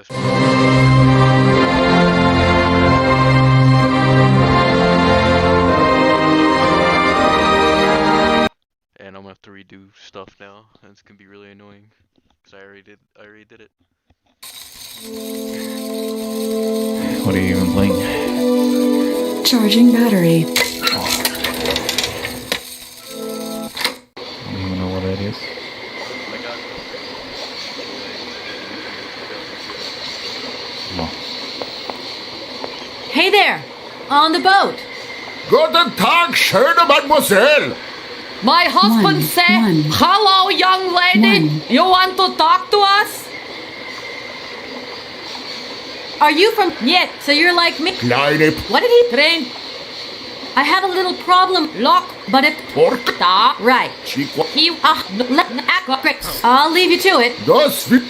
was. And I'm gonna have to redo stuff now, and it's gonna be really annoying because I already did it. What are you even playing? Charging battery. I don't even know what that is. I got No. Hey there! On the boat! Guten Tag, schöne Mademoiselle! My husband One, said, one. hello, young lady! One. You want to talk to us? Are you from... Yeah, so you're like me. Kleine What did he drink? I have a little problem, look, but if... Porta, Right. Chico, He... I'll leave you to it. das wird...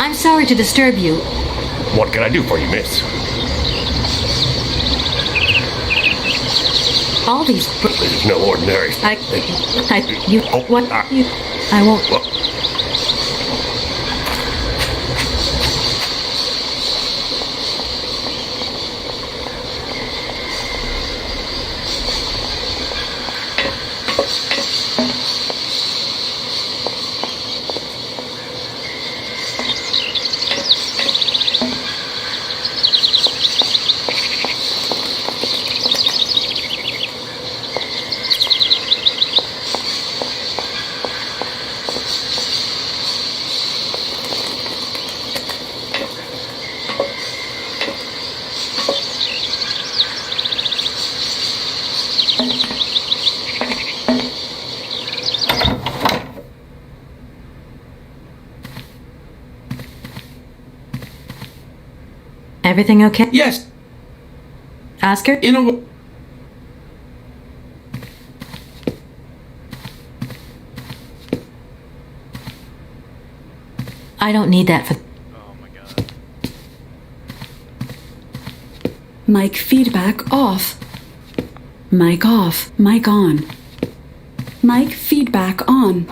I'm sorry to disturb you. What can I do for you, miss? All these... This is no ordinary... I won't... Everything okay? Yes, Oscar? in a... I don't need that for... Oh my god. Mic feedback off. Mic off. Mic on. Mic feedback on.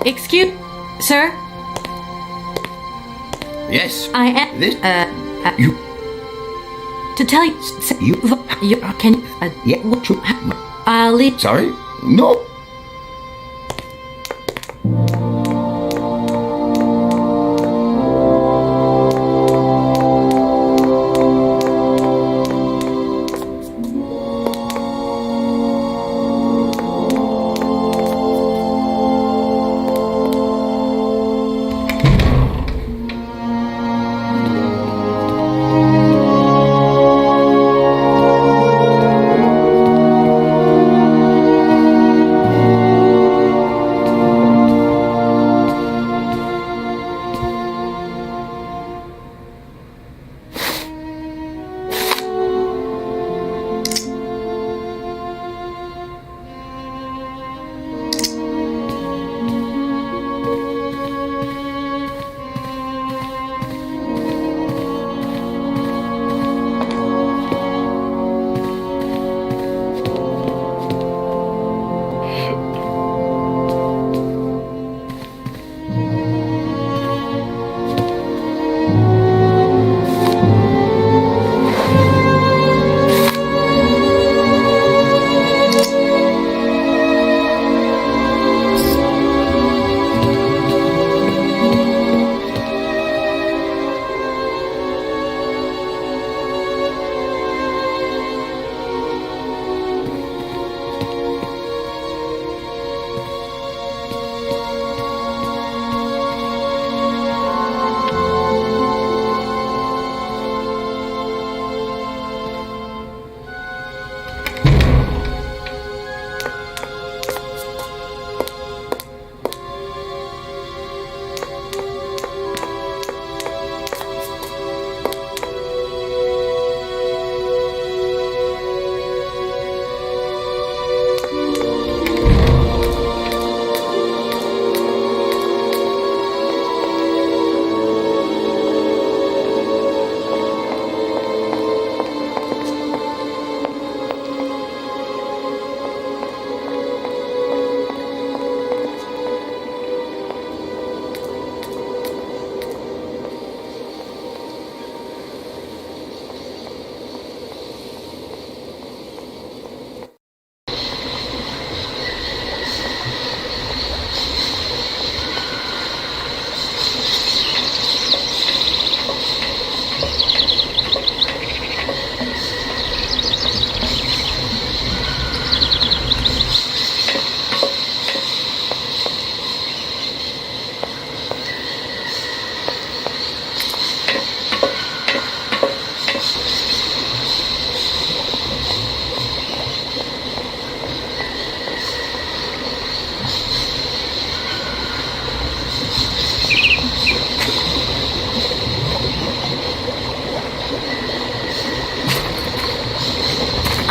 Excuse, sir? Yes. I am. This. You. To tell you. You. You can. Yeah. I'll leave. Sorry. No.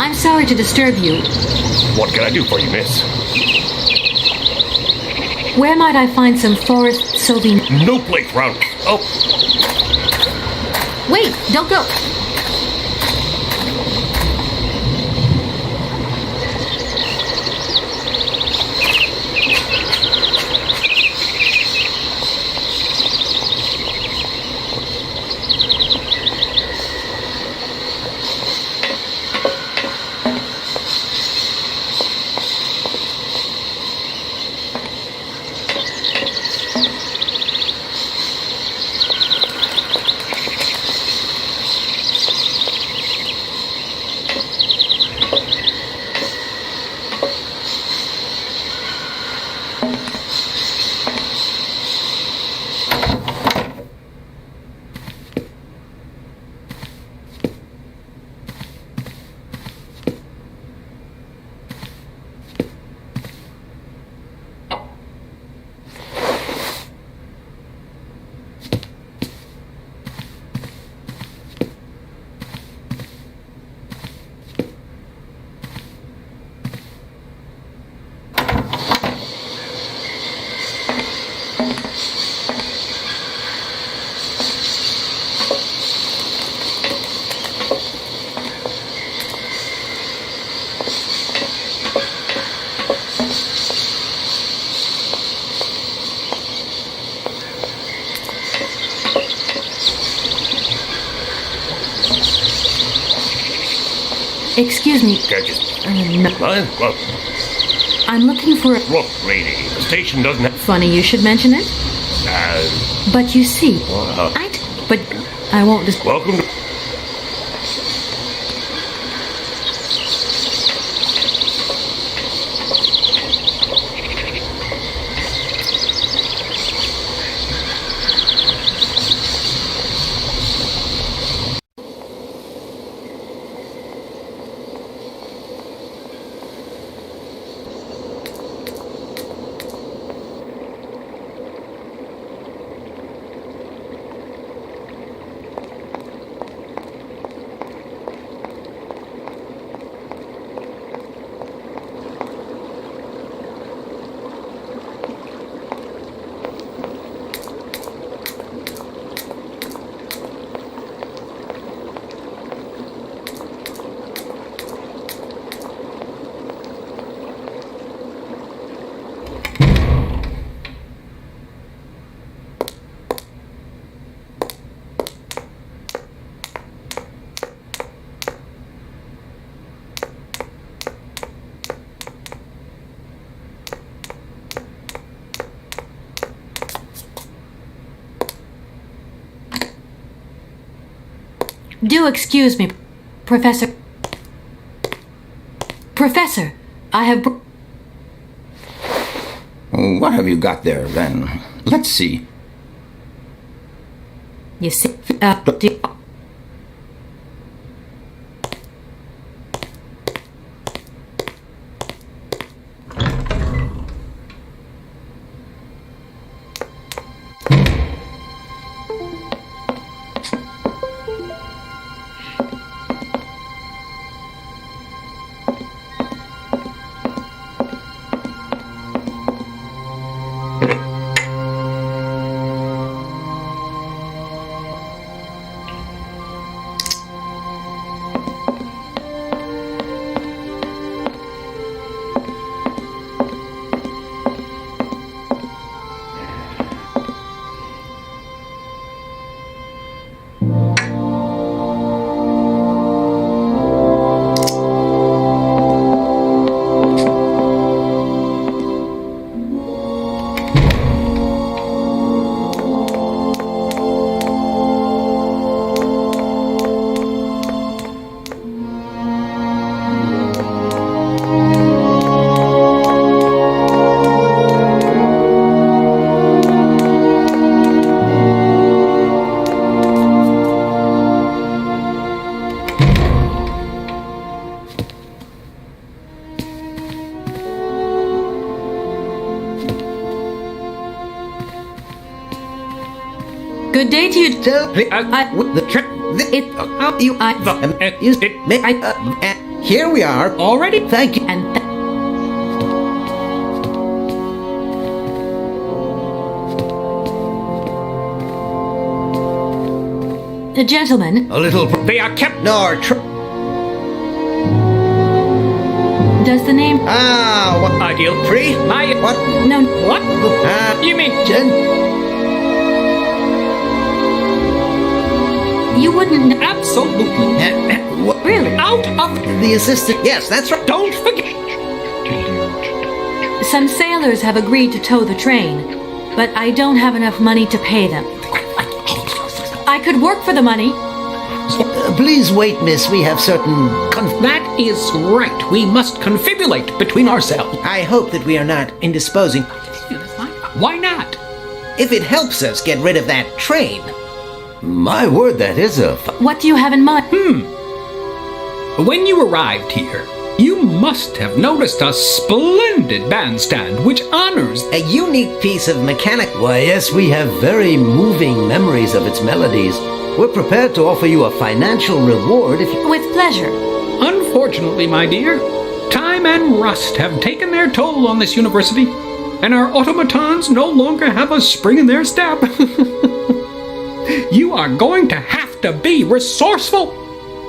I'm sorry to disturb you. What can I do for you, miss? Where might I find some forest soapy? No place round. Oh, Wait, don't go. Excuse me. Can't just... No. Well, I'm looking for a... look, lady, the station doesn't have... Funny you should mention it. But you see, but I won't just... Welcome to... Do excuse me, Professor. Professor, I have... What have you got there, then? Let's see. You see, good day to you. Here we are. Already? Thank you. And the gentleman, A little... They are kept... Nor... does the name... what? Ideal. Free? My... What? No, What? You mean... you wouldn't... Absolutely. What? Really? Out of... The assistant... Yes, that's right. Don't forget... Some sailors have agreed to tow the train, but I don't have enough money to pay them. I could work for the money. Please wait, miss. We have certain... That is right. We must confibulate between ourselves. I hope that we are not indisposing. Why not? If it helps us get rid of that train... My word, that is a... What do you have in mind? When you arrived here, you must have noticed a splendid bandstand which honors... A unique piece of mechanic... Why, yes, we have very moving memories of its melodies. We're prepared to offer you a financial reward if you... With pleasure. Unfortunately, my dear, time and rust have taken their toll on this university, and our automatons no longer have a spring in their step. You are going to have to be resourceful.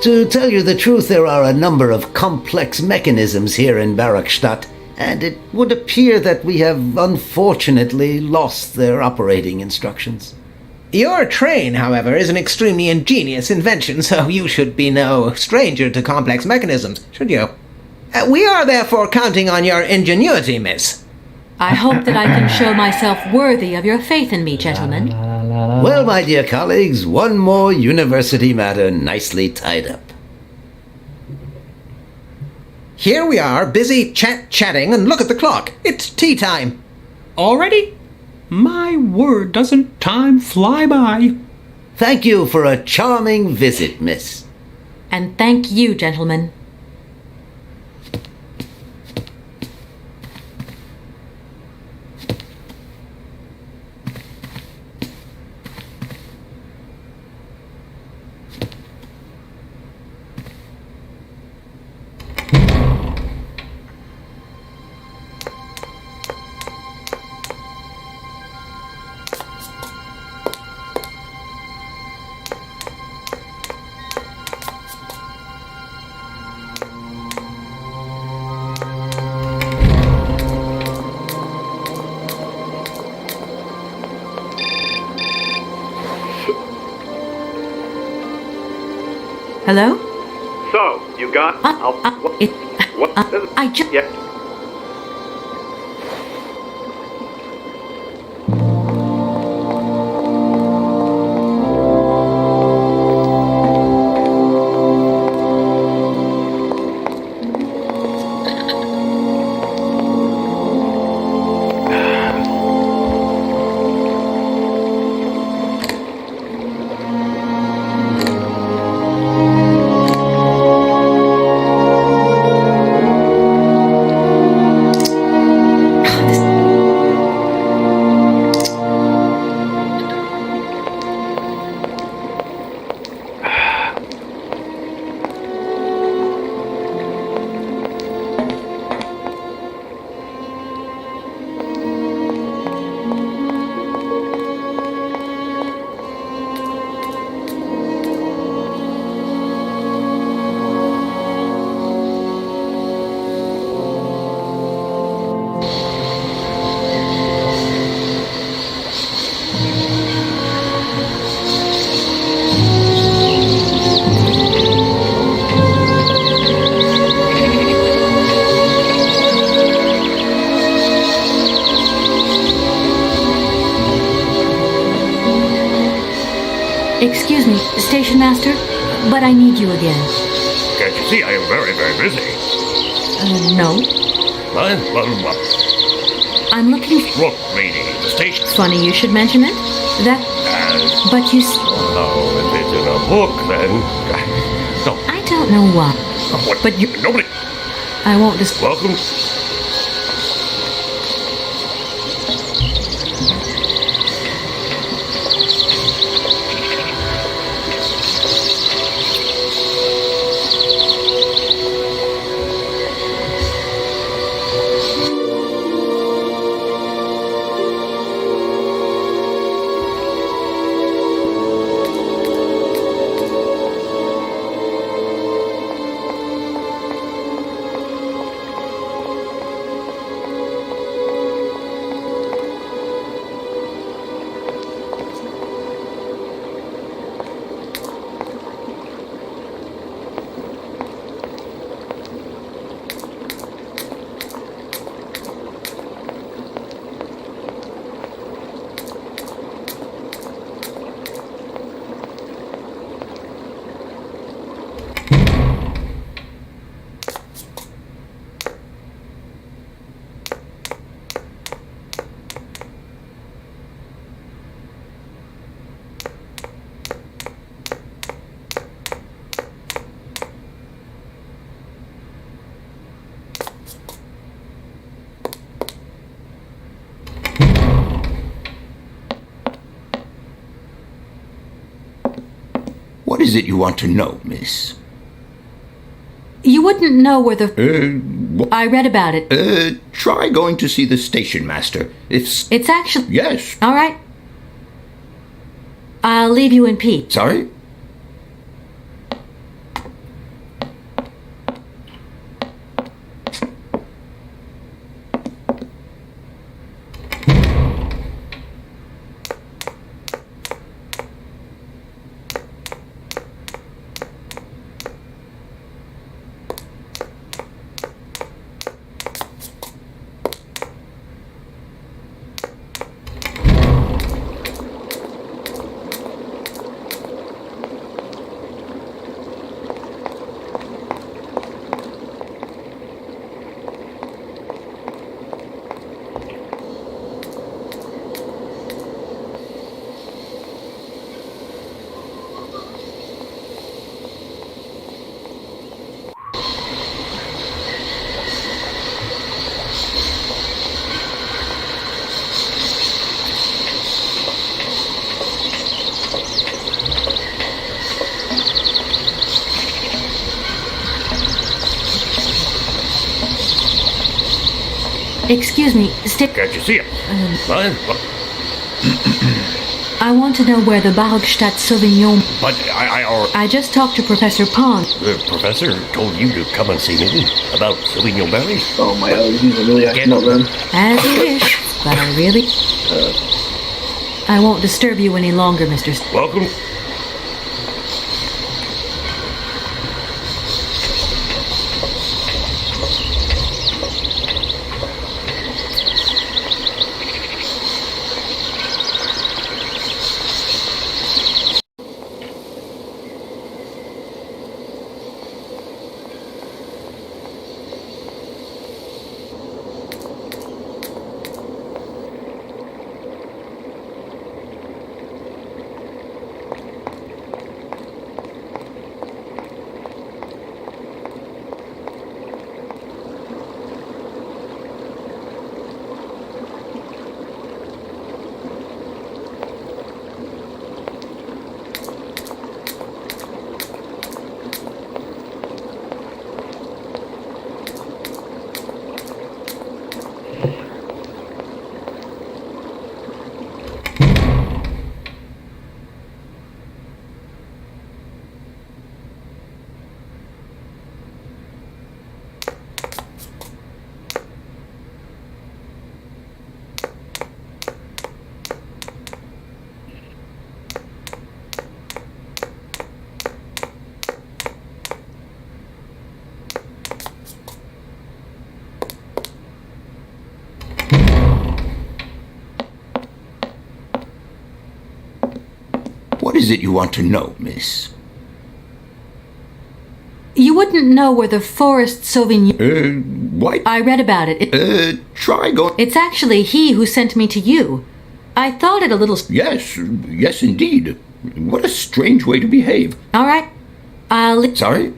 To tell you the truth, there are a number of complex mechanisms here in Barakstadt, and it would appear that we have unfortunately lost their operating instructions. Your train, however, is an extremely ingenious invention, so you should be no stranger to complex mechanisms, should you? We are therefore counting on your ingenuity, miss. I hope that I can show myself worthy of your faith in me, gentlemen. Well, my dear colleagues, one more university matter nicely tied up. Here we are, busy chatting, and look at the clock. It's tea time. Already? My word, doesn't time fly by? Thank you for a charming visit, miss. And thank you, gentlemen. Hello? So, you got... I just... Yeah. Excuse me, Station Master, but I need you again. Can't you see I am very, very busy? No. Well, I'm looking... look, lady, the station... Funny you should mention it. That... But you... Oh, if it's in a book, then... No. I don't know what. What? But you... Nobody... I won't dis... Welcome... What is it you want to know, miss? You wouldn't know where the... I read about it. Try going to see the station master. It's actually... Yes. All right. I'll leave you in peace. Sorry? Excuse me, Can't you see him? What? I want to know where the Bargstadt Sauvignon... But I just talked to Professor Pond. the professor told you to come and see me about Sauvignon berries. Oh, my allergies are really acting up then. As you wish, but I really... I won't disturb you any longer, Mr. Welcome. What is it you want to know, miss? You wouldn't know where the Forest Sauvignon... What? I read about it. Try going... It's actually he who sent me to you. I thought it a little... Yes, indeed. What a strange way to behave. All right. I'll... Sorry?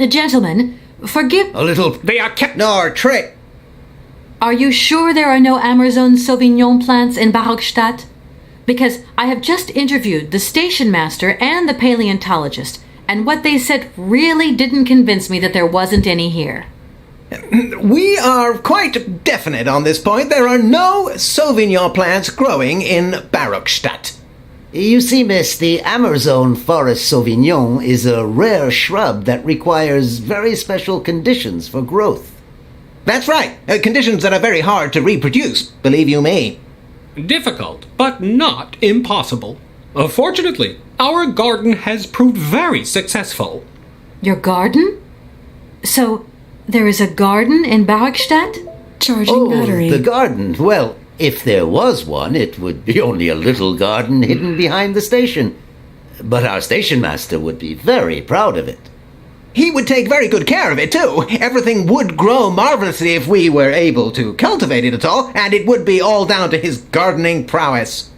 Gentlemen, forgive... A little... They are kept... Nor trick. Are you sure there are no Amazon Sauvignon plants in Bargstadt? Because I have just interviewed the station master and the paleontologist, and what they said really didn't convince me that there wasn't any here. We are quite definite on this point. There are no Sauvignon plants growing in Bargstadt. You see, miss, the Amazon Forest Sauvignon is a rare shrub that requires very special conditions for growth. That's right. Conditions that are very hard to reproduce, believe you me. Difficult, but not impossible. Fortunately, our garden has proved very successful. Your garden? So, there is a garden in Bargstadt? Charging battery. The garden. Well, if there was one, it would be only a little garden hidden behind the station. But our station master would be very proud of it. He would take very good care of it, too. Everything would grow marvelously if we were able to cultivate it at all, and it would be all down to his gardening prowess.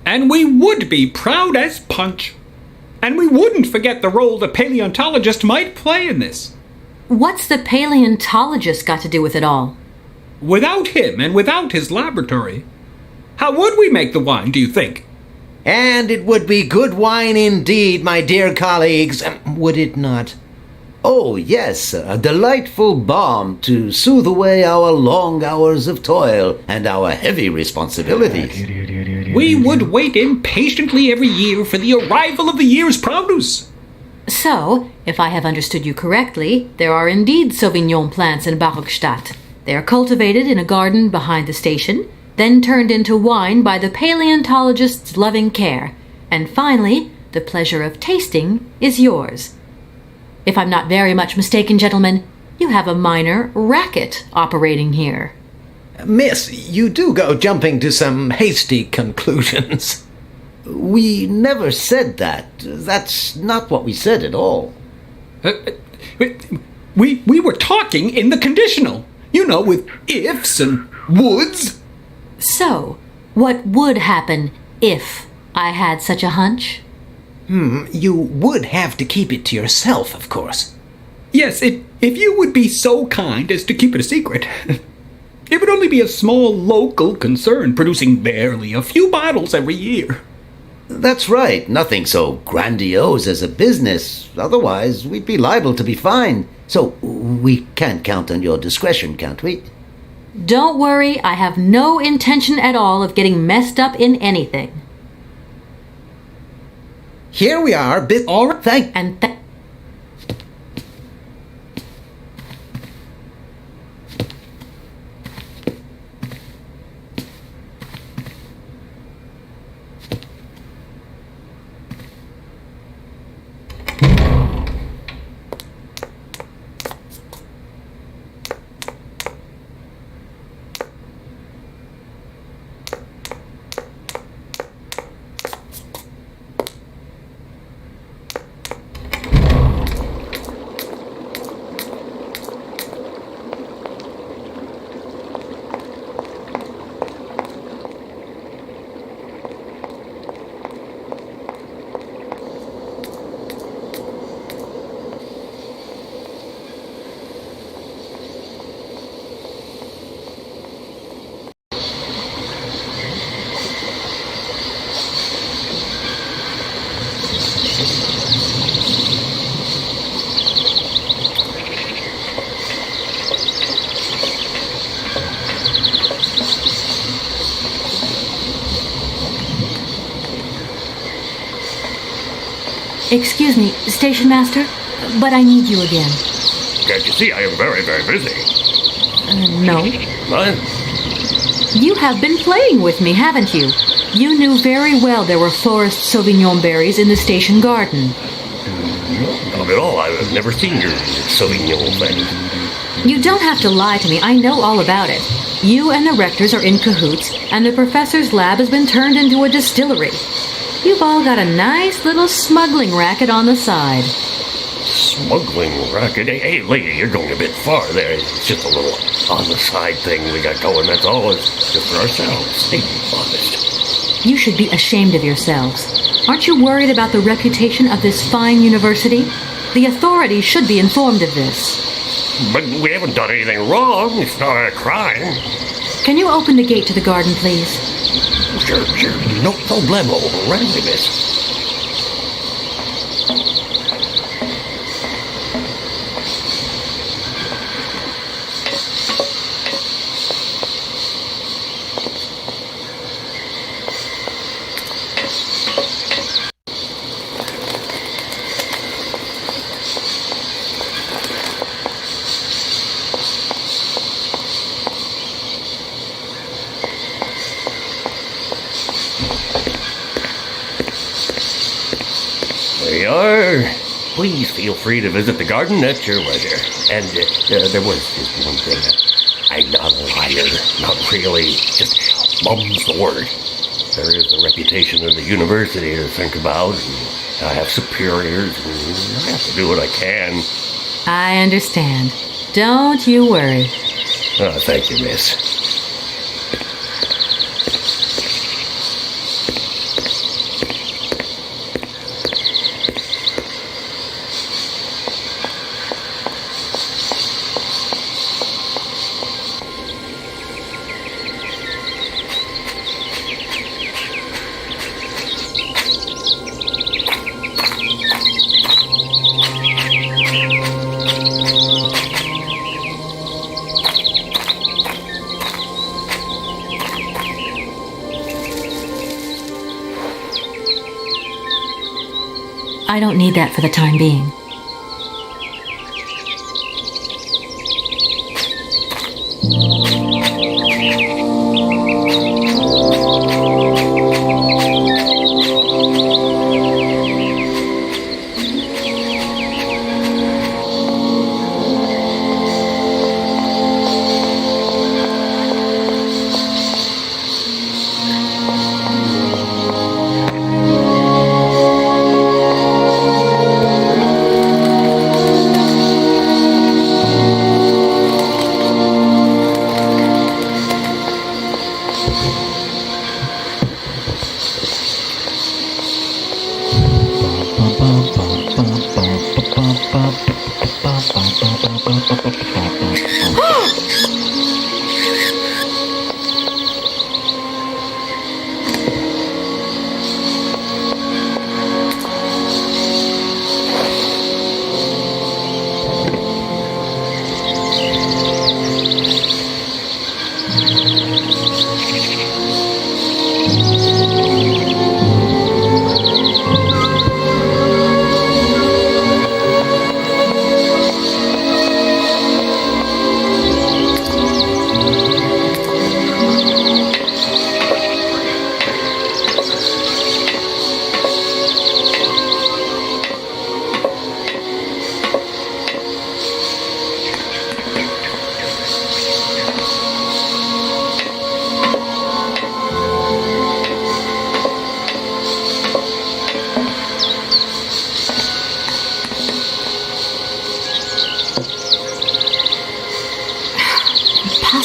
And we would be proud as punch. And we wouldn't forget the role the paleontologist might play in this. What's the paleontologist got to do with it all? Without him and without his laboratory, how would we make the wine, do you think? And it would be good wine indeed, my dear colleagues, would it not? Oh, yes, a delightful balm to soothe away our long hours of toil and our heavy responsibilities. We would wait impatiently every year for the arrival of the year's produce. So, if I have understood you correctly, there are indeed Sauvignon plants in Bargstadt. They are cultivated in a garden behind the station, then turned into wine by the paleontologist's loving care, and finally, the pleasure of tasting is yours. If I'm not very much mistaken, gentlemen, you have a minor racket operating here. Miss, you do go jumping to some hasty conclusions. We never said that. That's not what we said at all. We were talking in the conditional. You know, with ifs and woulds. So, what would happen if I had such a hunch? You would have to keep it to yourself, of course. Yes, if you would be so kind as to keep it a secret. It would only be a small local concern, producing barely a few bottles every year. That's right. Nothing so grandiose as a business. Otherwise, we'd be liable to be fined. So we can't count on your discretion, can't we? Don't worry, I have no intention at all of getting messed up in anything. Here we are, All right, And excuse me, Station Master, but I need you again. Can't you see I am very, very busy? No. What? You have been playing with me, haven't you? You knew very well there were forest Sauvignon berries in the station garden. Not at all. I've never seen your Sauvignon thing. You don't have to lie to me. I know all about it. You and the rectors are in cahoots, and the professor's lab has been turned into a distillery. You've all got a nice little smuggling racket on the side. Smuggling racket? Hey, lady, you're going a bit far there. It's just a little on-the-side thing we got going, that's all. It's just for ourselves. Hey, honest. You should be ashamed of yourselves. Aren't you worried about the reputation of this fine university? The authorities should be informed of this. But we haven't done anything wrong. It's not a crime. Can you open the gate to the garden, please? Sure. No problemo. Right, miss. There you are. Please feel free to visit the garden at your leisure. And there was just one thing. I'm not a liar. Not really. Just mum's the word. There is the reputation of the university to think about. And I have superiors. And I have to do what I can. I understand. Don't you worry. Oh, thank you, miss. I don't need that for the time being.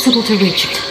impossible to reach it.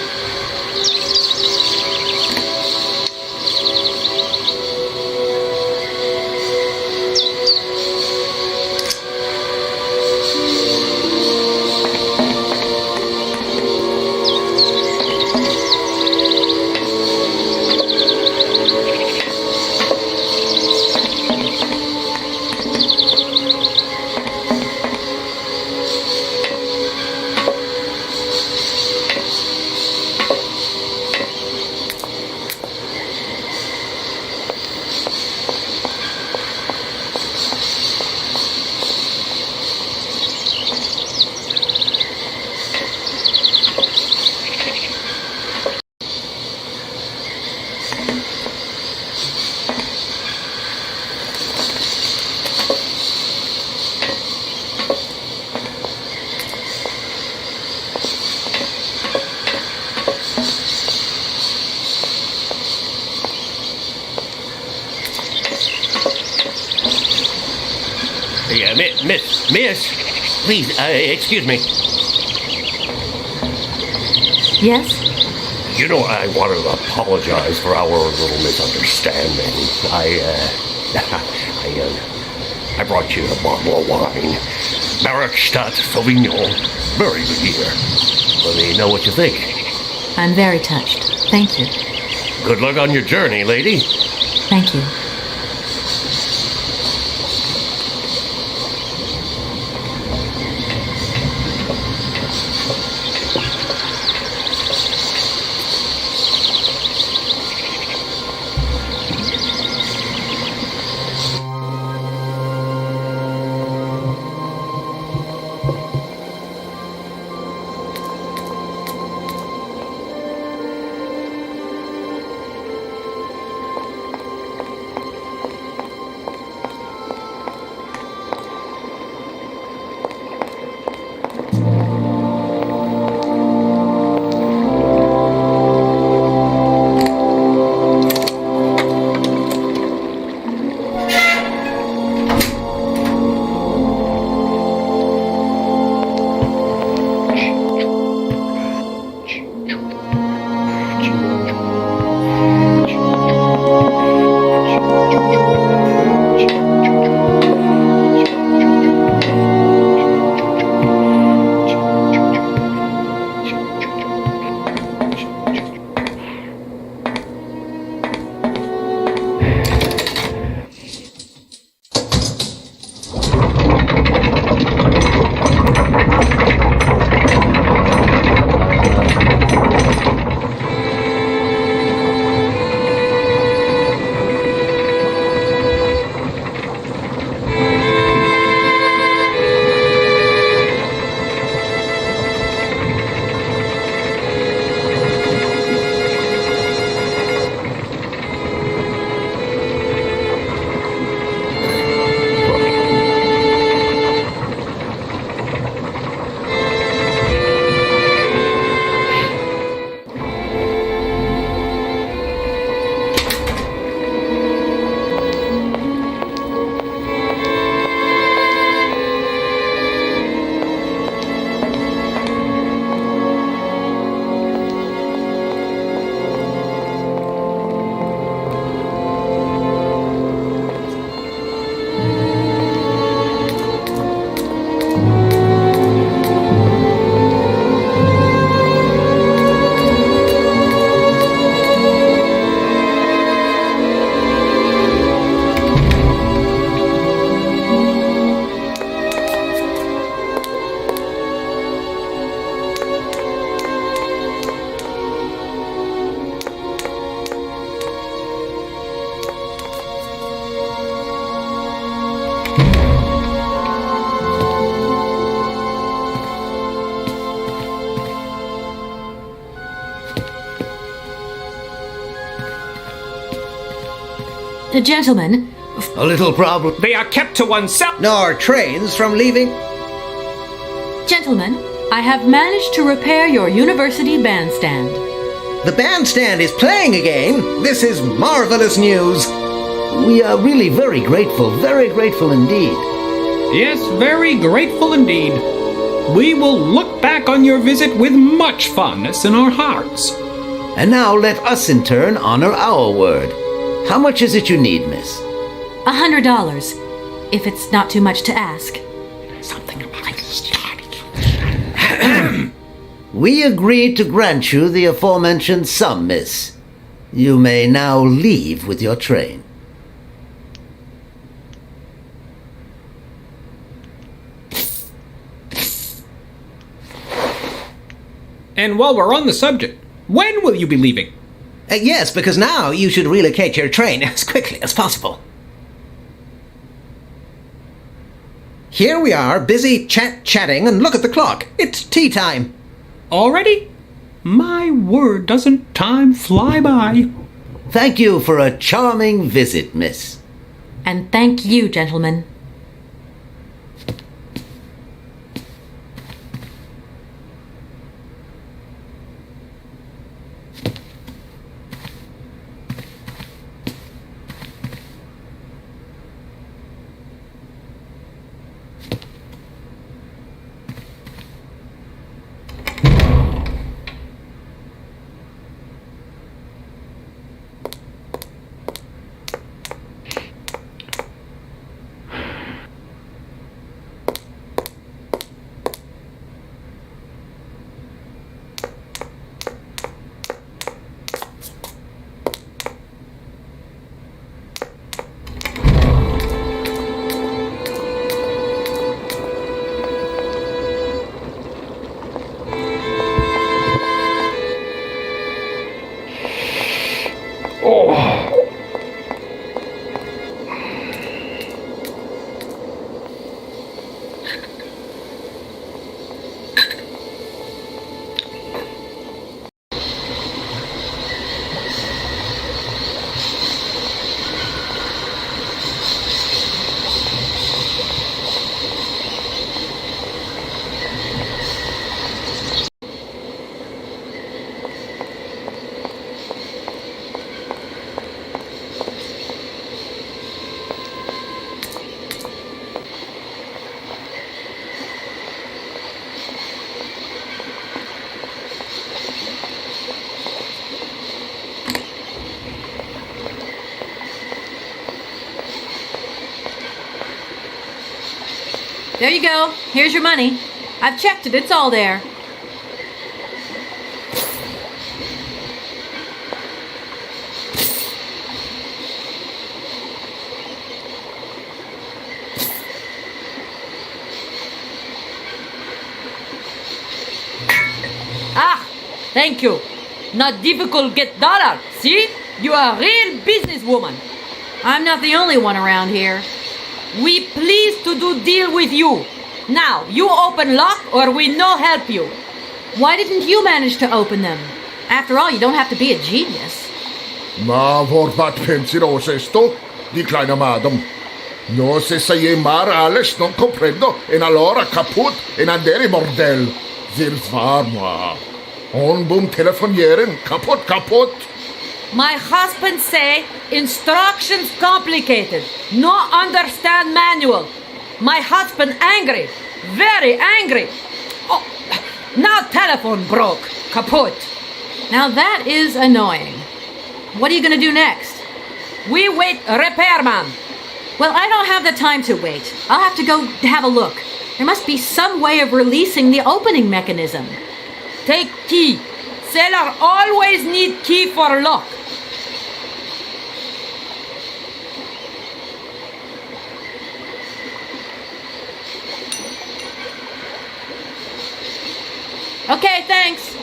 Yeah, miss, please, excuse me. Yes? You know, I want to apologize for our little misunderstanding. I brought you a bottle of wine. Markstadt Sauvignon. Very good year. Let me know what you think. I'm very touched. Thank you. Good luck on your journey, lady. Thank you. Gentlemen, A little problem. They are kept to oneself. Nor trains from leaving. gentlemen, I have managed to repair your university bandstand. The bandstand is playing again. This is marvelous news. We are really very grateful indeed. Yes, very grateful indeed. We will look back on your visit with much fondness in our hearts. And now let us in turn honor our word. How much is it you need, miss? $100, if it's not too much to ask. We agreed to grant you the aforementioned sum, miss. You may now leave with your train. And while we're on the subject, when will you be leaving? Yes, because now you should relocate your train as quickly as possible. Here we are, busy chatting, and look at the clock. It's tea time. Already? My word, doesn't time fly by? Thank you for a charming visit, miss. And thank you, gentlemen. There you go. Here's your money. I've checked it. It's all there. Ah, thank you. Not difficult get dollar. See? You are a real businesswoman. I'm not the only one around here. We pleased to do deal with you. Now, you open lock or we no help you. Why didn't you manage to open them? After all, you don't have to be a genius. Ma vorbat pensiero esto, di kleiner madam. No se sei mar alles non comprendo, en allora kaput en andere bordel. Zils war moi. On boom telefonieren, kaput. My husband say instructions complicated. No understand manual. My husband angry. Very angry. Oh, now telephone broke. Kaput. Now that is annoying. What are you going to do next? We wait repairman. Well, I don't have the time to wait. I'll have to go have a look. There must be some way of releasing the opening mechanism. Take key. Sailor always need key for lock. Okay, thanks.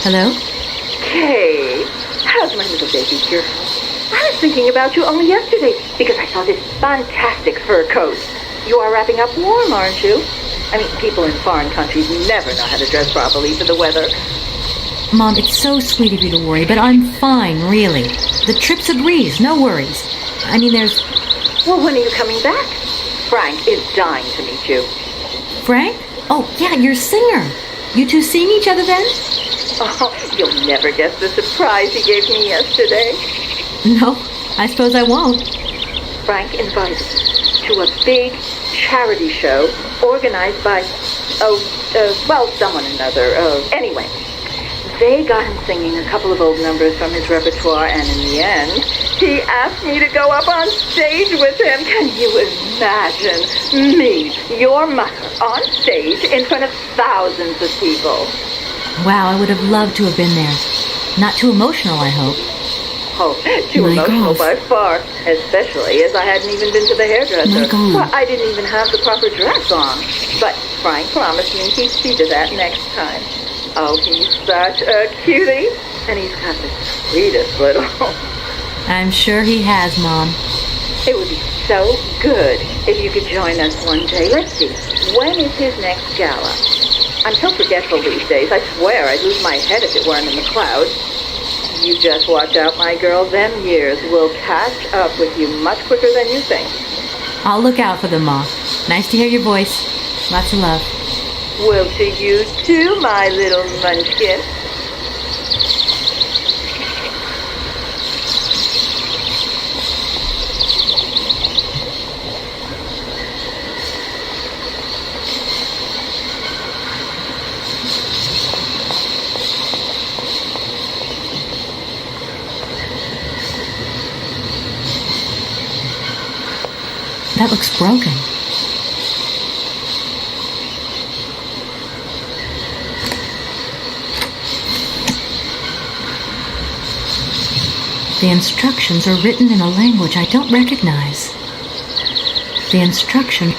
Hello? Kate, how's my little baby girl? I was thinking about you only yesterday because I saw this fantastic fur coat. You are wrapping up warm, aren't you? I mean, people in foreign countries never know how to dress properly for the weather. Mom, it's so sweet of you to worry, but I'm fine, really. The trip's a breeze, no worries. I mean, there's... Well, when are you coming back? Frank is dying to meet you. Frank? Oh, yeah, your singer. You two seeing each other then? Oh, you'll never guess the surprise he gave me yesterday. No, I suppose I won't. Frank invited me to a big charity show organized by, someone or another. Anyway, they got him singing a couple of old numbers from his repertoire, and in the end, he asked me to go up on stage with him. Can you imagine me, your mother, on stage in front of thousands of people? Wow, I would have loved to have been there. Not too emotional, I hope. Oh, too emotional by far, especially as I hadn't even been to the hairdresser. Well, I didn't even have the proper dress on. But Frank promised me he'd see to that next time. Oh, he's such a cutie, and he's got the sweetest little... I'm sure he has, Mom. It would be so good if you could join us one day. Let's see, when is his next gala? I'm so forgetful these days. I swear I'd lose my head if it weren't in the clouds. You just watch out, my girl. Them years will catch up with you much quicker than you think. I'll look out for them, Ma. Nice to hear your voice. Lots of love. Well, to you too, my little munchkin. That looks broken. The instructions are written in a language I don't recognize. The instruction...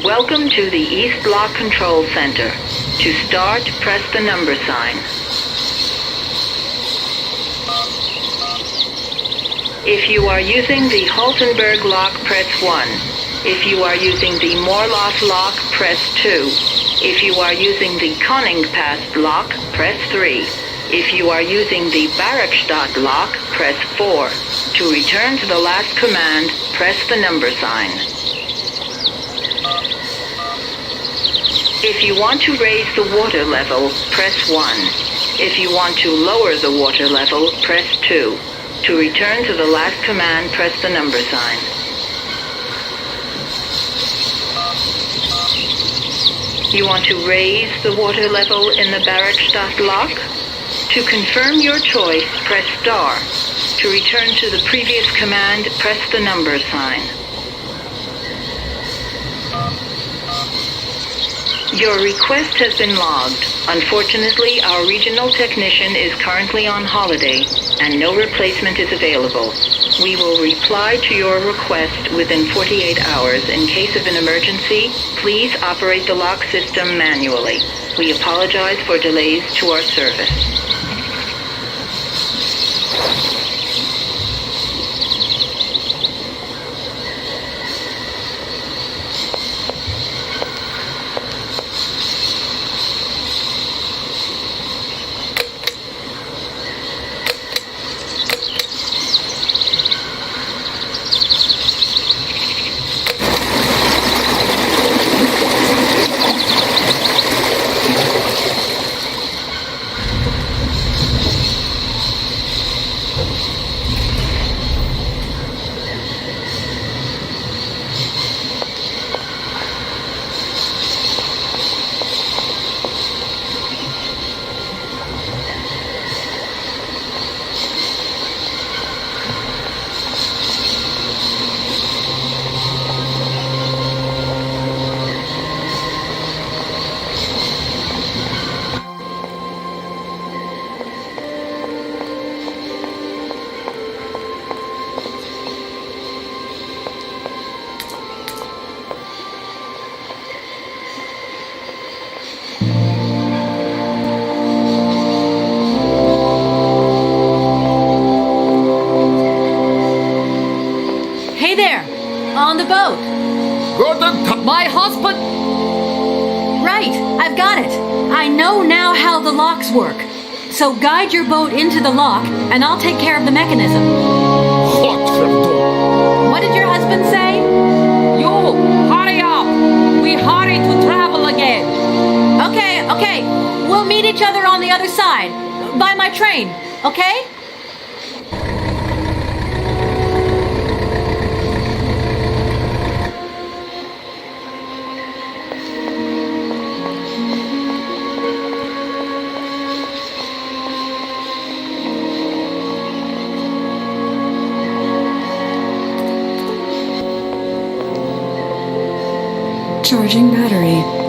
Welcome to the East Block Control Center. To start, press the number sign. If you are using the Haltenberg lock, press 1. If you are using the Morloff lock, press 2. If you are using the Koningpass lock, press 3. If you are using the Barakstadt lock, press 4. To return to the last command, press the number sign. If you want to raise the water level, press 1. If you want to lower the water level, press 2. To return to the last command, press the number sign. You want to raise the water level in the Barakstadt lock? To confirm your choice, press star. To return to the previous command, press the number sign. Your request has been logged. Unfortunately, our regional technician is currently on holiday, and no replacement is available. We will reply to your request within 48 hours. In case of an emergency, please operate the lock system manually. We apologize for delays to our service. On the boat. My husband! Right, I've got it. I know now how the locks work. So guide your boat into the lock, and I'll take care of the mechanism. What did your husband say? You, hurry up! We hurry to travel again. Okay. We'll meet each other on the other side. By my train, okay? Charging battery.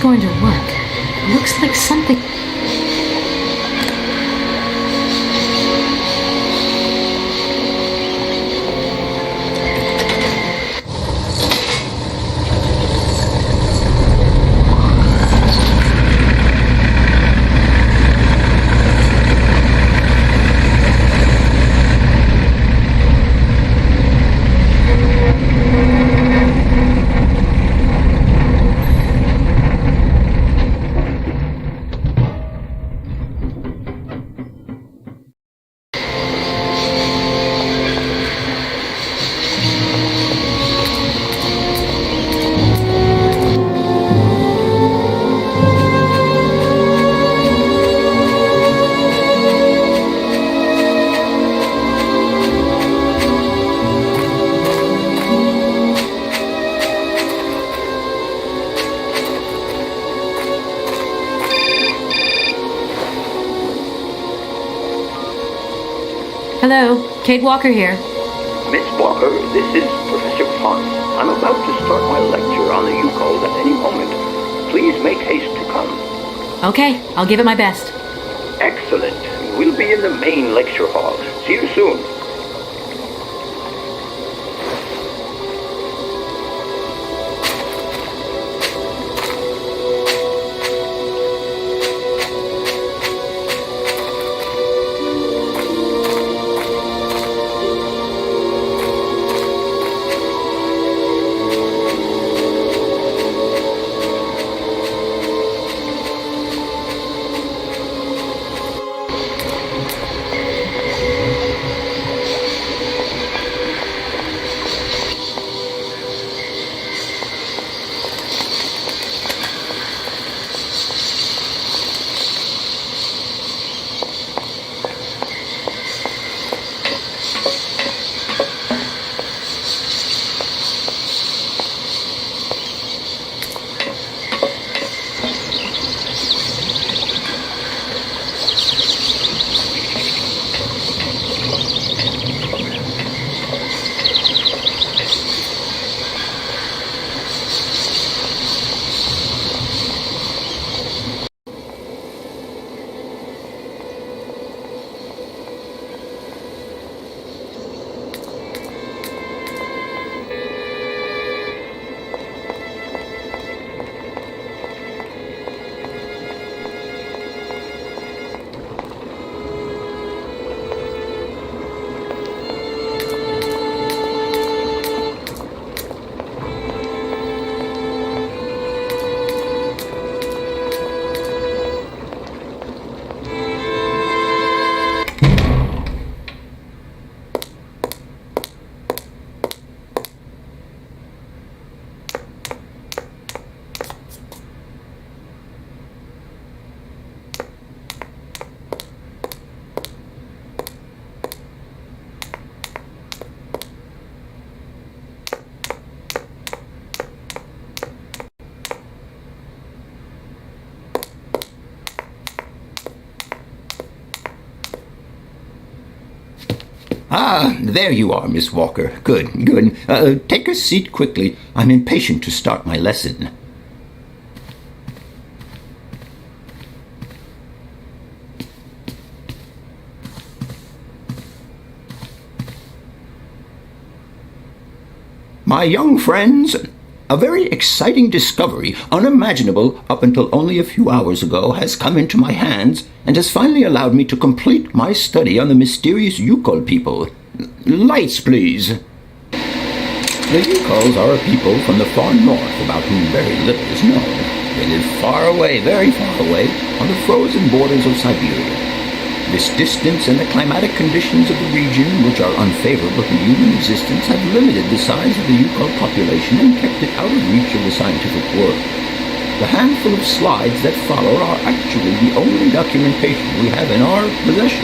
going to work. It looks like something... Hello, Kate Walker here. Miss Walker, this is Professor Pons. I'm about to start my lecture on the Yukos at any moment. Please make haste to come. Okay, I'll give it my best. Excellent. We'll be in the main lecture hall. See you soon. Ah, there you are, Miss Walker. Good, good. Take a seat quickly. I'm impatient to start my lesson. My young friends, a very exciting discovery, unimaginable up until only a few hours ago, has come into my hands and has finally allowed me to complete my study on the mysterious Yukol people. Lights, please. The Yukols are a people from the far north about whom very little is known. They live far away, very far away, on the frozen borders of Syberia. This distance and the climatic conditions of the region, which are unfavorable to human existence, have limited the size of the Yukol population and kept it out of reach of the scientific world. The handful of slides that follow are actually the only documentation we have in our possession.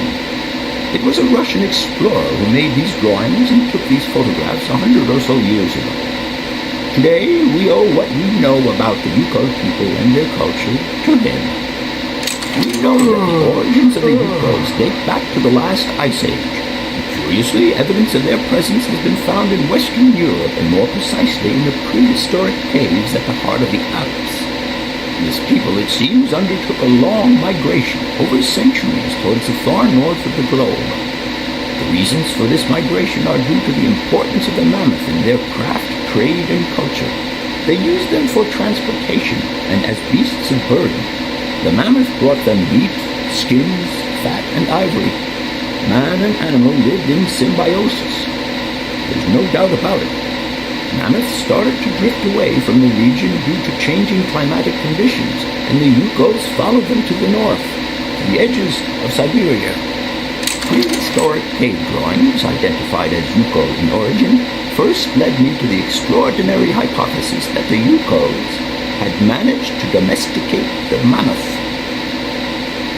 It was a Russian explorer who made these drawings and took these photographs 100 or so years ago. Today, we owe what we know about the Yukol people and their culture to him. We know that the origins of the Yukols date back to the last Ice Age. Curiously, evidence of their presence has been found in Western Europe, and more precisely in the prehistoric caves at the heart of the Alps. This people, it seems, undertook a long migration over centuries towards the far north of the globe. The reasons for this migration are due to the importance of the mammoth in their craft, trade, and culture. They used them for transportation and as beasts of burden. The mammoth brought them meat, skins, fat, and ivory. Man and animal lived in symbiosis. There's no doubt about it. Mammoths started to drift away from the region due to changing climatic conditions, and the Yukos followed them to the north, to the edges of Siberia. Prehistoric cave drawings, identified as Yuko in origin, first led me to the extraordinary hypothesis that the Yukos had managed to domesticate the mammoth.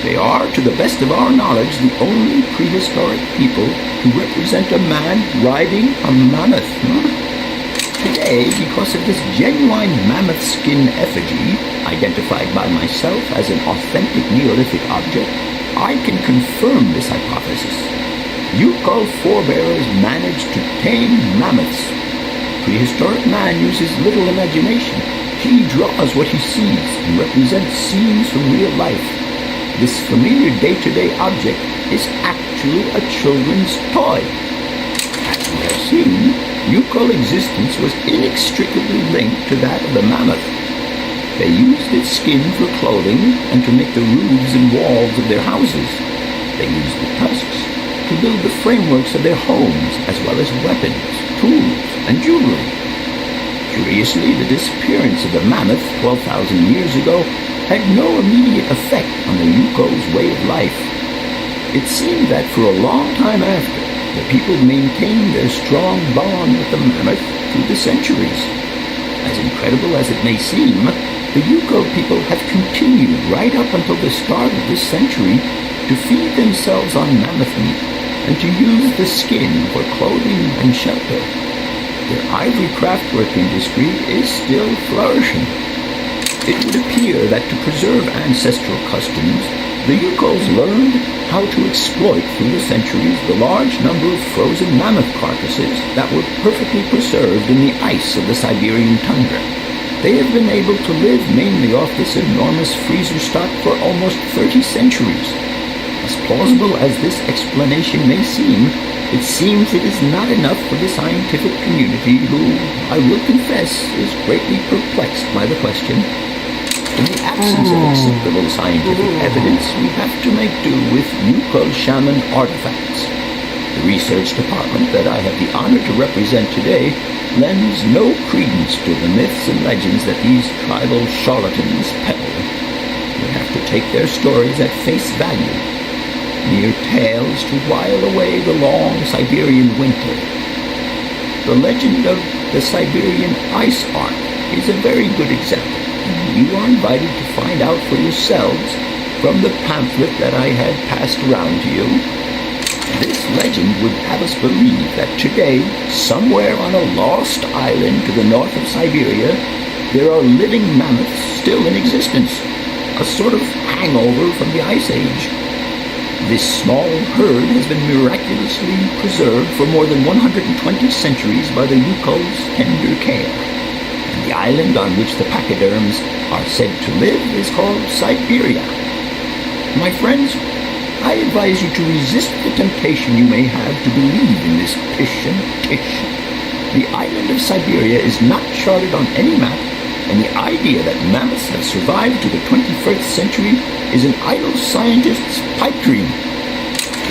They are, to the best of our knowledge, the only prehistoric people to represent a man riding a mammoth. Today, because of this genuine mammoth skin effigy, identified by myself as an authentic Neolithic object, I can confirm this hypothesis. Yuko forebears managed to tame mammoths. Prehistoric man uses little imagination. He draws what he sees and represents scenes from real life. This familiar day-to-day object is actually a children's toy. As we have seen, Yuko existence was inextricably linked to that of the mammoth. They used its skin for clothing and to make the roofs and walls of their houses. They used the tusks to build the frameworks of their homes, as well as weapons, tools, and jewelry. Curiously, the disappearance of the mammoth 12,000 years ago had no immediate effect on the Yuko's way of life. It seemed that for a long time after, the people maintained their strong bond with the mammoth through the centuries. As incredible as it may seem, the Yuko people have continued right up until the start of this century to feed themselves on mammoth meat and to use the skin for clothing and shelter. Their ivory craftwork industry is still flourishing. It would appear that to preserve ancestral customs, the Yukos learned how to exploit through the centuries the large number of frozen mammoth carcasses that were perfectly preserved in the ice of the Siberian tundra. They have been able to live mainly off this enormous freezer stock for almost 30 centuries. As plausible as this explanation may seem, it seems it is not enough for the scientific community who, I will confess, is greatly perplexed by the question. In the absence of acceptable scientific evidence, we have to make do with Yuko shaman artifacts. The research department that I have the honor to represent today lends no credence to the myths and legends that these tribal charlatans peddle. We have to take their stories at face value, mere tales to while away the long Siberian winter. The legend of the Siberian ice ark is a very good example. You are invited to find out for yourselves from the pamphlet that I had passed around to you. This legend would have us believe that today, somewhere on a lost island to the north of Siberia, there are living mammoths still in existence, a sort of hangover from the Ice Age. This small herd has been miraculously preserved for more than 120 centuries by the Yuko's tender care. The island on which the pachyderms are said to live is called Syberia. My friends, I advise you to resist the temptation you may have to believe in this pish and tish. The island of Siberia is not charted on any map, and the idea that mammoths have survived to the 21st century is an idle scientist's pipe dream.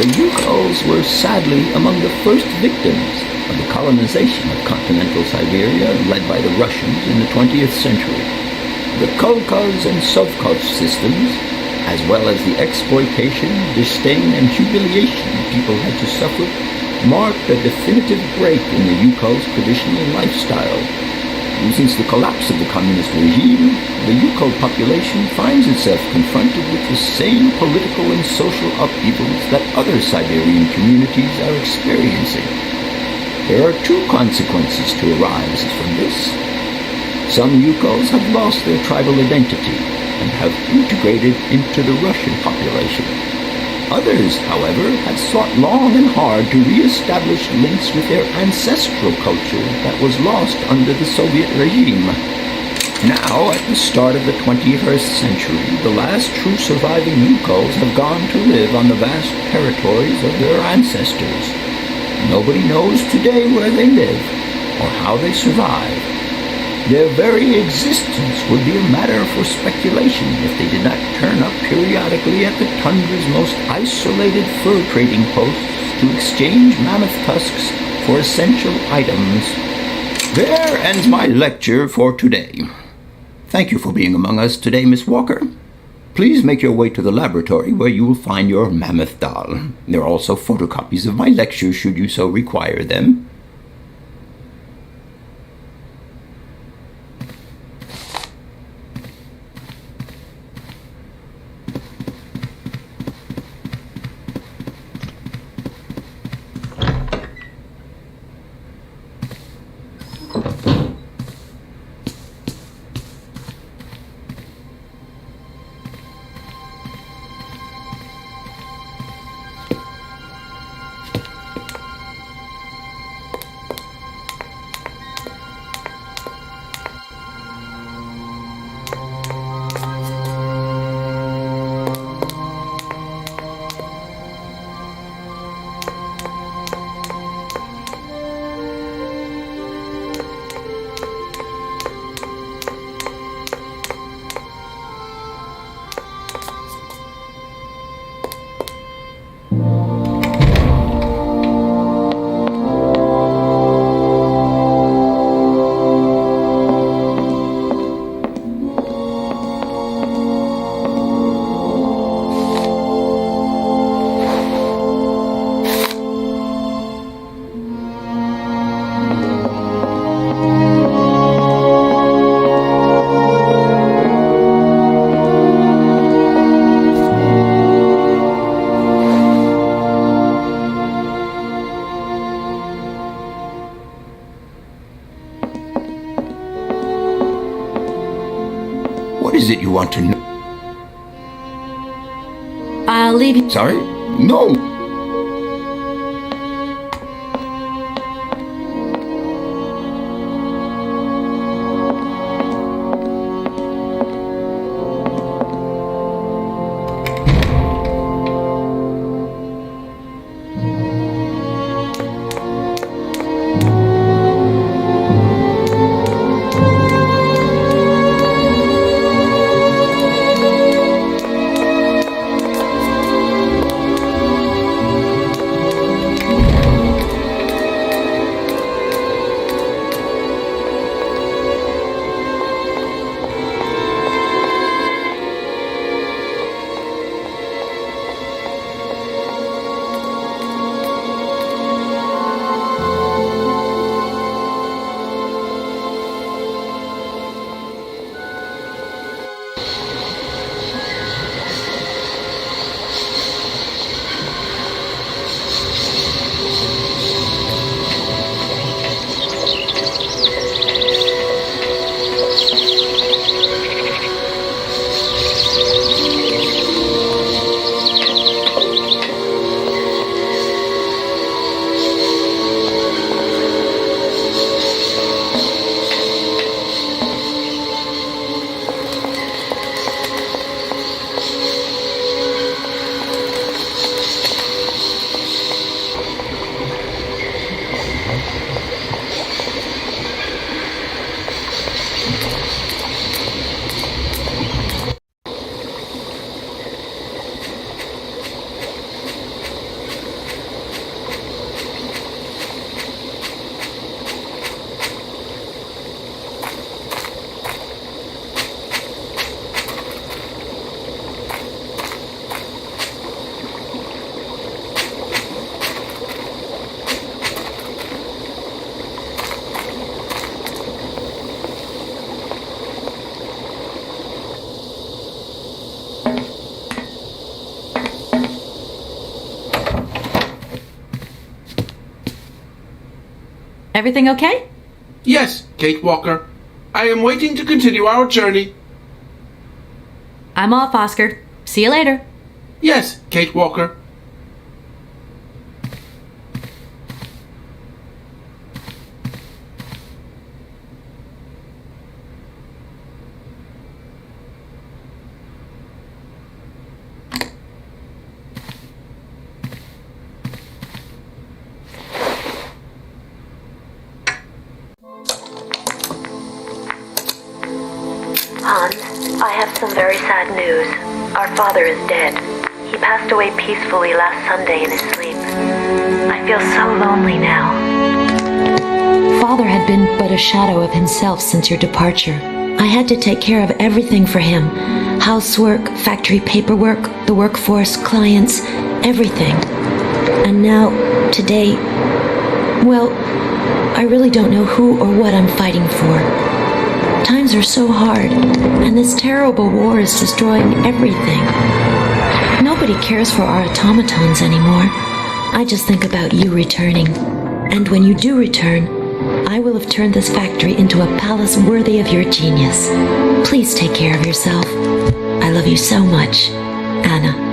The Yukos were sadly among the first victims of the colonization of continental Siberia led by the Russians in the 20th century. The Kolkhoz and Sovkhoz systems, as well as the exploitation, disdain, and humiliation people had to suffer, marked a definitive break in the Yukos' traditional lifestyle. And since the collapse of the communist regime, the Yuko population finds itself confronted with the same political and social upheavals that other Siberian communities are experiencing. There are two consequences to arise from this. Some Yukos have lost their tribal identity and have integrated into the Russian population. Others, however, have sought long and hard to re-establish links with their ancestral culture that was lost under the Soviet regime. Now, at the start of the 21st century, the last true surviving Yukos have gone to live on the vast territories of their ancestors. Nobody knows today where they live or how they survive. Their very existence would be a matter for speculation if they did not turn up periodically at the tundra's most isolated fur trading posts to exchange mammoth tusks for essential items. There ends my lecture for today. Thank you for being among us today, Miss Walker. Please make your way to the laboratory where you will find your mammoth doll. There are also photocopies of my lectures should you so require them. What is it you want to know? I'll leave you. Sorry? No! Everything okay? Yes, Kate Walker. I am waiting to continue our journey. I'm off, Oscar. See you later. Yes, Kate Walker. I have some very sad news. Our father is dead. He passed away peacefully last Sunday in his sleep. I feel so lonely now. Father had been but a shadow of himself since your departure. I had to take care of everything for him. Housework, factory paperwork, the workforce, clients, everything. And now, today, well, I really don't know who or what I'm fighting for. Times are so hard, and this terrible war is destroying everything. Nobody cares for our automatons anymore. I just think about you returning. And when you do return, I will have turned this factory into a palace worthy of your genius. Please take care of yourself. I love you so much, Anna.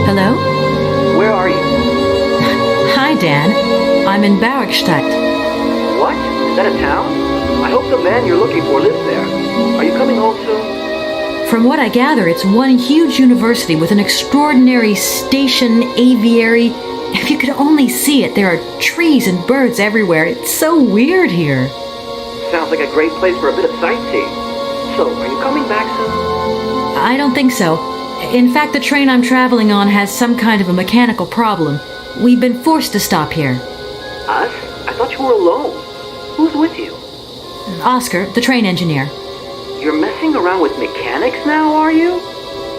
Hello? Where are you? Hi, Dan. I'm in Barrackstadt. What? Is that a town? I hope the man you're looking for lives there. Are you coming home soon? From what I gather, it's one huge university with an extraordinary station aviary. If you could only see it, there are trees and birds everywhere. It's so weird here. Sounds like a great place for a bit of sightseeing. So, are you coming back soon? I don't think so. In fact, the train I'm traveling on has some kind of a mechanical problem. We've been forced to stop here. Us? I thought you were alone. Who's with you? Oscar, the train engineer. You're messing around with mechanics now, are you?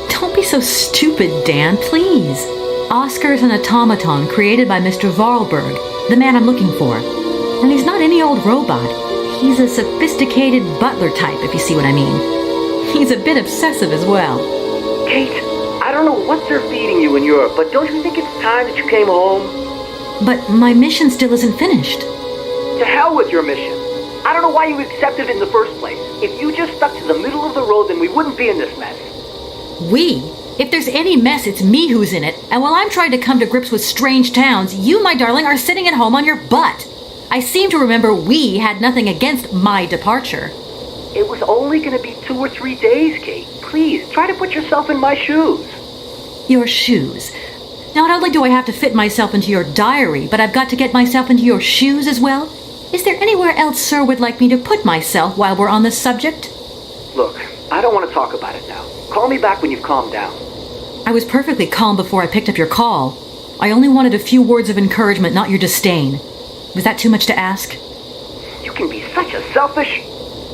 Don't be so stupid, Dan, please. Oscar is an automaton created by Mr. Varlberg, the man I'm looking for. And he's not any old robot. He's a sophisticated butler type, if you see what I mean. He's a bit obsessive as well. Kate, I don't know what they're feeding you in Europe, but don't you think it's time that you came home? But my mission still isn't finished. To hell with your mission. I don't know why you accepted it in the first place. If you just stuck to the middle of the road, then we wouldn't be in this mess. We? If there's any mess, it's me who's in it. And while I'm trying to come to grips with strange towns, you, my darling, are sitting at home on your butt. I seem to remember we had nothing against my departure. It was only going to be 2 or 3 days, Kate. Please, try to put yourself in my shoes. Your shoes. Not only do I have to fit myself into your diary, but I've got to get myself into your shoes as well? Is there anywhere else Sir would like me to put myself while we're on this subject? Look, I don't want to talk about it now. Call me back when you've calmed down. I was perfectly calm before I picked up your call. I only wanted a few words of encouragement, not your disdain. Was that too much to ask? You can be such a selfish...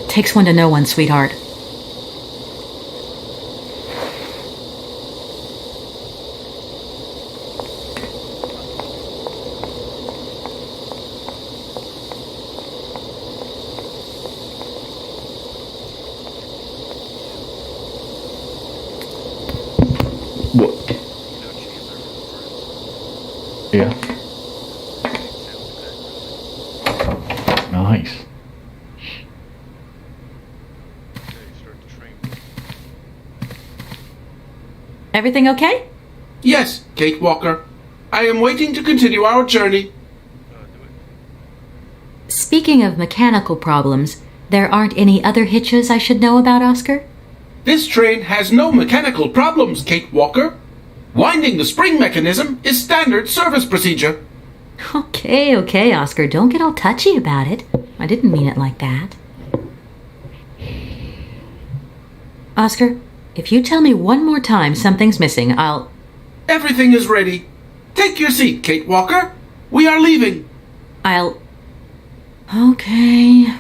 Takes one to know one, sweetheart. What? Yeah. Nice. Everything okay? Yes, Kate Walker. I am waiting to continue our journey. Speaking of mechanical problems, there aren't any other hitches I should know about, Oscar? This train has no mechanical problems, Kate Walker. Winding the spring mechanism is standard service procedure. Okay, Oscar, don't get all touchy about it. I didn't mean it like that. Oscar, if you tell me one more time something's missing, I'll... Everything is ready. Take your seat, Kate Walker. We are leaving. I'll... Okay...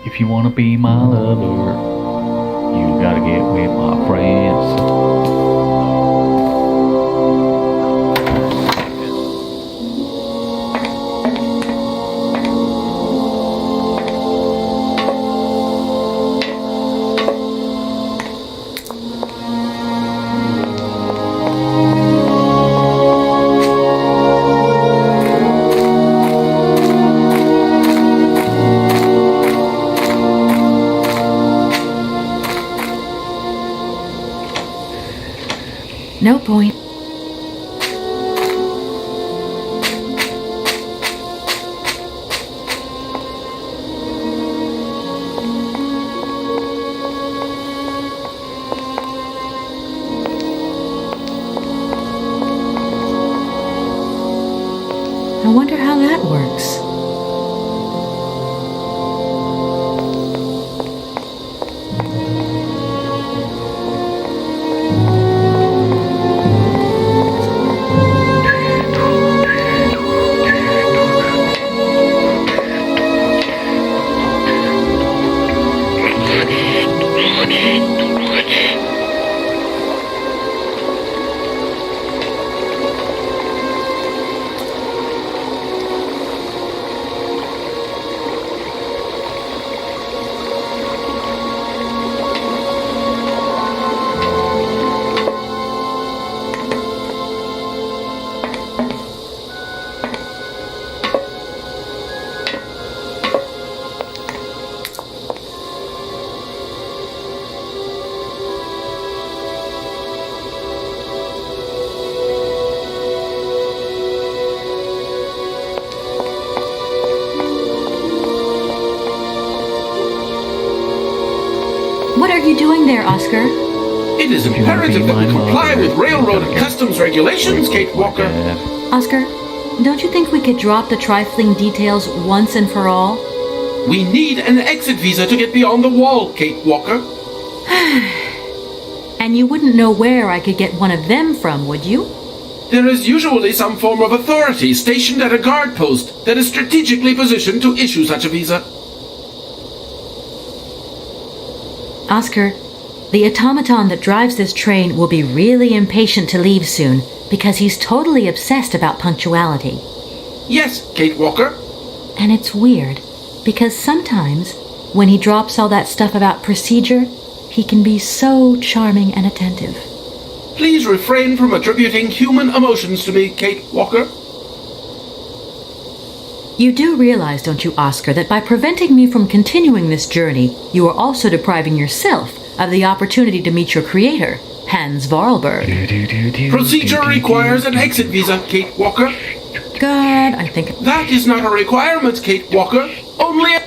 If you wanna be my lover, you gotta get with my friends. No point. I wonder how that works. What are you doing there, Oscar? It is imperative that we comply with railroad and customs regulations, Kate Walker. Oscar, don't you think we could drop the trifling details once and for all? We need an exit visa to get beyond the wall, Kate Walker. And you wouldn't know where I could get one of them from, would you? There is usually some form of authority stationed at a guard post that is strategically positioned to issue such a visa. Oscar, the automaton that drives this train will be really impatient to leave soon because he's totally obsessed about punctuality. Yes, Kate Walker. And it's weird because sometimes when he drops all that stuff about procedure, he can be so charming and attentive. Please refrain from attributing human emotions to me, Kate Walker. You do realize, don't you, Oscar, that by preventing me from continuing this journey, you are also depriving yourself of the opportunity to meet your creator, Hans Vorarlberg. Procedure requires an exit visa, Kate Walker. Good, I think... That is not a requirement, Kate Walker. Only a...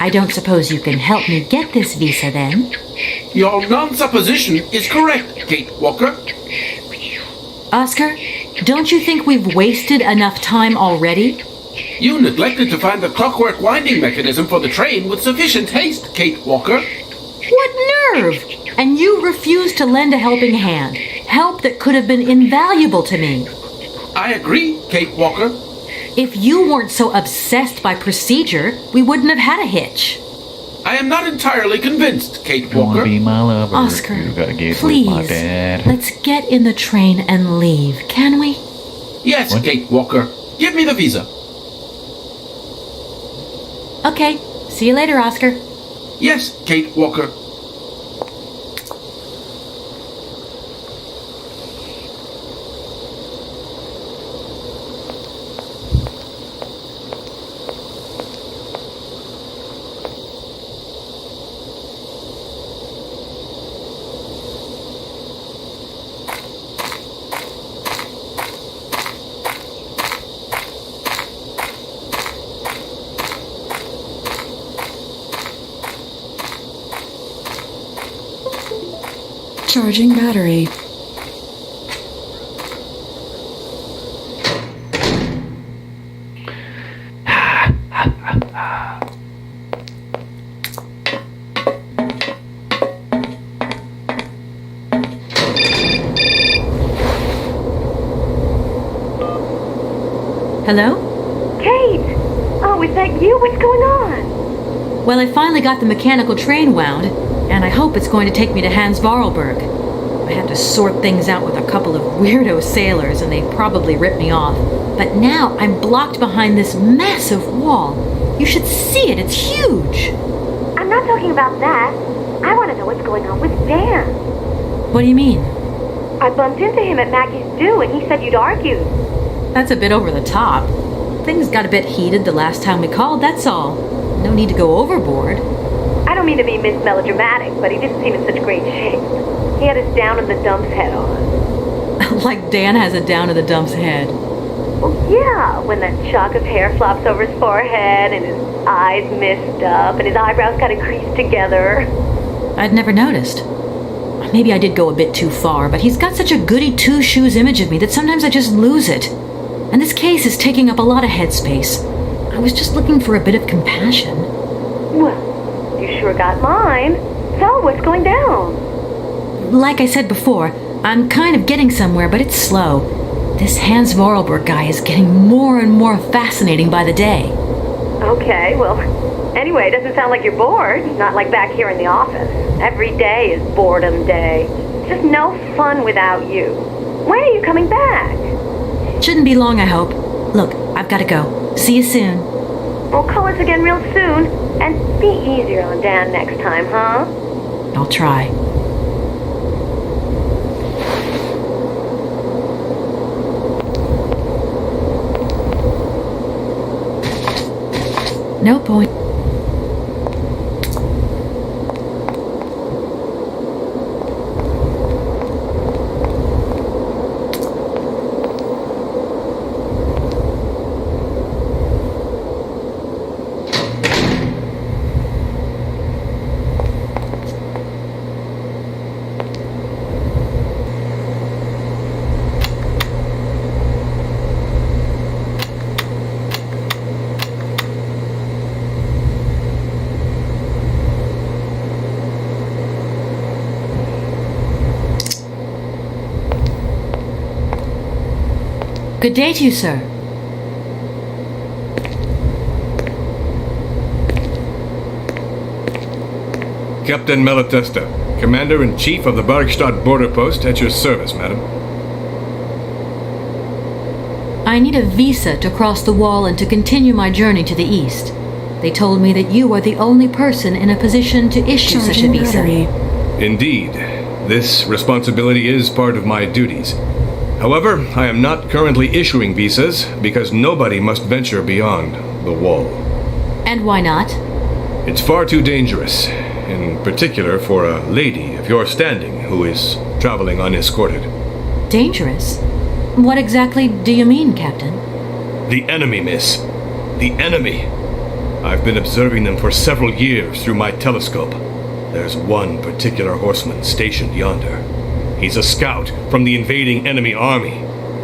I don't suppose you can help me get this visa, then? Your non-supposition is correct, Kate Walker. Oscar, don't you think we've wasted enough time already? You neglected to find the clockwork winding mechanism for the train with sufficient haste, Kate Walker. What nerve! And you refused to lend a helping hand. Help that could have been invaluable to me. I agree, Kate Walker. If you weren't so obsessed by procedure, we wouldn't have had a hitch. I am not entirely convinced, Kate You wanna Walker. be my lover? Oscar, You gotta get please, with my dad. let's get in the train and leave, can we? Yes, What? Kate Walker. Give me the visa. Okay, see you later, Oscar. Yes, Kate Walker. Charging battery. Hello? Kate! Oh, is that you? What's going on? Well, I finally got the mechanical train wound, and I hope it's going to take me to Hans Vorarlberg. I had to sort things out with a couple of weirdo sailors, and they probably ripped me off. But now I'm blocked behind this massive wall. You should see it, it's huge. I'm not talking about that. I want to know what's going on with Dan. What do you mean? I bumped into him at Maggie's do, and he said you'd argued. That's a bit over the top. Things got a bit heated the last time we called, that's all. No need to go overboard. I don't mean to be Miss Melodramatic, but he didn't seem in such great shape. He had his down in the dumps head on. Like Dan has a down in the dumps head. Well, yeah, when that shock of hair flops over his forehead and his eyes mist up and his eyebrows kind of creased together. I'd never noticed. Maybe I did go a bit too far, but he's got such a goody two-shoes image of me that sometimes I just lose it. And this case is taking up a lot of headspace. I was just looking for a bit of compassion. Well, you sure got mine. So, what's going down? Like I said before, I'm kind of getting somewhere, but it's slow. This Hans Vorarlberg guy is getting more and more fascinating by the day. Okay, well, anyway, it doesn't sound like you're bored. Not like back here in the office. Every day is boredom day. Just no fun without you. When are you coming back? Shouldn't be long, I hope. Look, I've got to go. See you soon. Well, call us again real soon. And be easier on Dan next time, huh? I'll try. No point. Good day to you, sir. Captain Malatesta, Commander-in-Chief of the Bergstadt Border Post, at your service, madam. I need a visa to cross the wall and to continue my journey to the east. They told me that you are the only person in a position to issue such a visa. Indeed. This responsibility is part of my duties. However, I am not currently issuing visas because nobody must venture beyond the wall. And why not? It's far too dangerous. in particular for a lady of your standing who is traveling unescorted. Dangerous? What exactly do you mean, Captain? The enemy, miss. The enemy. I've been observing them for several years through my telescope. There's one particular horseman stationed yonder. He's a scout from the invading enemy army,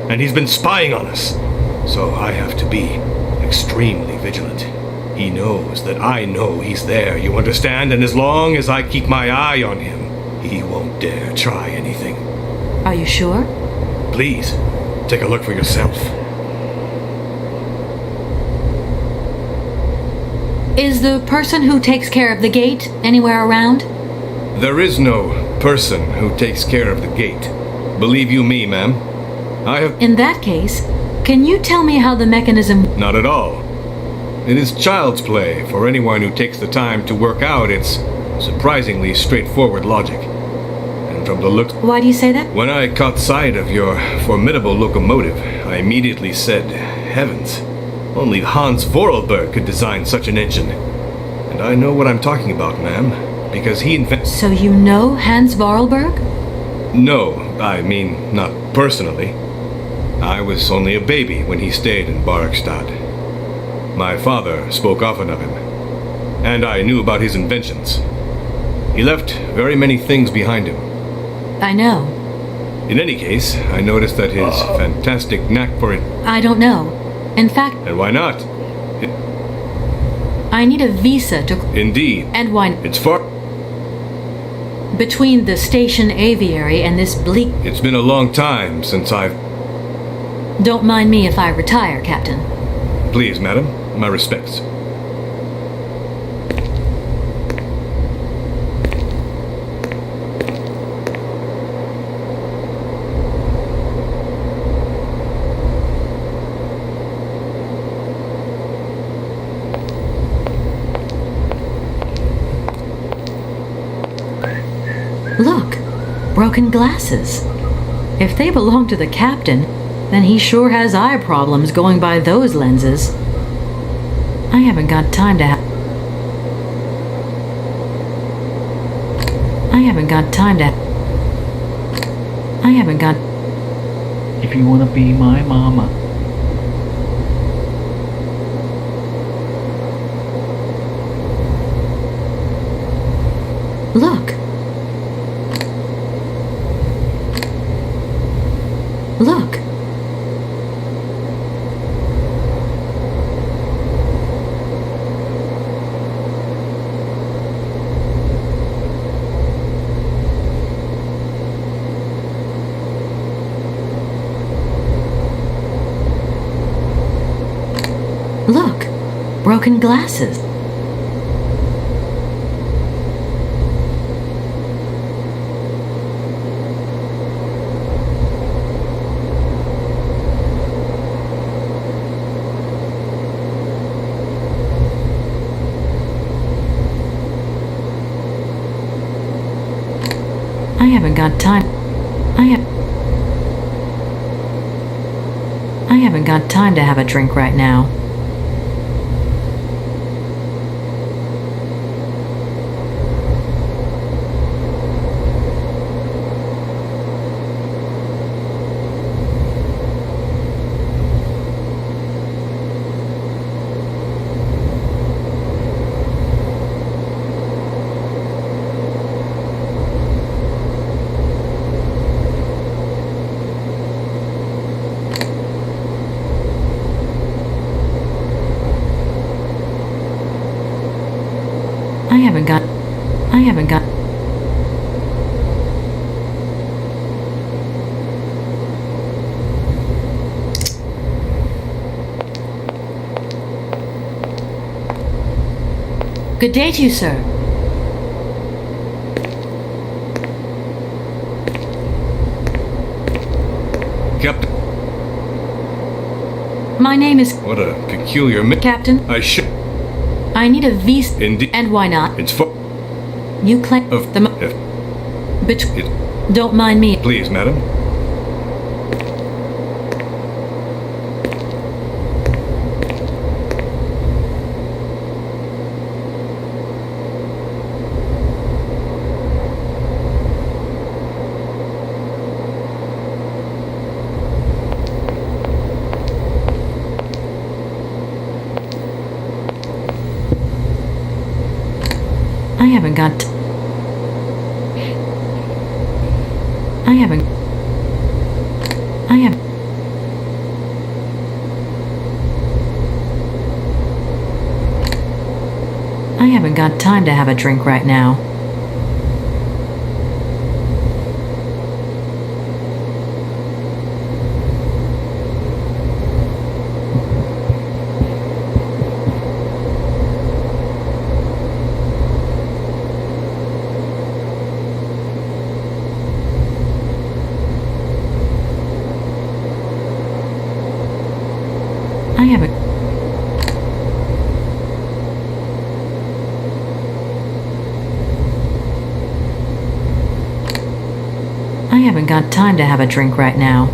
and he's been spying on us. So I have to be extremely vigilant. He knows that I know he's there, you understand? And as long as I keep my eye on him, he won't dare try anything. Are you sure? Please, take a look for yourself. Is the person who takes care of the gate anywhere around? There is no person who takes care of the gate. Believe you me, ma'am. I have... In that case, can you tell me how the mechanism... Not at all. It is child's play for anyone who takes the time to work out its surprisingly straightforward logic. And from the looks... Why do you say that? When I caught sight of your formidable locomotive, I immediately said, heavens, only Hans Vorarlberg could design such an engine. And I know what I'm talking about, ma'am, because he invented... So you know Hans Vorarlberg? No, I mean, not personally. I was only a baby when he stayed in Barkstadt. My father spoke often of him, and I knew about his inventions. He left very many things behind him. I know. In any case, I noticed that his fantastic knack for it... I don't know. In fact... And why not? I need a visa to... Indeed. And why... It's far... Between the station aviary and this bleak... It's been a long time since I've... Don't mind me if I retire, Captain. Please, madam. My respects. Look, broken glasses. If they belong to the captain, then he sure has eye problems going by those lenses. I haven't got time to I haven't got... If you wanna be my mama. Look. Look. Look, broken glasses. I haven't got time. I haven't got time to have a drink right now. I haven't got... Good day to you, sir. Captain. My name is... What a peculiar... Captain. I need a visa. Indeed. And why not? It's for... You claim... Of... the... Don't mind me. Please, madam. haven't got... I haven't... I have... I haven't got time to have a drink right now. I haven't... I haven't got time to have a drink right now.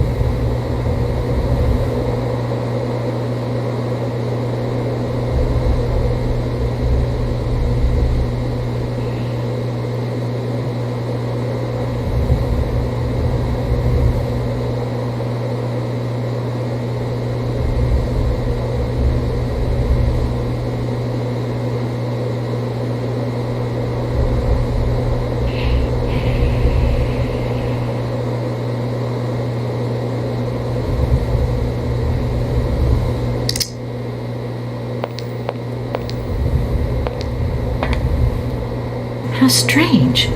How strange.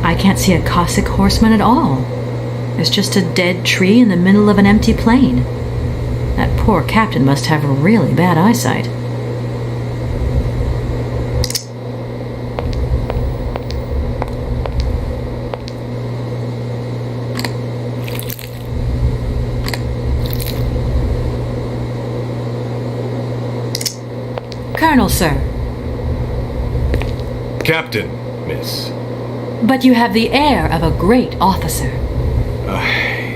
I can't see a Cossack horseman at all. There's just a dead tree in the middle of an empty plain. That poor captain must have really bad eyesight. Colonel, sir. Captain, miss. But you have the air of a great officer.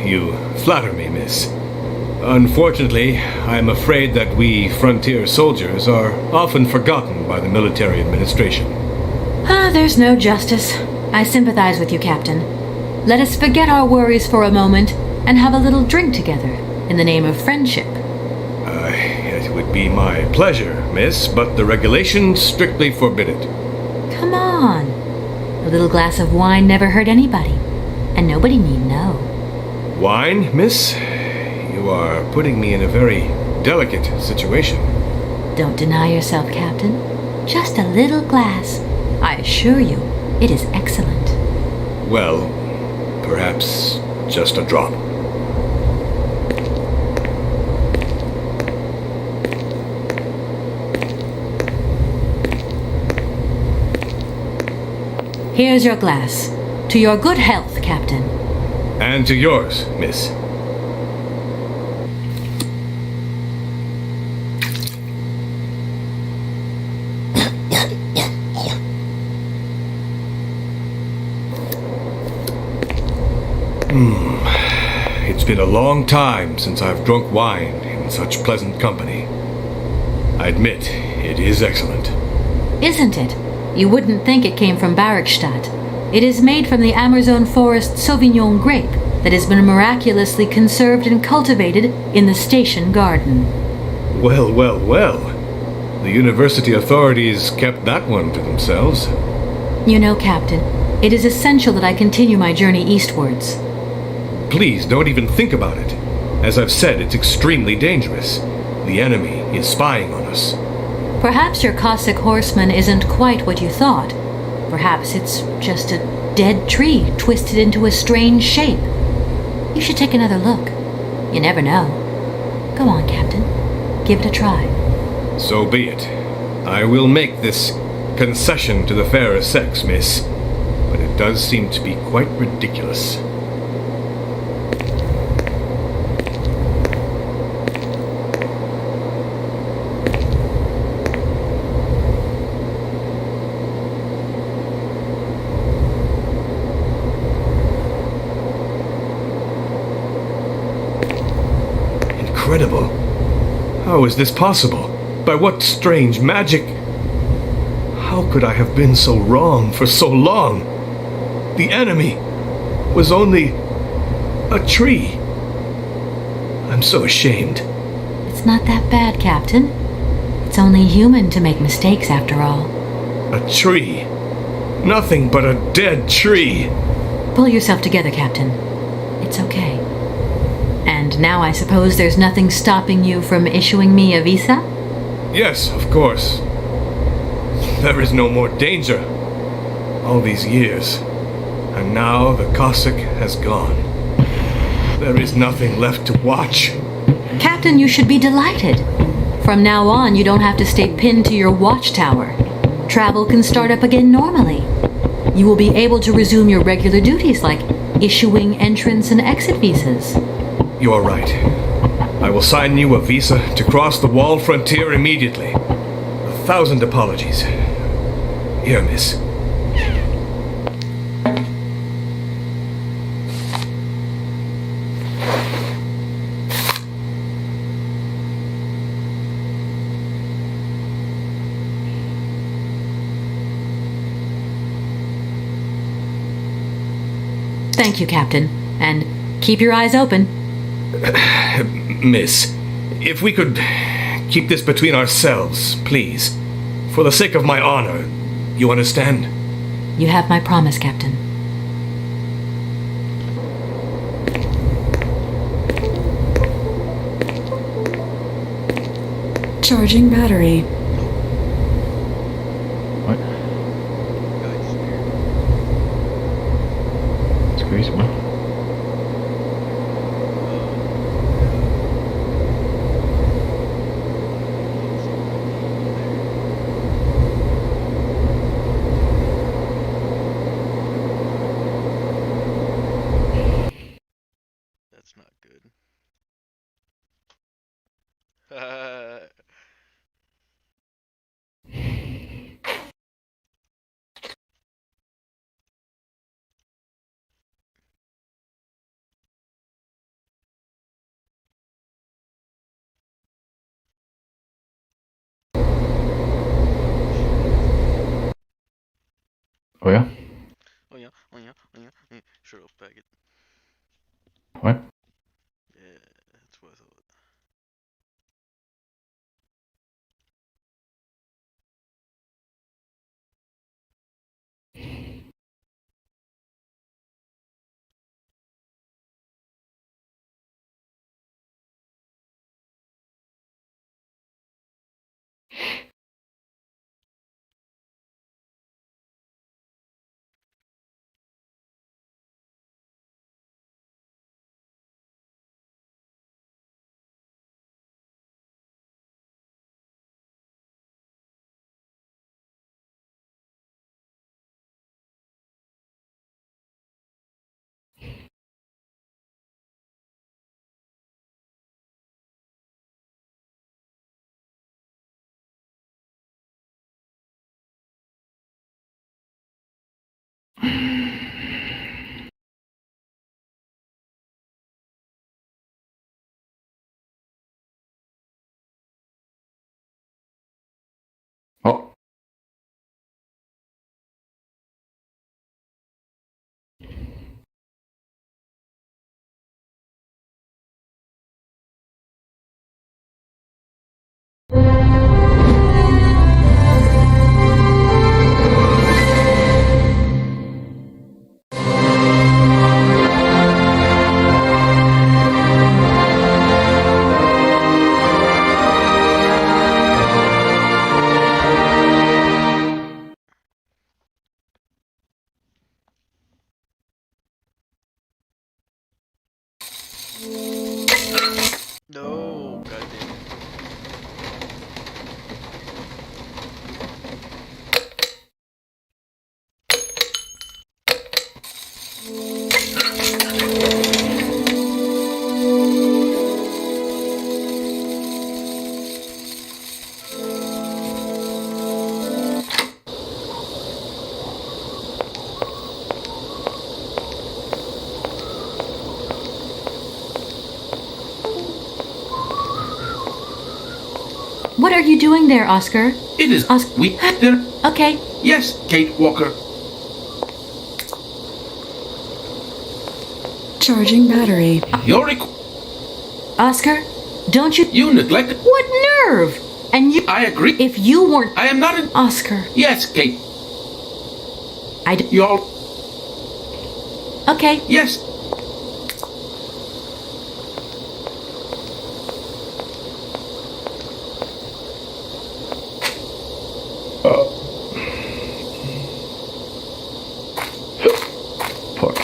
You flatter me, miss. Unfortunately, I am afraid that we frontier soldiers are often forgotten by the military administration. There's no justice. I sympathize with you, Captain. Let us forget our worries for a moment and have a little drink together in the name of friendship. It would be my pleasure, miss, but the regulations strictly forbid it. Come on. A little glass of wine never hurt anybody, and nobody need know. Wine, miss? You are putting me in a very delicate situation. Don't deny yourself, Captain. Just a little glass. I assure you, it is excellent. Well, perhaps just a drop. Here's your glass. To your good health, Captain. And to yours, miss. It's been a long time since I've drunk wine in such pleasant company. I admit, it is excellent. Isn't it? You wouldn't think it came from Barrackstadt. It is made from the Amazon forest Sauvignon grape that has been miraculously conserved and cultivated in the station garden. Well, well, well. The university authorities kept that one to themselves. You know, Captain, it is essential that I continue my journey eastwards. Please don't even think about it. As I've said, it's extremely dangerous. The enemy is spying on us. Perhaps your Cossack horseman isn't quite what you thought. Perhaps it's just a dead tree twisted into a strange shape. You should take another look. You never know. Go on, Captain. Give it a try. So be it. I will make this concession to the fairer sex, miss. But it does seem to be quite ridiculous. Incredible. How is this possible? By what strange magic? How could I have been so wrong for so long? The enemy was only a tree. I'm so ashamed. It's not that bad, Captain. It's only human to make mistakes after all. A tree? Nothing but a dead tree. Pull yourself together, Captain. It's okay. And now I suppose there's nothing stopping you from issuing me a visa? Yes, of course. There is no more danger. All these years. And now the Cossack has gone. There is nothing left to watch. Captain, you should be delighted. From now on, you don't have to stay pinned to your watchtower. Travel can start up again normally. You will be able to resume your regular duties like issuing entrance and exit visas. You are right. I will sign you a visa to cross the walled frontier immediately. 1,000 apologies. Here, miss. Thank you, Captain. And keep your eyes open. Miss, if we could keep this between ourselves, please. For the sake of my honor, you understand? You have my promise, Captain. Charging battery. What? Excuse me. That's not good. Oh yeah? Oh yeah, oh yeah, oh yeah, yeah. Shut up, faggot. What? Yeah, that's what I thought. Oh. No, goddamn it. What are you doing there, Oscar? It is. We. Okay. Yes, Kate Walker. Charging battery. You're Oscar, don't you... You neglected... What nerve? And you... I agree. If you weren't... I am not an... Oscar. Yes, Kate. You all... Okay. Yes. Fuck.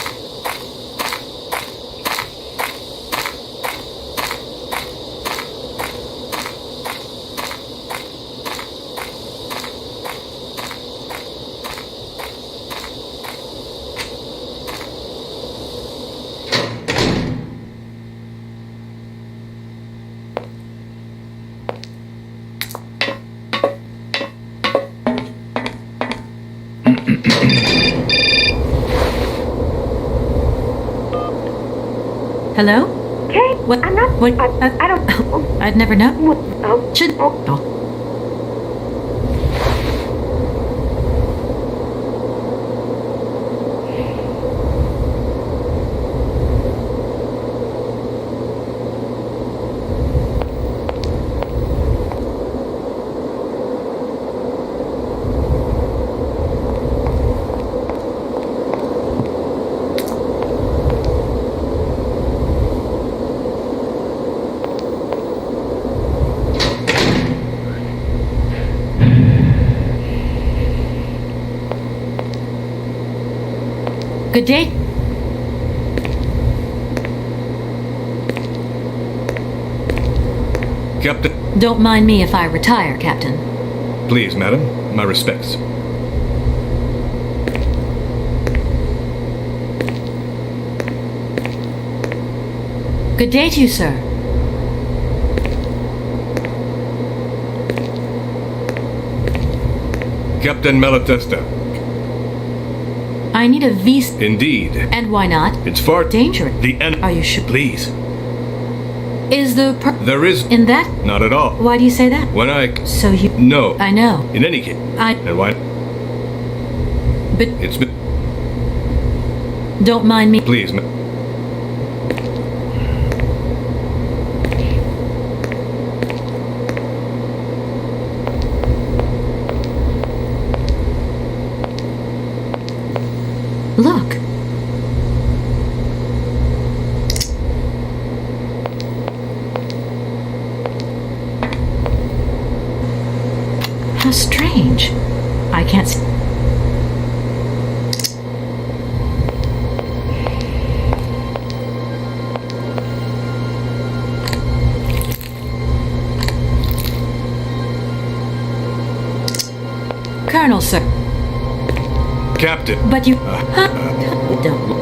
Hello? Kate, What? I'm not. What? I don't. I'd never know. Oh. Should. Oh. Good day. Captain. Don't mind me if I retire, Captain. Please, madam. My respects. Good day to you, sir. Captain Malatesta. I need a visa. Indeed. And why not? It's far dangerous. Are you sure? Please. Is the There is in that? Not at all. Why do you say that? When I So you No. I know. In any case. And why? But It's been. Don't mind me. Please, Look. How strange. I can't see. Colonel, sir. Captain. But you. Don't.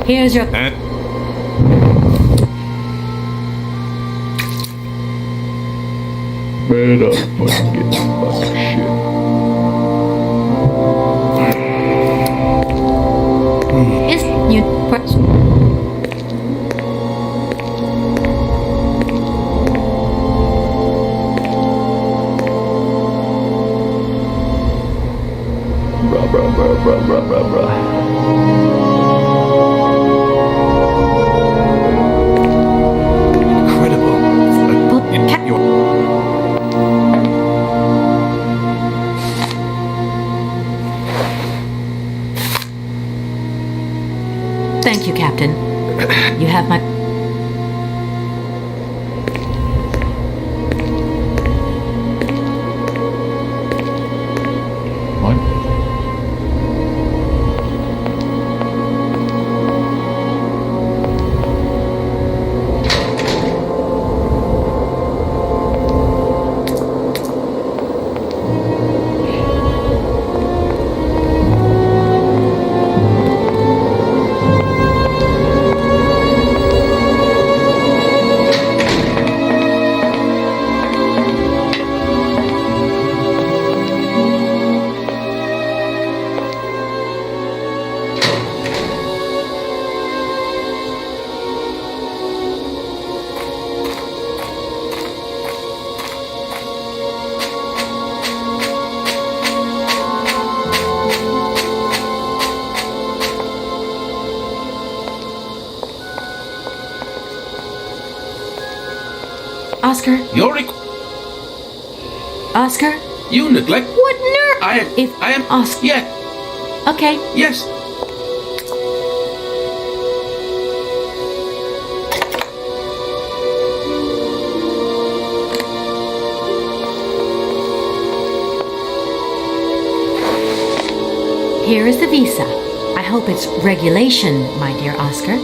Here's your. Man, I'm fucking getting fucking shit. Is you. Bruh, bruh, bruh, bruh, bruh, bruh, bruh. Thank you, Captain. You have my. What? Oscar? Your Oscar? You neglect. What nerve? I am. Oscar. Yeah. Okay. Yes. Here is the visa. I hope it's regulation, my dear Oscar.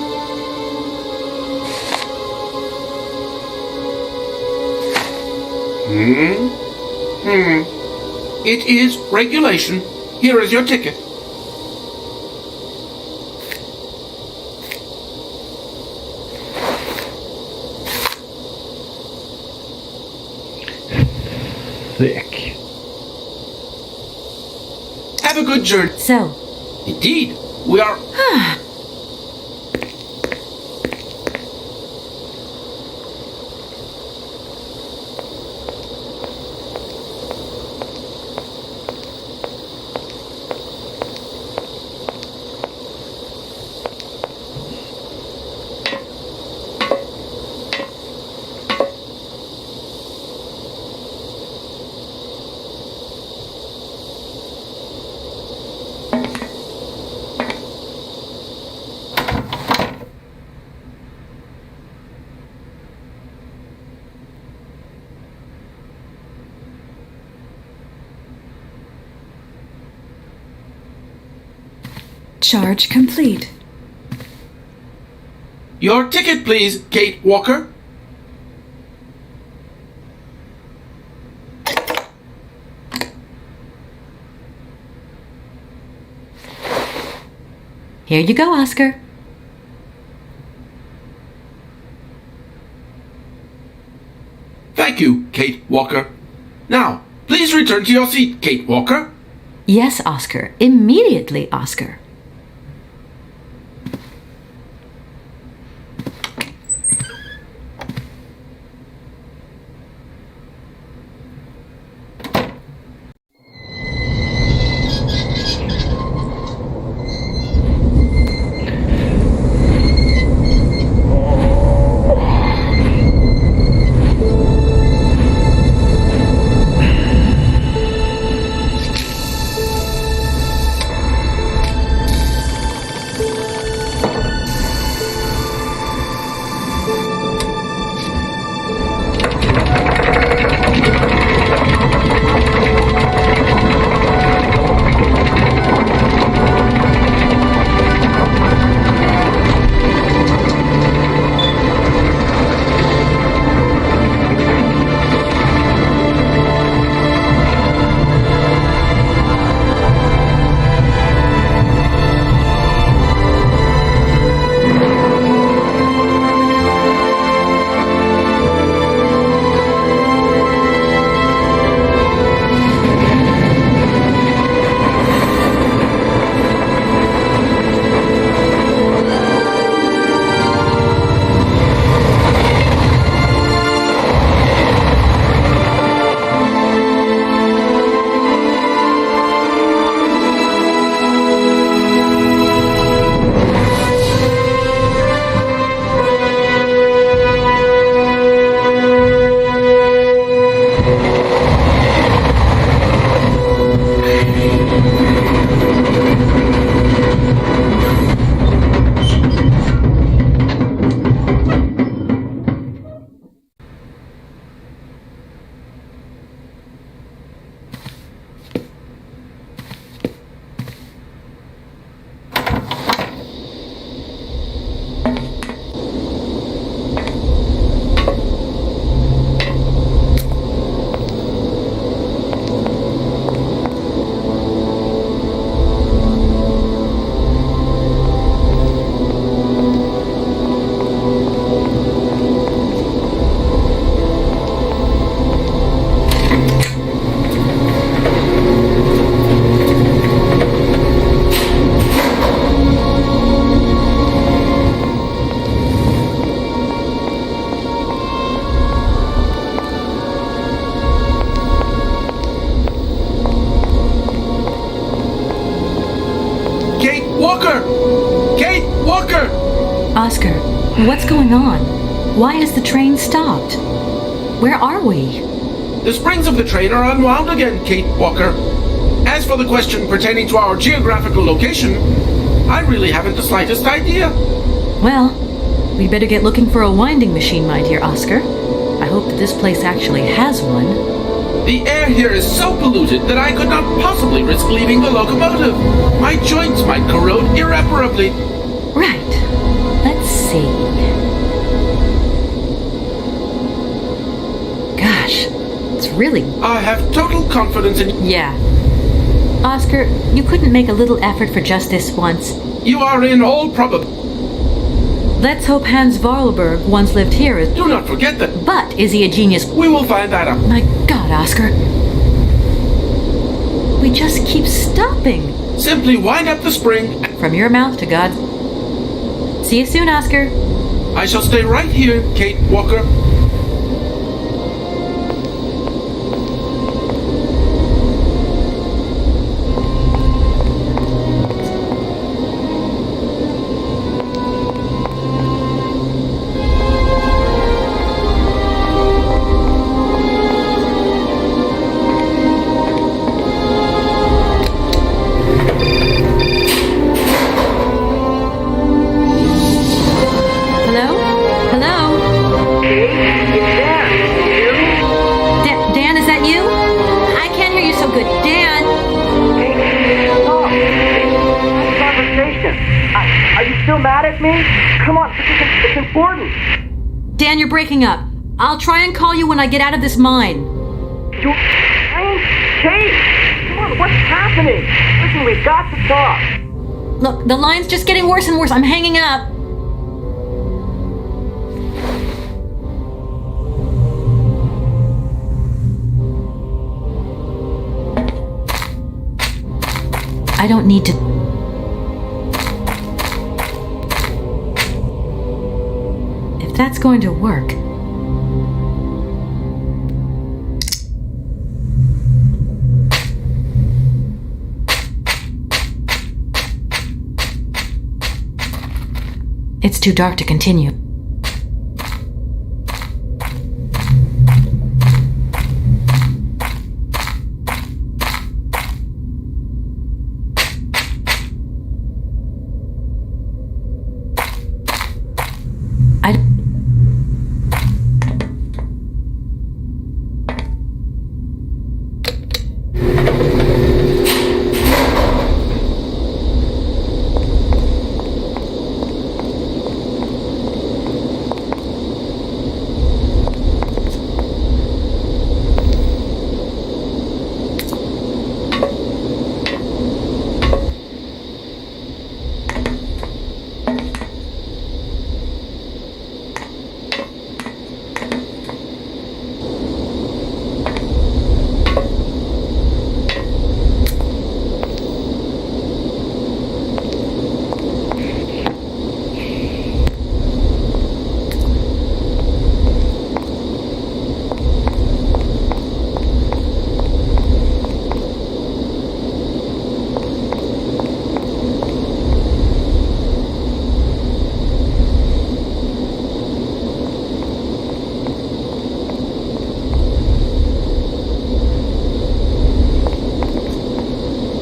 It is regulation. Here is your ticket. Thick. Have a good journey. So. Indeed. We are. Charge complete. Your ticket, please, Kate Walker. Here you go, Oscar. Thank you, Kate Walker. Now, please return to your seat, Kate Walker. Yes, Oscar. Immediately, Oscar. Walker! Oscar, what's going on? Why is the train stopped? Where are we? The springs of the train are unwound again, Kate Walker. As for the question pertaining to our geographical location, I really haven't the slightest idea. Well, we'd better get looking for a winding machine, my dear Oscar. I hope that this place actually has one. The air here is so polluted that I could not possibly risk leaving the locomotive. My joints might corrode irreparably. Right. Let's see. Gosh, it's really... I have total confidence in... Yeah. Oscar, you couldn't make a little effort for just this once. You are in all probability... Let's hope Hans Varlberg once lived here. Do not forget that... But is he a genius? We will find that out. My God, Oscar. We just keep stopping. Simply wind up the spring... From your mouth to God's... See you soon, Oscar. I shall stay right here, Kate Walker. Dan, you're breaking up. I'll try and call you when I get out of this mine. Kate! Come on, what's happening? Listen, we've got to talk. Look, the line's just getting worse and worse. I'm hanging up. I don't need to... If that's going to work... It's too dark to continue.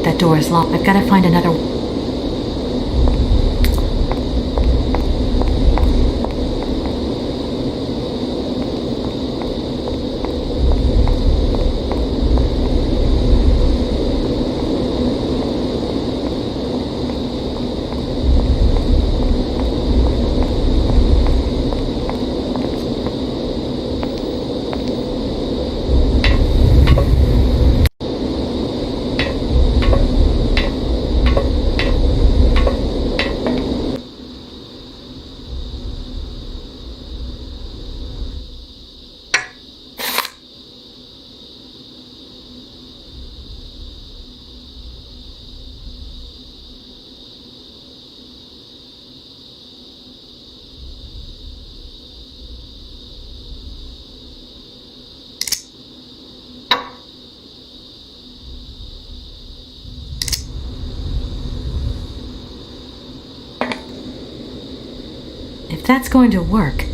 That door is locked. I've got to find another... If that's going to work...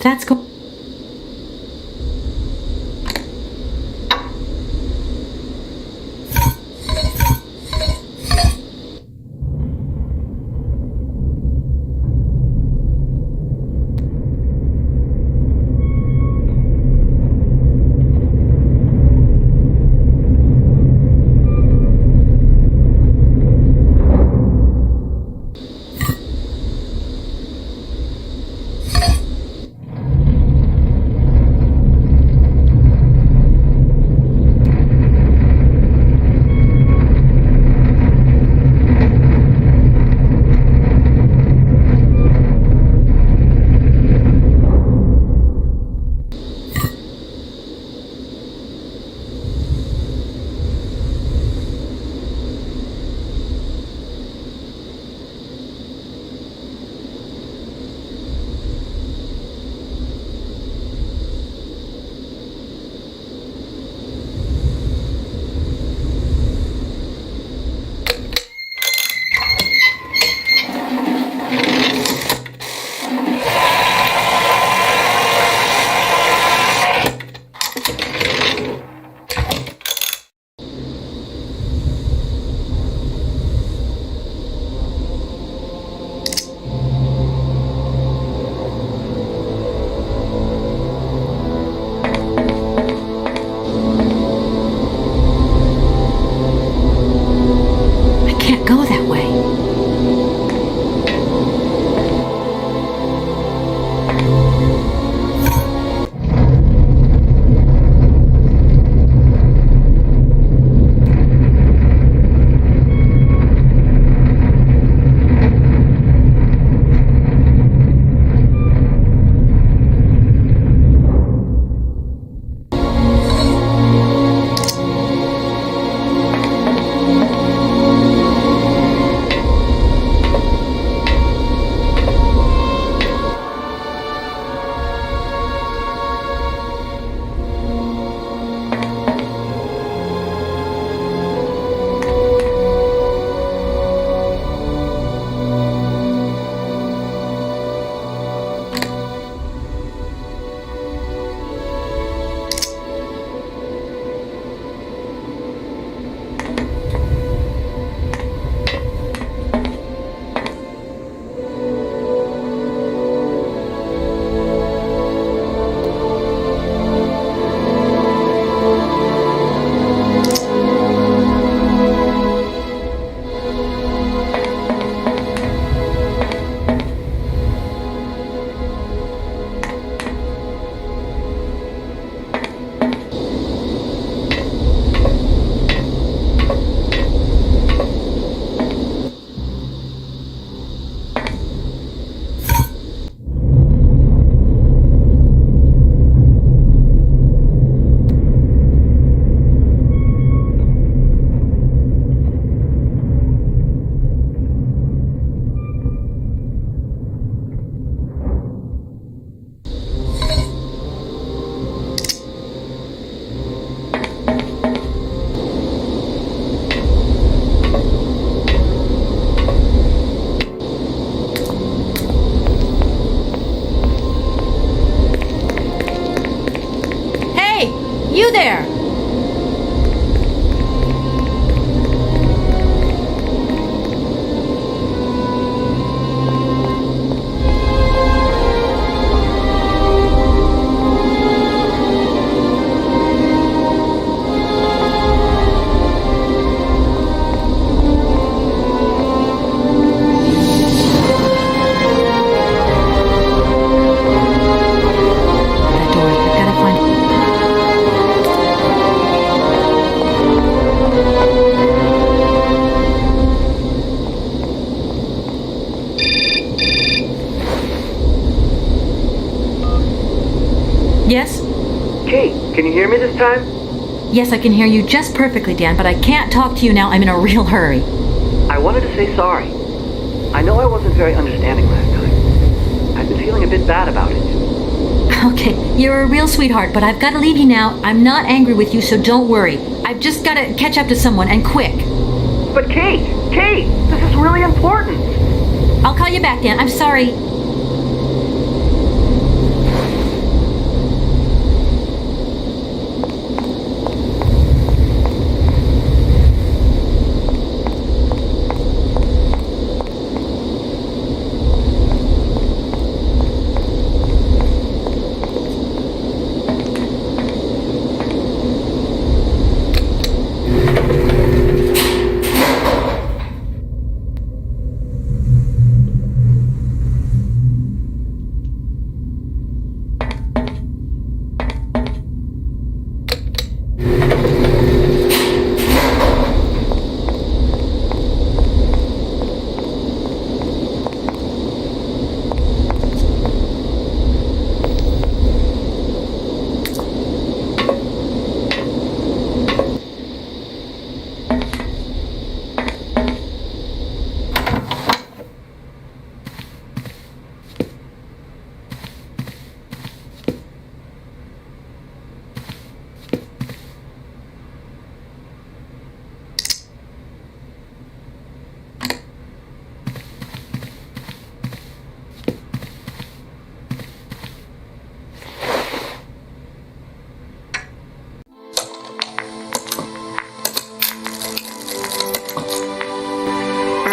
that's go that way. You there! Yes? Kate, can you hear me this time? Yes, I can hear you just perfectly, Dan, but I can't talk to you now. I'm in a real hurry. I wanted to say sorry. I know I wasn't very understanding last time. I've been feeling a bit bad about it. Okay, you're a real sweetheart, but I've got to leave you now. I'm not angry with you, so don't worry. I've just got to catch up to someone, and quick. But Kate, this is really important. I'll call you back, Dan. I'm sorry.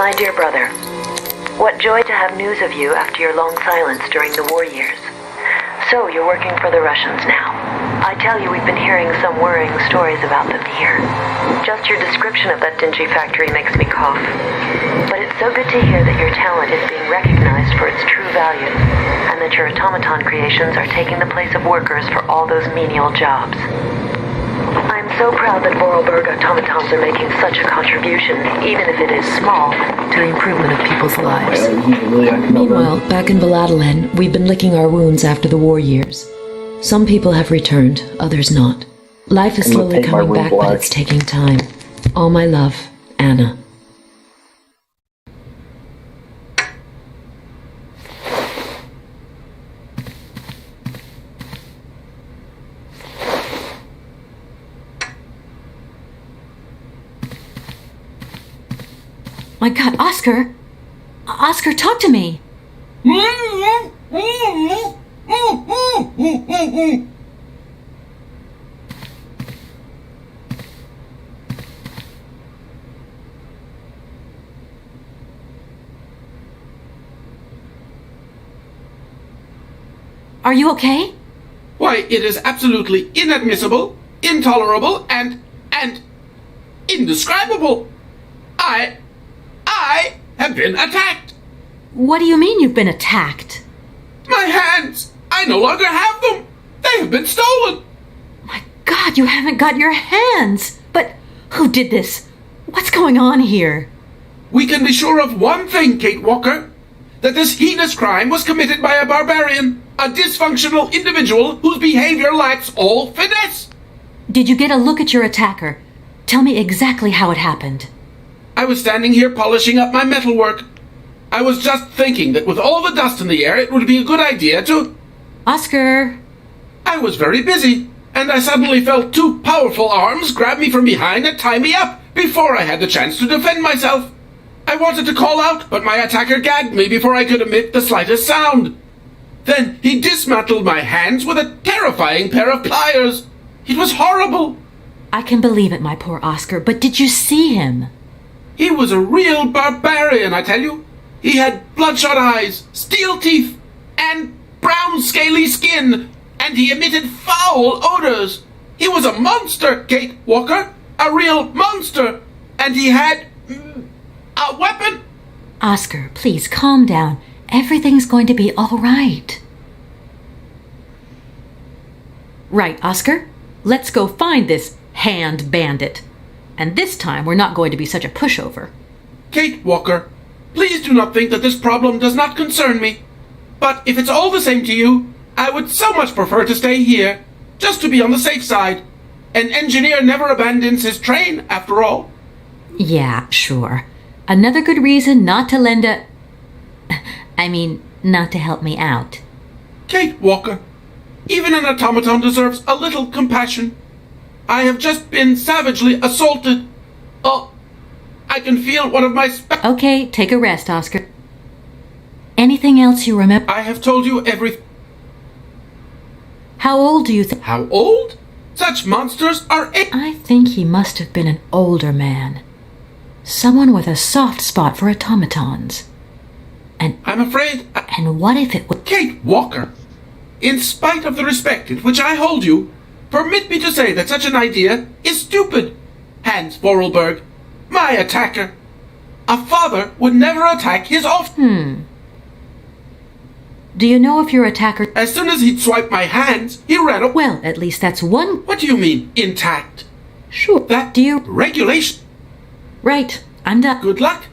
My dear brother, what joy to have news of you after your long silence during the war years. So, you're working for the Russians now. I tell you, we've been hearing some worrying stories about them here. Just your description of that dingy factory makes me cough. But it's so good to hear that your talent is being recognized for its true value, and that your automaton creations are taking the place of workers for all those menial jobs. I'm so proud that Vorarlberg automatons are making such a contribution, even if it is small, to the improvement of people's lives. Meanwhile, back in Valadalan, we've been licking our wounds after the war years. Some people have returned, others not. Life is slowly coming back, but it's taking time. All my love, Anna. My God, Oscar! Oscar, talk to me! Are you okay? Why, it is absolutely inadmissible, intolerable, and indescribable. I have been attacked. What do you mean you've been attacked? My hands! I no longer have them! They have been stolen! God, you haven't got your hands! But who did this? What's going on here? We can be sure of one thing, Kate Walker. That this heinous crime was committed by a barbarian, a dysfunctional individual whose behavior lacks all finesse. Did you get a look at your attacker? Tell me exactly how it happened. I was standing here polishing up my metalwork. I was just thinking that with all the dust in the air, it would be a good idea to... Oscar! I was very busy, and I suddenly felt two powerful arms grab me from behind and tie me up before I had the chance to defend myself. I wanted to call out, but my attacker gagged me before I could emit the slightest sound. Then he dismantled my hands with a terrifying pair of pliers. It was horrible. I can believe it, my poor Oscar, but did you see him? He was a real barbarian, I tell you. He had bloodshot eyes, steel teeth, and brown scaly skin, and he emitted foul odors. He was a monster, Kate Walker, a real monster, and he had a weapon. Oscar, please calm down. Everything's going to be all right. Right, Oscar? Let's go find this hand bandit. And this time we're not going to be such a pushover. Kate Walker, please do not think that this problem does not concern me. But if it's all the same to you, I would so much prefer to stay here, just to be on the safe side. An engineer never abandons his train, after all. Yeah, sure. Another good reason not to lend a... not to help me out. Kate Walker, even an automaton deserves a little compassion. I have just been savagely assaulted. Oh, I can feel one of my... Okay, take a rest, Oscar. Anything else you remember? I have told you everything. How old do you think? How old? Such monsters are... I think he must have been an older man. Someone with a soft spot for automatons. And I'm afraid... And what if it was... Kate Walker, in spite of the respect in which I hold you, permit me to say that such an idea is stupid. Hans Vorarlberg, my attacker. A father would never attack his offspring. Do you know if your attacker... As soon as he'd swiped my hands, he ran up... Well, at least that's one... What do you mean, intact? Sure. That... Do you... Regulation. Right. I'm done. Good luck.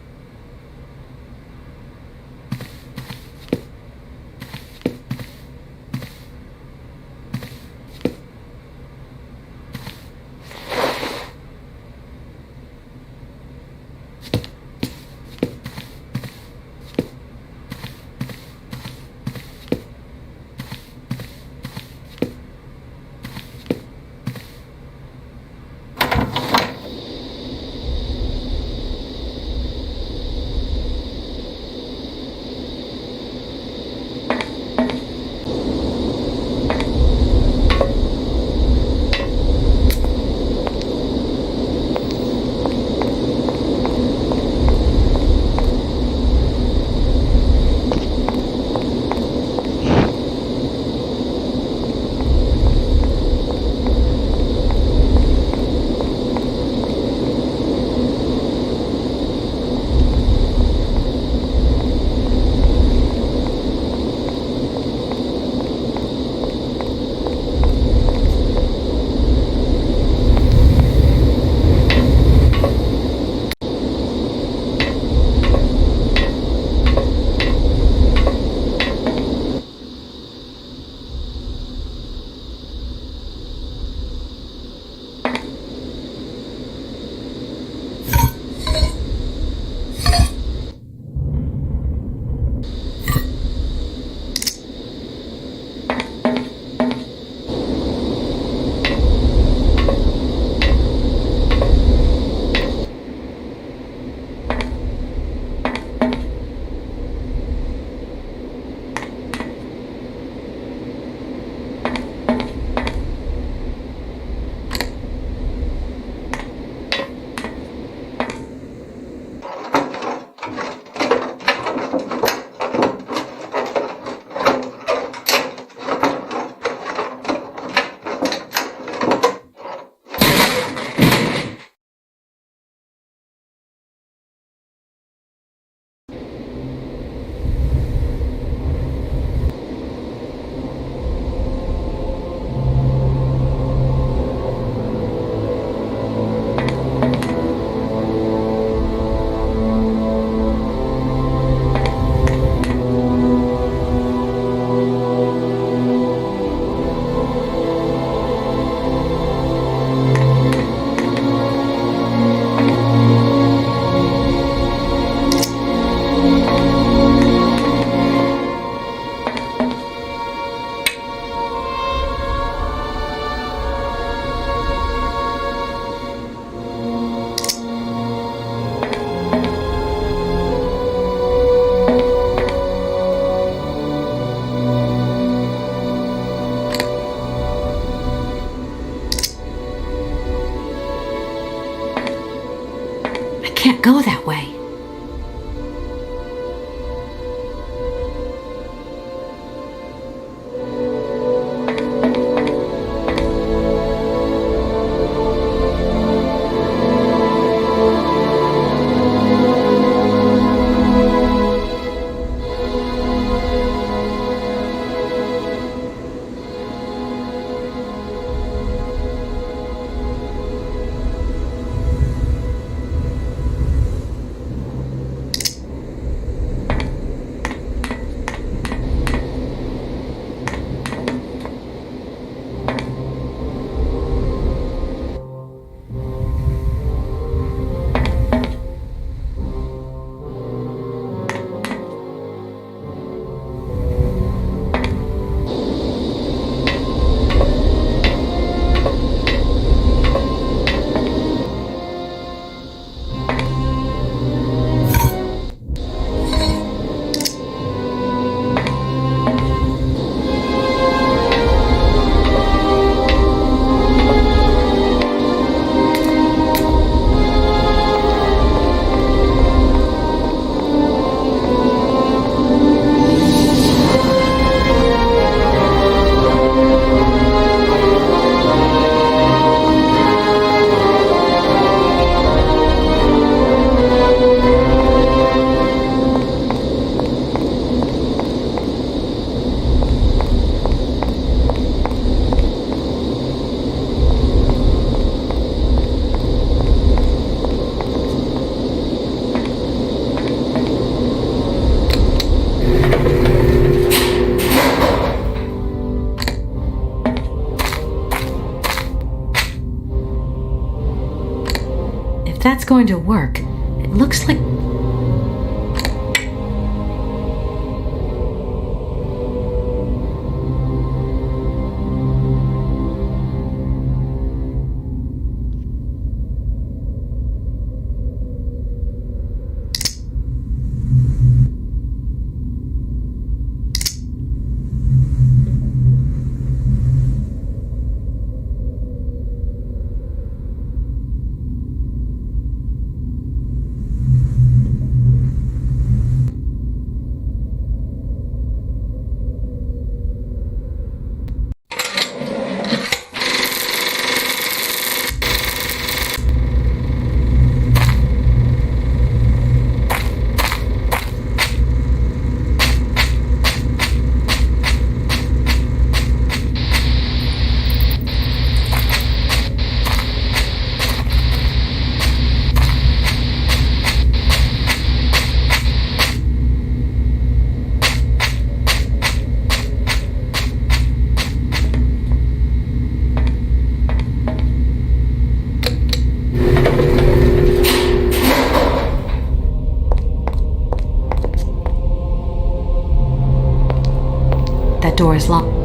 can't go that way. If that's going to work, it looks like... That door is locked.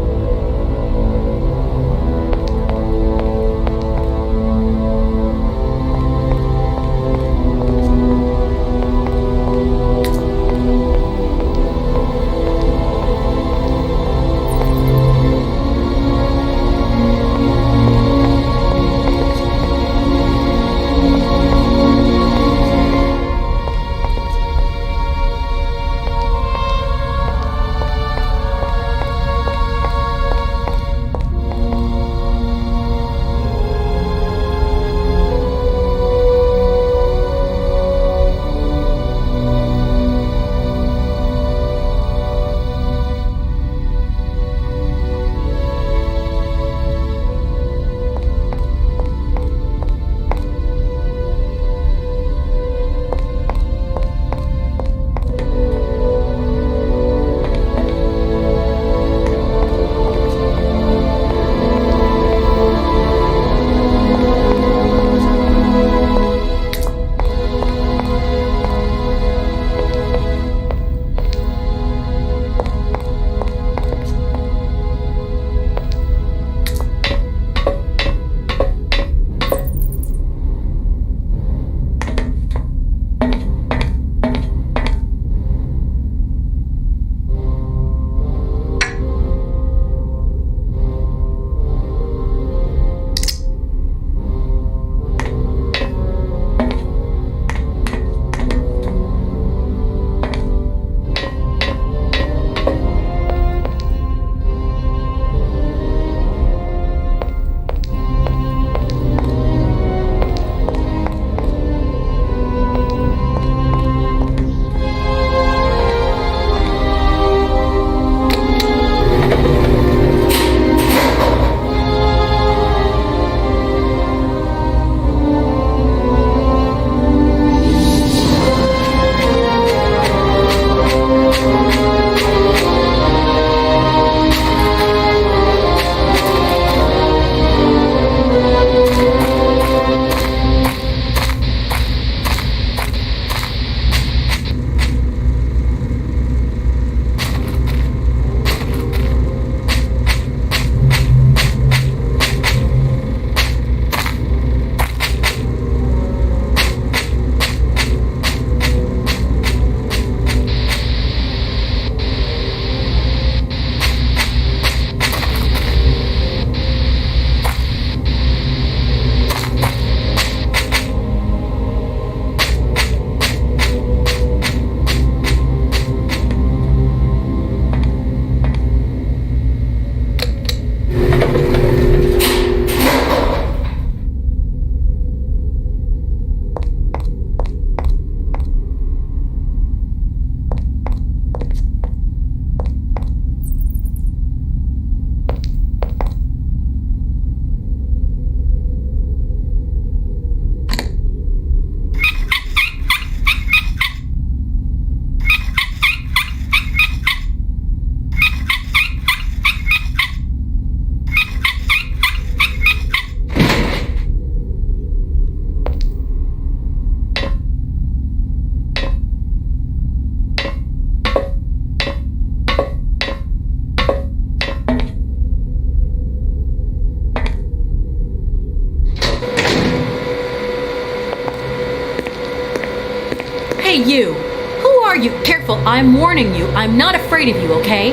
Hey, you! Who are you? Careful, I'm warning you. I'm not afraid of you, okay?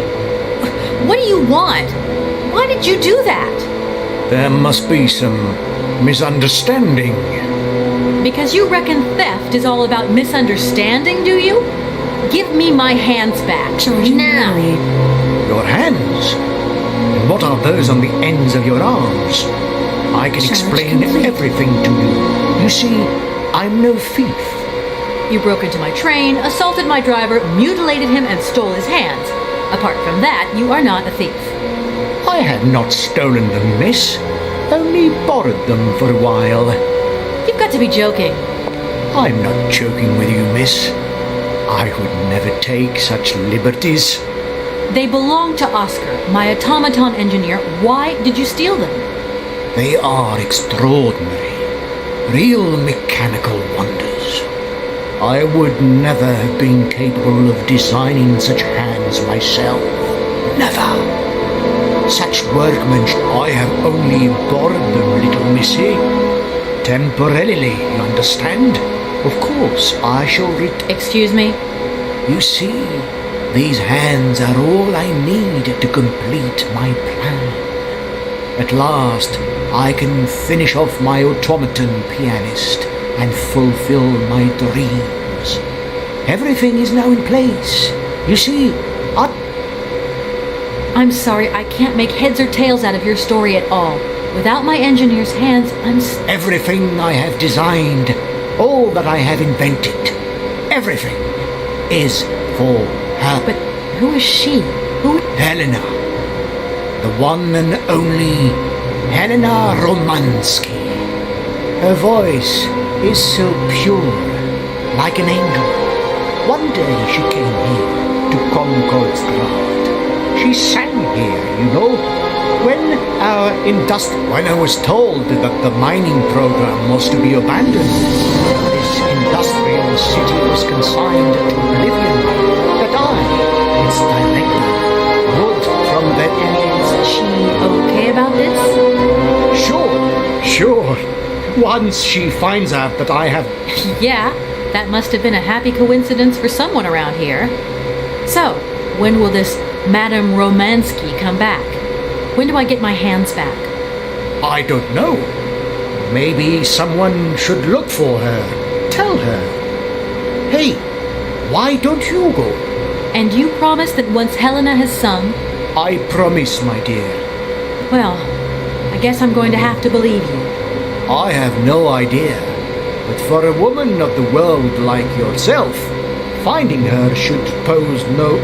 What do you want? Why did you do that? There must be some misunderstanding. Because you reckon theft is all about misunderstanding, do you? Give me my hands back. Now! Your hands? And what are those on the ends of your arms? I can explain everything to you. You see, I'm no thief. You broke into my train, assaulted my driver, mutilated him, and stole his hands. Apart from that, you are not a thief. I have not stolen them, miss. Only borrowed them for a while. You've got to be joking. I'm not joking with you, miss. I would never take such liberties. They belong to Oscar, my automaton engineer. Why did you steal them? They are extraordinary. Real mechanical wonders. I would never have been capable of designing such hands myself. Never. Such workmanship, I have only borrowed them, little missy. Temporarily, you understand? Of course, I shall Excuse me? You see, these hands are all I need to complete my plan. At last, I can finish off my automaton pianist and fulfill my dreams. Everything is now in place. You see, I'm sorry, I can't make heads or tails out of your story at all. Without my engineer's hands, Everything I have designed, all that I have invented, everything is for her. But who is she? Helena. The one and only Helena Romansky. Her voice is so pure, like an angel. One day she came here to Concordstraat. She sang here, you know, when I was told that the mining program was to be abandoned, this industrial city was consigned to oblivion, that I, its director, would from the end. Is she okay about this? Sure. Once she finds out that I have... Yeah, that must have been a happy coincidence for someone around here. So, when will this Madame Romansky come back? When do I get my hands back? I don't know. Maybe someone should look for her. Tell her. Hey, why don't you go? And you promise that once Helena has sung... I promise, my dear. Well, I guess I'm going to have to believe you. I have no idea. But for a woman of the world like yourself, finding her should pose no...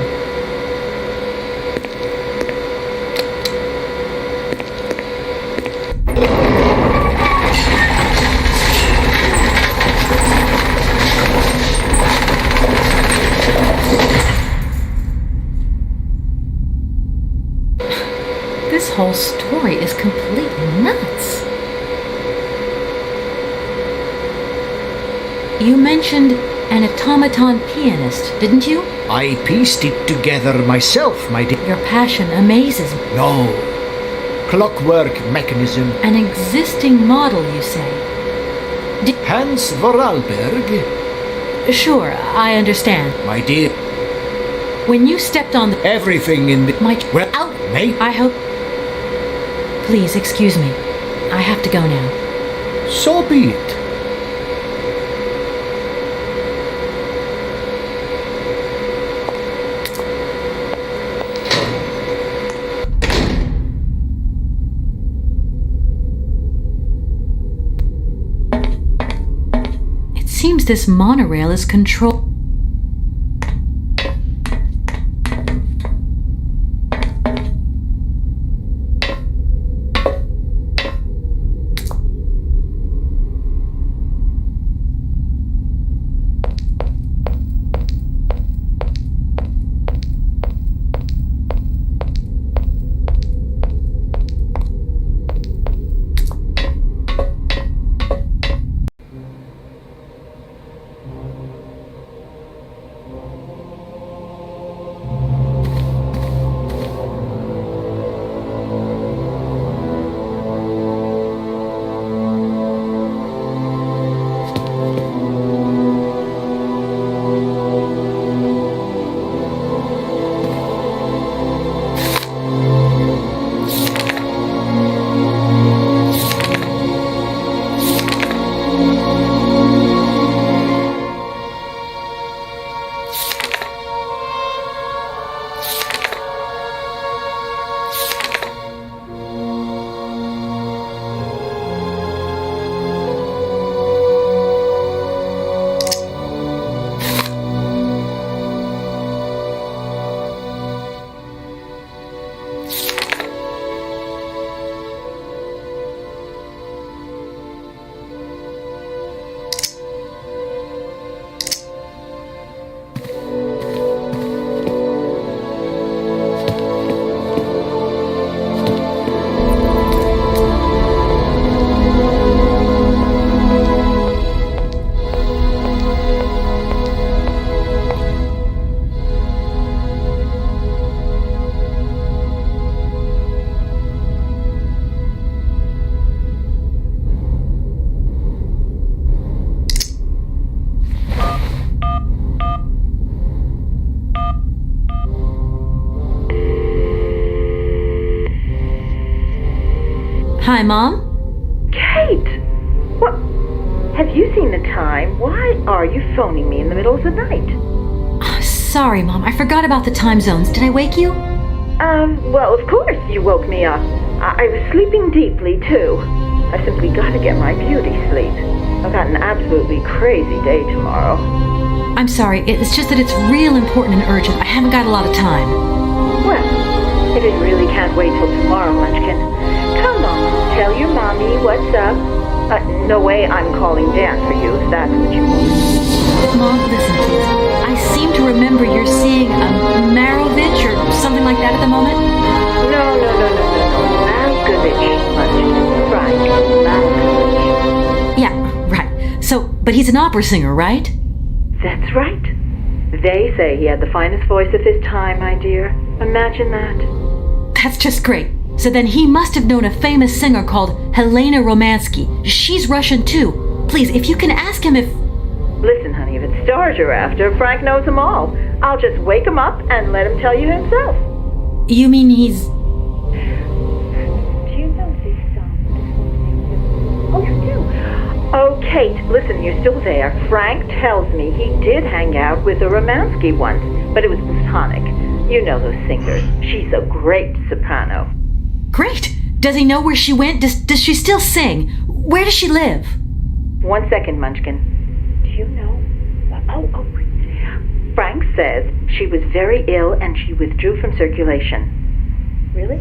This whole story is completely nuts. You mentioned an automaton pianist, didn't you? I pieced it together myself, my dear. Your passion amazes me. No. Clockwork mechanism. An existing model, you say? Hans Vorarlberg? Sure, I understand. My dear. When you stepped on the... Everything in the... Well, out! Mate? I hope... Please, excuse me. I have to go now. So be it. It seems this monorail is controlled... time, Mom. Kate! What? Have you seen the time? Why are you phoning me in the middle of the night? Sorry, Mom. I forgot about the time zones. Did I wake you? Well, of course you woke me up. I was sleeping deeply, too. I simply got to get my beauty sleep. I've got an absolutely crazy day tomorrow. I'm sorry. It's just that it's real important and urgent. I haven't got a lot of time. Well, if it really can't wait till tomorrow, Munchkin, come on, tell your mommy what's up. No way I'm calling Dan for you, if that's what you want. Mom, listen, please. I seem to remember you're seeing Marovich or something like that at the moment? No. Malkovich, Munchkin. Frank Malkovich. Yeah, right. So, but he's an opera singer, right? That's right. They say he had the finest voice of his time, my dear. Imagine that. That's just great. So then he must have known a famous singer called Helena Romansky. She's Russian too. Please, if you can ask him if... Listen, honey, if it's stars you're after, Frank knows them all. I'll just wake him up and let him tell you himself. You mean he's... Do you know this song? Oh, you do? Oh, Kate, listen, you're still there. Frank tells me he did hang out with a Romansky once, but it was platonic. You know those singers. She's a great soprano. Great! Does he know where she went? Does she still sing? Where does she live? 1 second, Munchkin. Do you know? Oh. Frank says she was very ill and she withdrew from circulation. Really?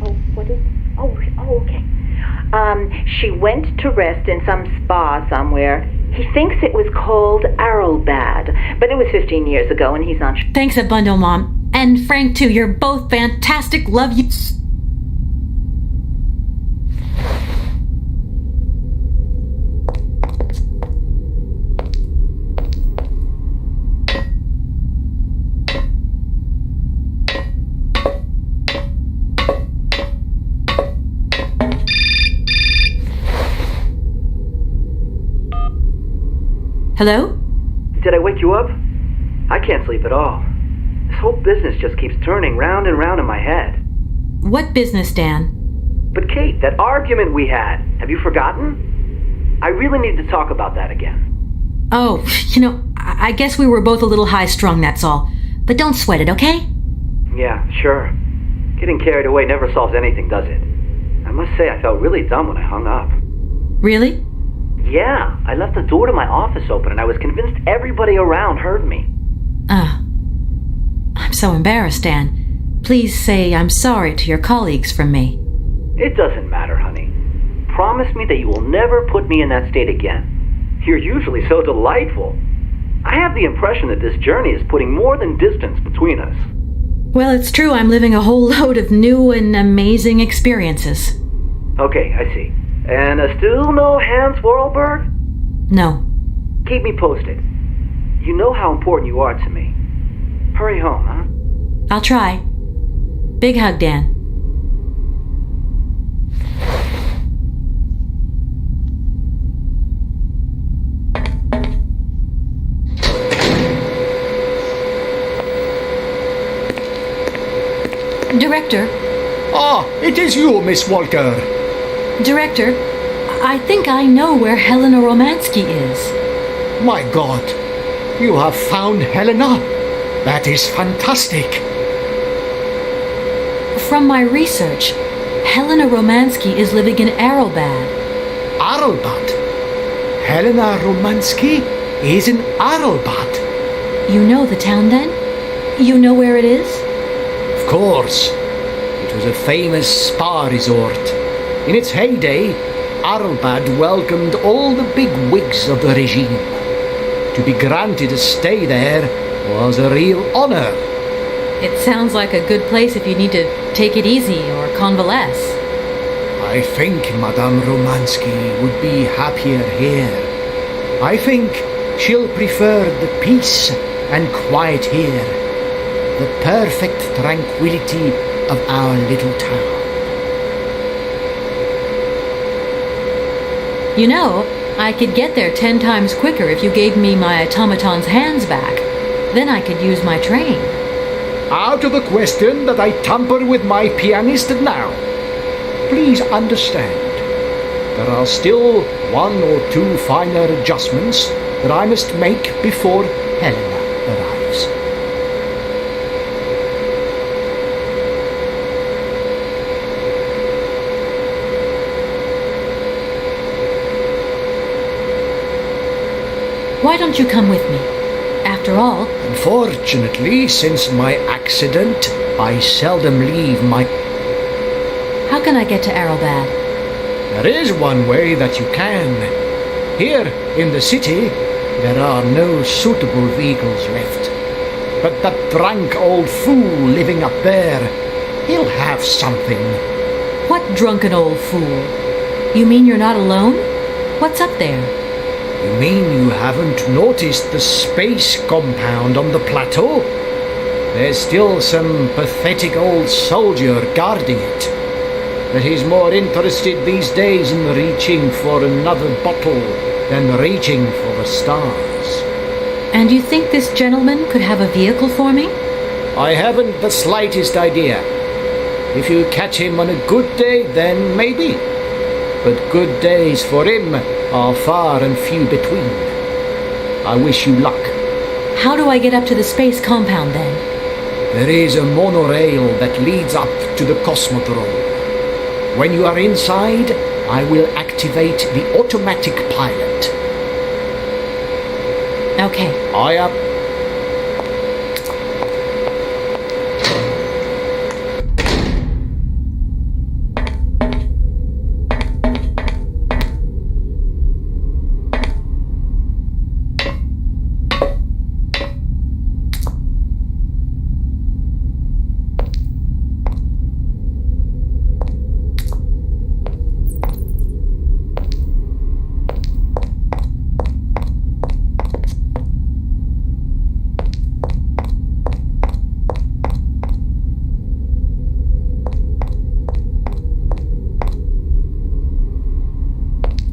Oh, what is... Oh, okay. She went to rest in some spa somewhere. He thinks it was called Arlbad, but it was 15 years ago and he's not sure. Thanks a bundle, Mom. And Frank, too. You're both fantastic. Love you. Hello? Did I wake you up? I can't sleep at all. This whole business just keeps turning round and round in my head. What business, Dan? But Kate, that argument we had, have you forgotten? I really need to talk about that again. Oh, I guess we were both a little high-strung, that's all. But don't sweat it, okay? Yeah, sure. Getting carried away never solves anything, does it? I must say I felt really dumb when I hung up. Really? Yeah, I left the door to my office open and I was convinced everybody around heard me. I'm so embarrassed, Dan. Please say I'm sorry to your colleagues from me. It doesn't matter, honey. Promise me that you will never put me in that state again. You're usually so delightful. I have the impression that this journey is putting more than distance between us. Well, it's true I'm living a whole load of new and amazing experiences. Okay, I see. And still no Hans Vorarlberg? No. Keep me posted. You know how important you are to me. Hurry home, huh? I'll try. Big hug, Dan. Director. Ah, it is you, Miss Walker. Director, I think I know where Helena Romansky is. My God, you have found Helena. That is fantastic. From my research, Helena Romansky is living in Arlbad. Arlbad? Helena Romansky is in Arlbad. You know the town then? You know where it is? Of course. It was a famous spa resort. In its heyday, Arlbad welcomed all the big wigs of the regime. To be granted a stay there was a real honor. It sounds like a good place if you need to take it easy or convalesce. I think Madame Romansky would be happier here. I think she'll prefer the peace and quiet here, the perfect tranquility of our little town. You know, I could get there 10 times quicker if you gave me my automaton's hands back. Then I could use my train. Out of the question that I tamper with my pianist now. Please understand, there are still one or two finer adjustments that I must make before Helena arrives. Why don't you come with me? After all... Unfortunately, since my accident, I seldom leave my... How can I get to Arrowbad? There is one way that you can. Here, in the city, there are no suitable vehicles left. But that drunk old fool living up there, he'll have something. What drunken old fool? You mean you're not alone? What's up there? You mean you haven't noticed the space compound on the plateau? There's still some pathetic old soldier guarding it. But he's more interested these days in reaching for another bottle than reaching for the stars. And you think this gentleman could have a vehicle for me? I haven't the slightest idea. If you catch him on a good day, then maybe. But good days for him are far and few between. I wish you luck. How do I get up to the space compound then? There is a monorail that leads up to the Cosmodrome. When you are inside, I will activate the automatic pilot. Okay. I up.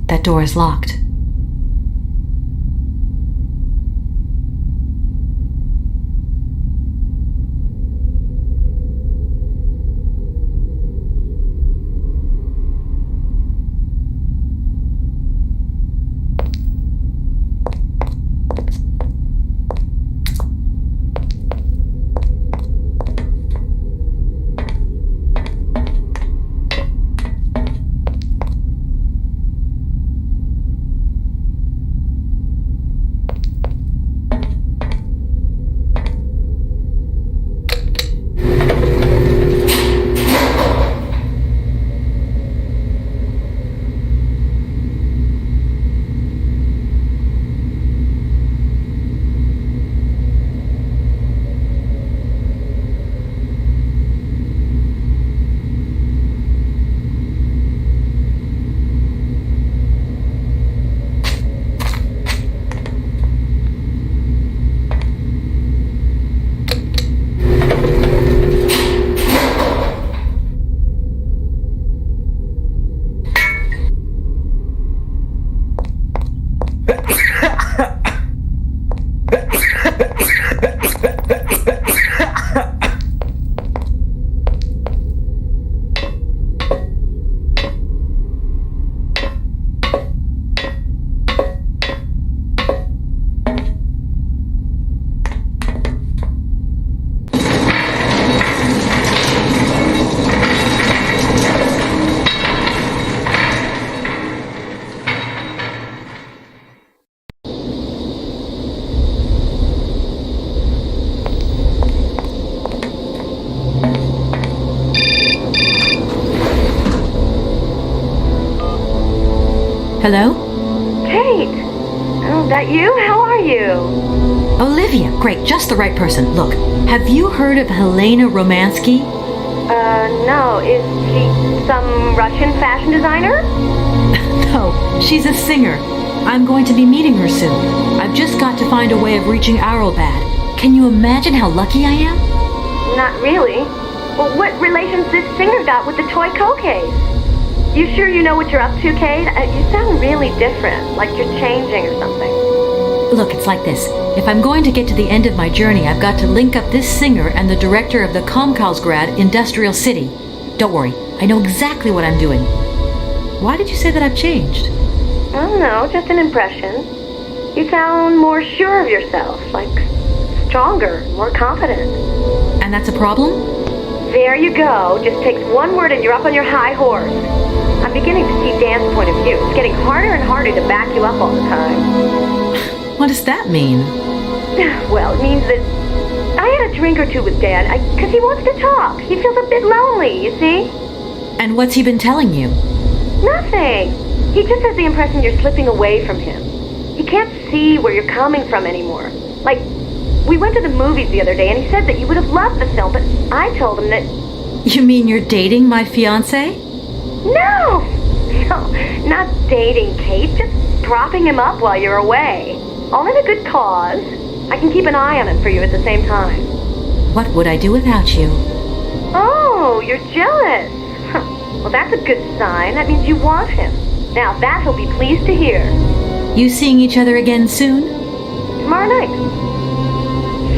That door is locked. Hello? Kate! Oh, that you? How are you? Olivia, great, just the right person. Look, have you heard of Helena Romansky? No. Is she some Russian fashion designer? No, she's a singer. I'm going to be meeting her soon. I've just got to find a way of reaching Arrowbad. Can you imagine how lucky I am? Not really. Well, what relation's this singer got with the toy case? You sure you know what you're up to, Kate? You sound really different, like you're changing or something. Look, it's like this. If I'm going to get to the end of my journey, I've got to link up this singer and the director of the Comkalsgrad Industrial City. Don't worry, I know exactly what I'm doing. Why did you say that I've changed? I don't know, just an impression. You sound more sure of yourself, like stronger, more confident. And that's a problem? There you go. Just takes one word and you're up on your high horse. I'm beginning to see Dan's point of view. It's getting harder and harder to back you up all the time. What does that mean? Well, it means that I had a drink or two with Dan, because he wants to talk. He feels a bit lonely, you see? And what's he been telling you? Nothing. He just has the impression you're slipping away from him. He can't see where you're coming from anymore. Like, we went to the movies the other day, and he said that you would have loved the film, but I told him that... You mean you're dating my fiancé? No! No, not dating, Kate. Just dropping him up while you're away. All in a good cause. I can keep an eye on him for you at the same time. What would I do without you? Oh, you're jealous. Well, that's a good sign. That means you want him. Now, that he'll be pleased to hear. You seeing each other again soon? Tomorrow night.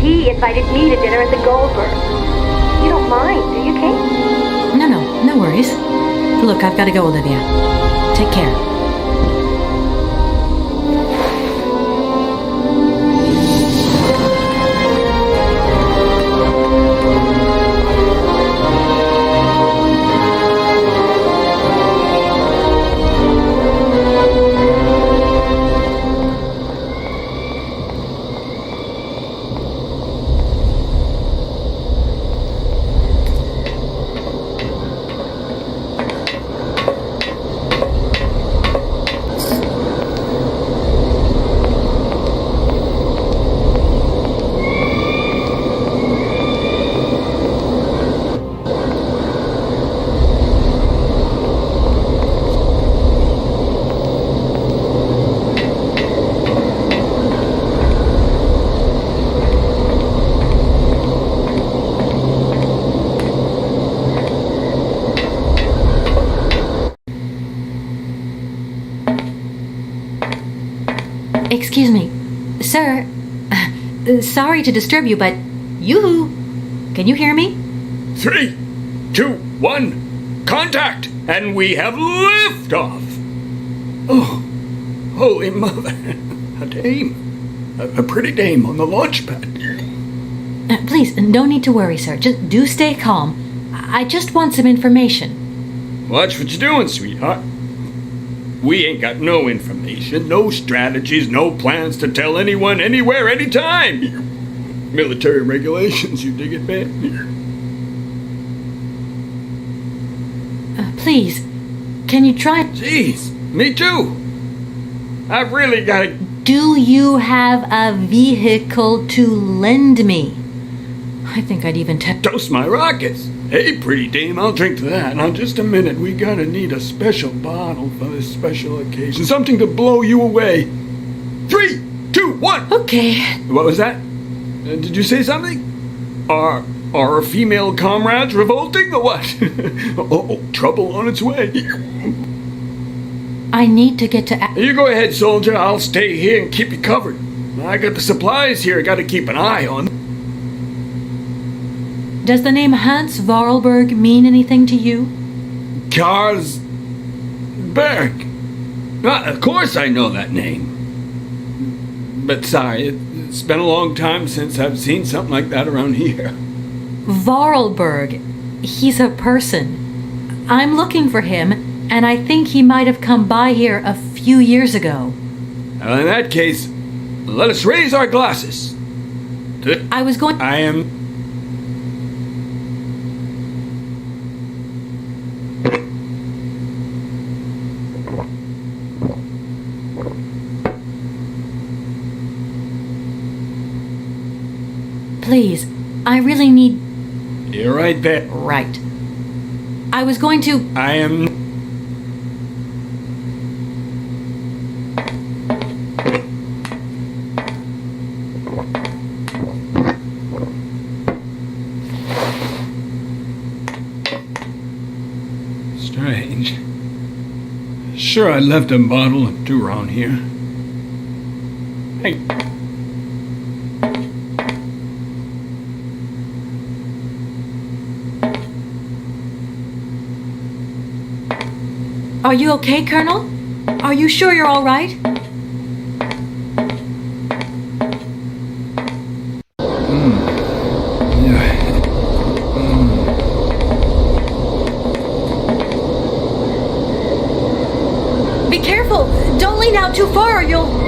He invited me to dinner at the Goldberg. You don't mind, do you, Kate? No worries. Look, I've got to go, Olivia. Take care. Excuse me. Sir, sorry to disturb you, but yoo-hoo! Can you hear me? 3, 2, 1, contact! And we have liftoff! Oh, holy mother. A dame. A pretty dame on the launch pad. Please, no need to worry, sir. Just do stay calm. I just want some information. Watch what you're doing, sweetheart. We ain't got no information, no strategies, no plans to tell anyone, anywhere, anytime. Military regulations, you dig it, man? Please, can you try... Jeez, me too. I've really got to... Do you have a vehicle to lend me? I think I'd even Dose my rockets. Hey, pretty dame, I'll drink to that. Now, just a minute. We gotta need a special bottle for this special occasion. Something to blow you away. 3, 2, 1. Okay. What was that? Did you say something? Are our female comrades revolting or what? Oh, trouble on its way. I need to get to... You go ahead, soldier. I'll stay here and keep you covered. I got the supplies here I gotta keep an eye on. Does the name Hans Vorarlberg mean anything to you? Karlsberg. Of course I know that name. But sorry, it's been a long time since I've seen something like that around here. Vorarlberg. He's a person. I'm looking for him, and I think he might have come by here a few years ago. Well, in that case, let us raise our glasses. I was going... I am... Please, I really need... You're right there. Right. I was going to... I am... Strange. Sure, I left a bottle or two around here. Hey. Are you okay, Colonel? Are you sure you're all right? Be careful! Don't lean out too far or you'll...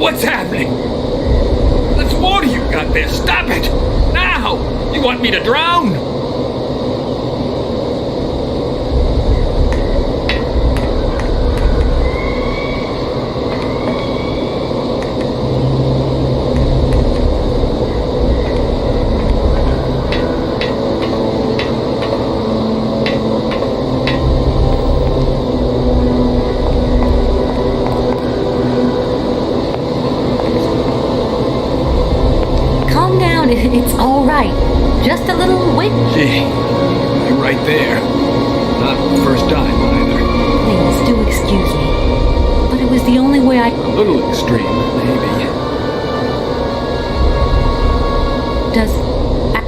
What's happening? Let's water you got there. Stop it! Now! You want me to drown? It's all right. Just a little wind. Gee, you're right there. Not the first time either. Please do excuse me. But it was the only way I... A little extreme, maybe. Does...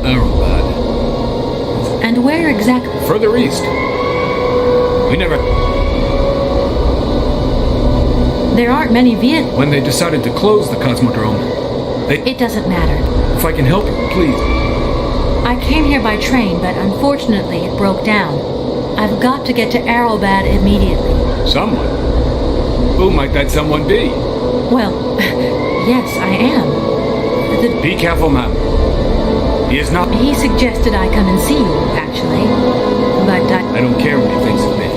Arrowbad. And where exactly? Further east. We never... There aren't many vehicles. When they decided to close the Cosmodrome, It doesn't matter. If I can help you, please. I came here by train, but unfortunately it broke down. I've got to get to Arrowbad immediately. Someone? Who might that someone be? Well, yes, I am. Be careful, ma'am. He is not... He suggested I come and see you, actually. But I don't care what he thinks of me.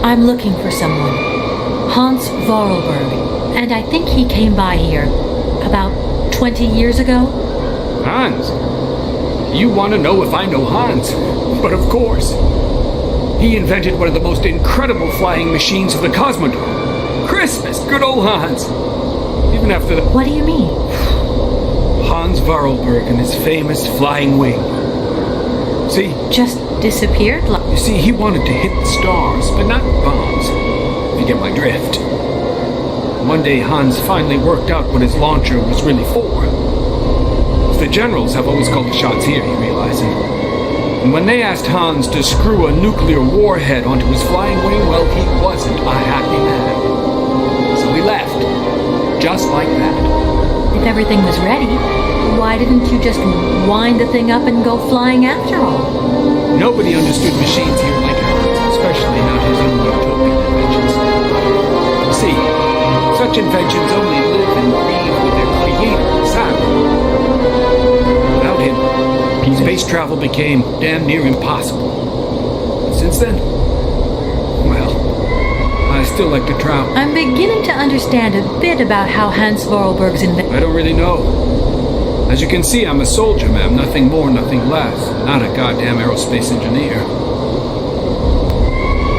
I'm looking for someone. Hans Vorarlberg. And I think he came by here about 20 years ago. Hans? You want to know if I know Hans? But of course. He invented one of the most incredible flying machines of the Cosmodrome. Christmas, good old Hans. Even after the... What do you mean? Hans Vorarlberg and his famous flying wing. See? Just disappeared? You see, he wanted to hit the stars, but not bombs. If you get my drift. One day Hans finally worked out what his launcher was really for. The generals have always called the shots here, he realized. And when they asked Hans to screw a nuclear warhead onto his flying wing, well, he wasn't a happy man. So he left. Just like that. If everything was ready, why didn't you just wind the thing up and go flying after all? Nobody understood machines here like Hans, especially not his own utopian inventions. See, such inventions only live and breathe with their creator, Sam. Without him, space travel became damn near impossible. Since then, well, I still like to travel. I'm beginning to understand a bit about how Hans Vorarlberg's invention... I don't really know. As you can see, I'm a soldier, ma'am. Nothing more, nothing less. Not a goddamn aerospace engineer.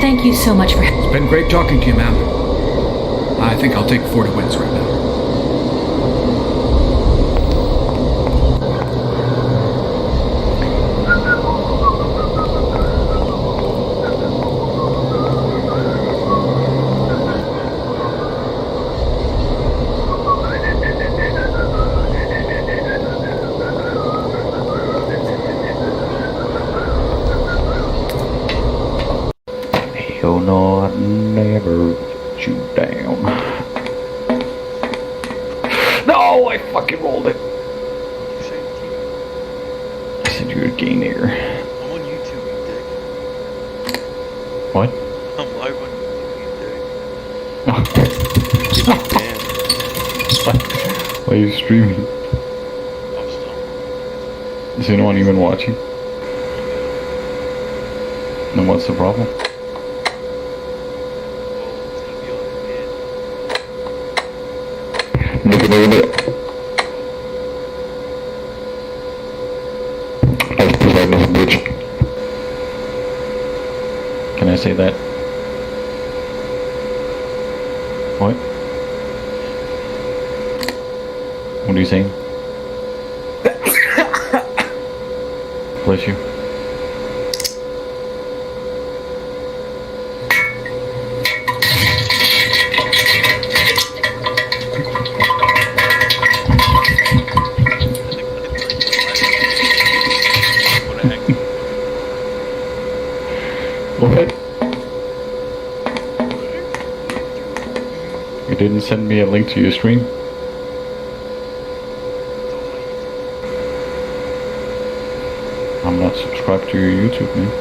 Thank you so much for... It's been great talking to you, ma'am. I think I'll take 40 wins right now. Hell no, I'd never let you down. No, I fucking rolled it. I said you're a gay nigger. I'm on YouTube, you dick. What? I'm live on YouTube, you dick. Why are you streaming? I'm still. Is anyone even watching? Then what's the problem? Look at it. I'll provide this bitch. Can I say that? What? What are you saying? Bless you. What? You didn't send me a link to your stream? I'm not subscribed to your YouTube, man.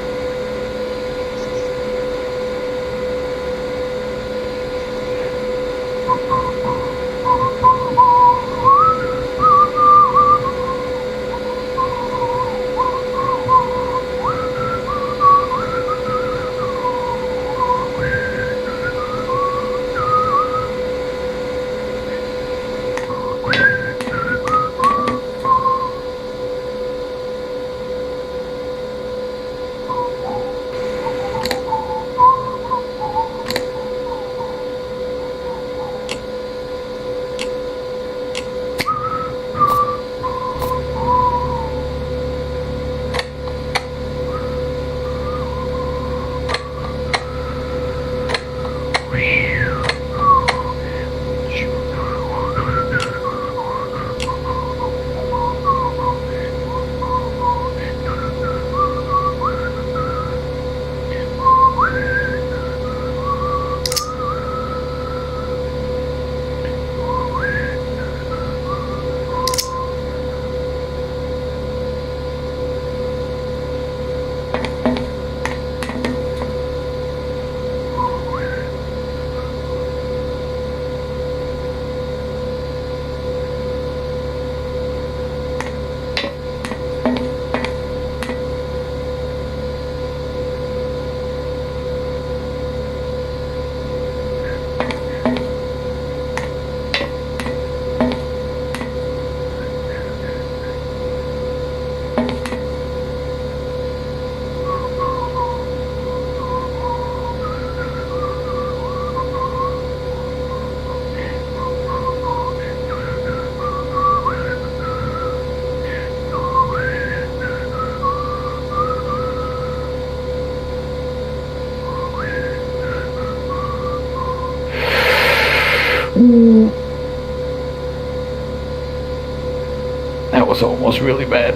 That was almost really bad.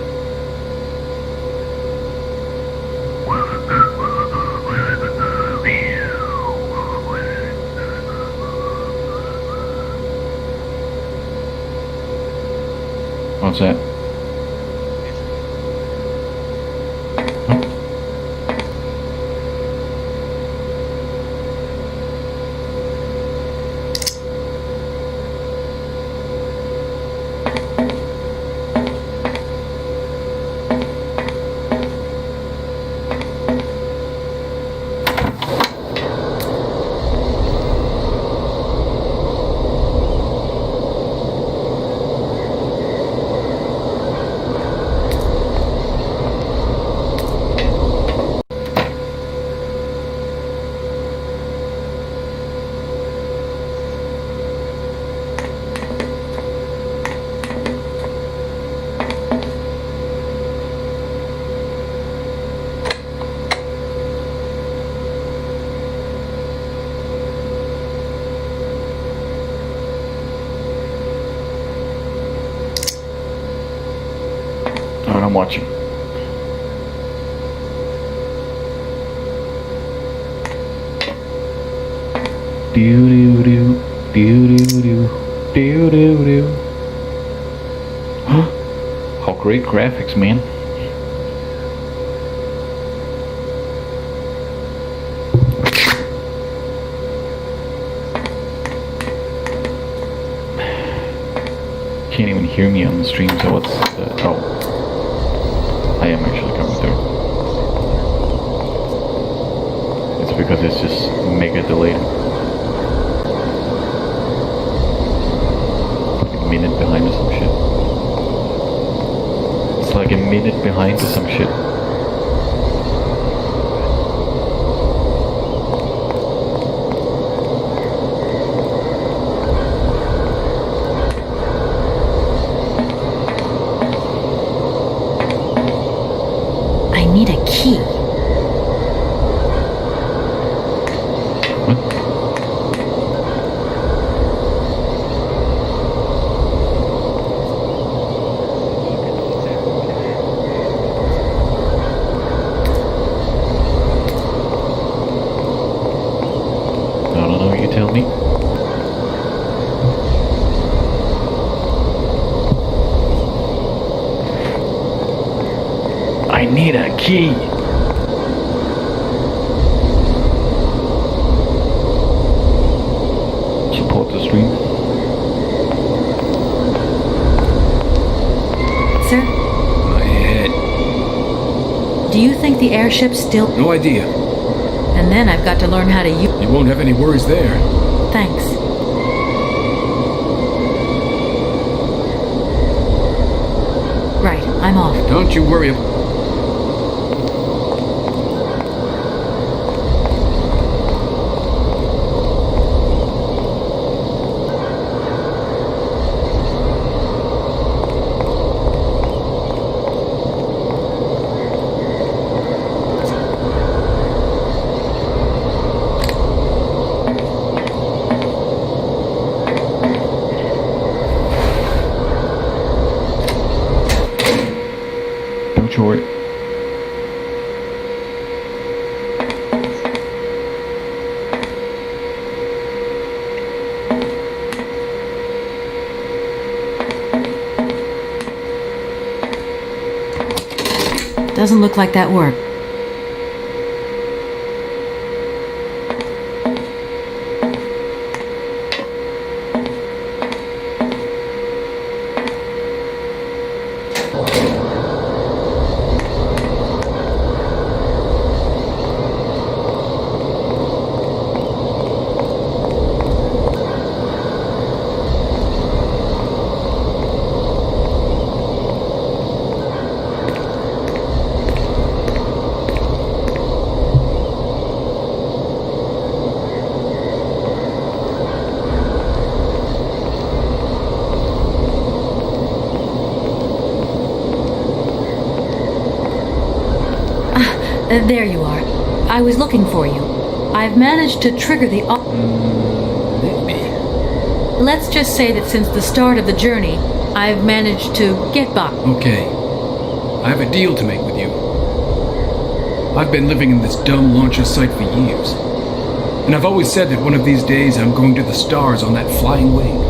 What's that? Alright, I'm watching. Do do do do do do do do do. How great graphics, man! Can't even hear me on the stream, so what's oh. I am actually coming through. It's because it's just mega delayed. Like a minute behind or some shit. It's like a minute behind or some shit. Need a key. I don't know, you tell me. I need a key. Support the stream. Sir? My head. Do you think the airship's still... No idea. And then I've got to learn how to use... You won't have any worries there. Thanks. Right, I'm off. Don't you worry. Don't you worry. Doesn't look like that worked. There you are. I was looking for you. I've managed to trigger the... Maybe. Let's just say that since the start of the journey, I've managed to get by. Okay. I have a deal to make with you. I've been living in this dumb launcher site for years. And I've always said that one of these days I'm going to the stars on that flying wing.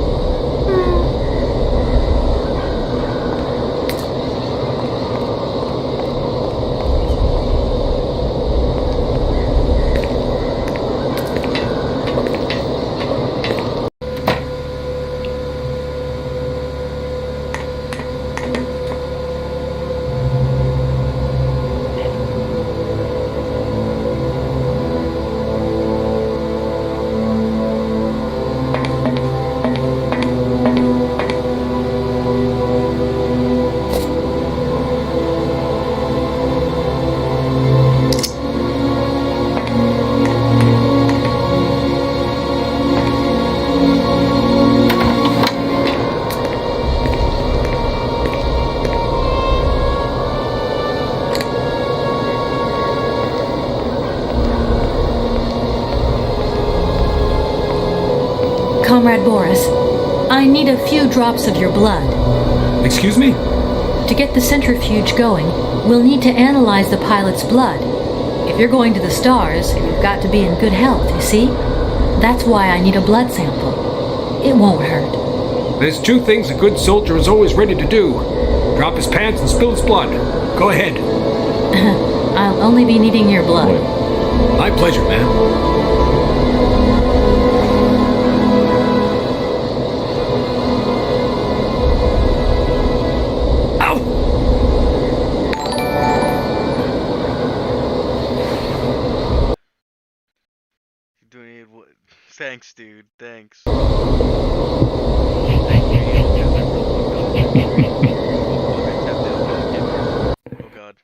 Comrade Boris, I need a few drops of your blood. Excuse me? To get the centrifuge going, we'll need to analyze the pilot's blood. If you're going to the stars, you've got to be in good health, you see? That's why I need a blood sample. It won't hurt. There's two things a good soldier is always ready to do. Drop his pants and spill his blood. Go ahead. I'll only be needing your blood. My pleasure, ma'am. Thanks, dude. Thanks. Oh god.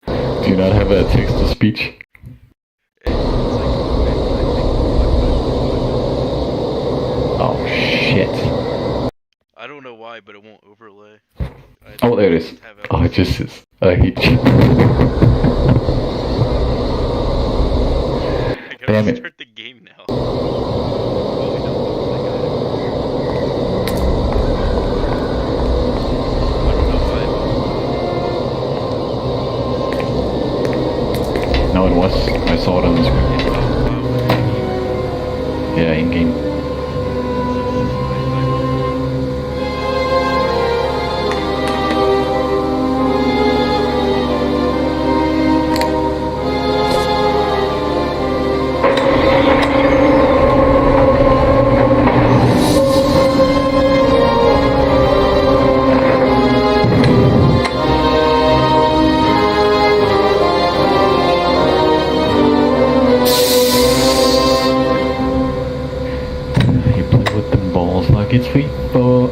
Do you not have a text-to-speech? Oh shit. I don't know why, but it won't overlay. Oh, there it is. Oh, it just says, I hate you. Damn it. Start the game now. No, it was. I saw it on the screen. Yeah, in game. It's free, but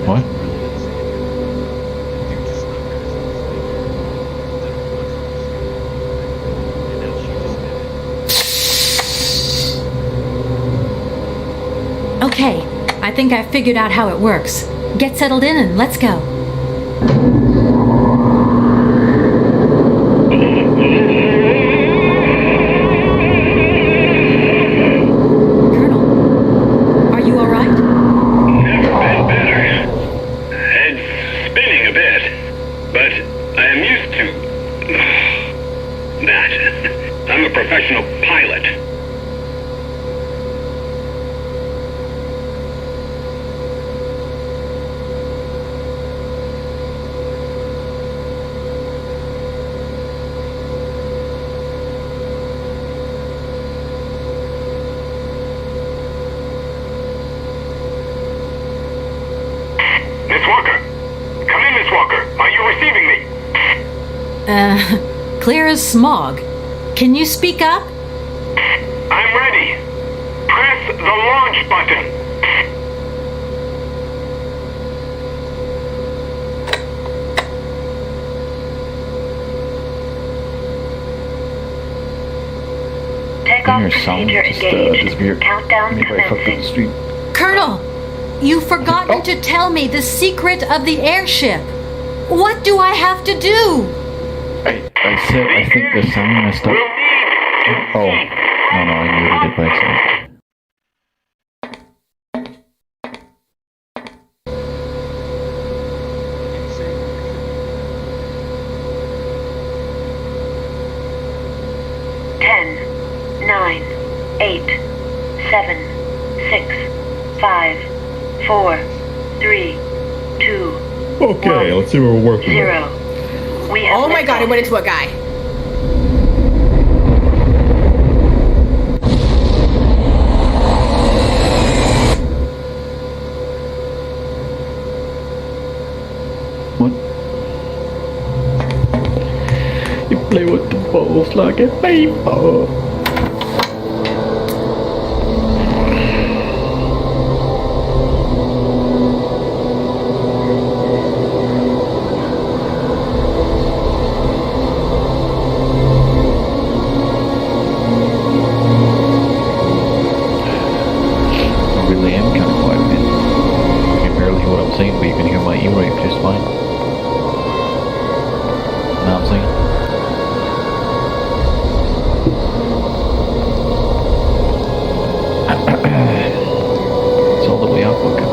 what? Okay, I think I've figured out how it works. Get settled in and let's go. Colonel, are you all right? Never been better. Head's spinning a bit, but I am used to that. I'm a professional pilot. Clear as smog. Can you speak up? I'm ready. Press the launch button. Takeoff procedure engaged. Countdown commencing. Colonel! You've forgotten to tell me the secret of the airship. What do I have to do? I said I think the sound messed up. Oh, no, I muted it by accident. 9, 8, 7, 6, 5, 4, 3, 2. Okay, let's see what we're working with. 0. We have Oh my god, it went into a guy. What? You play with the balls like a paper. But you can hear my E-wave just fine. Know what I'm saying? It's all the way up, okay.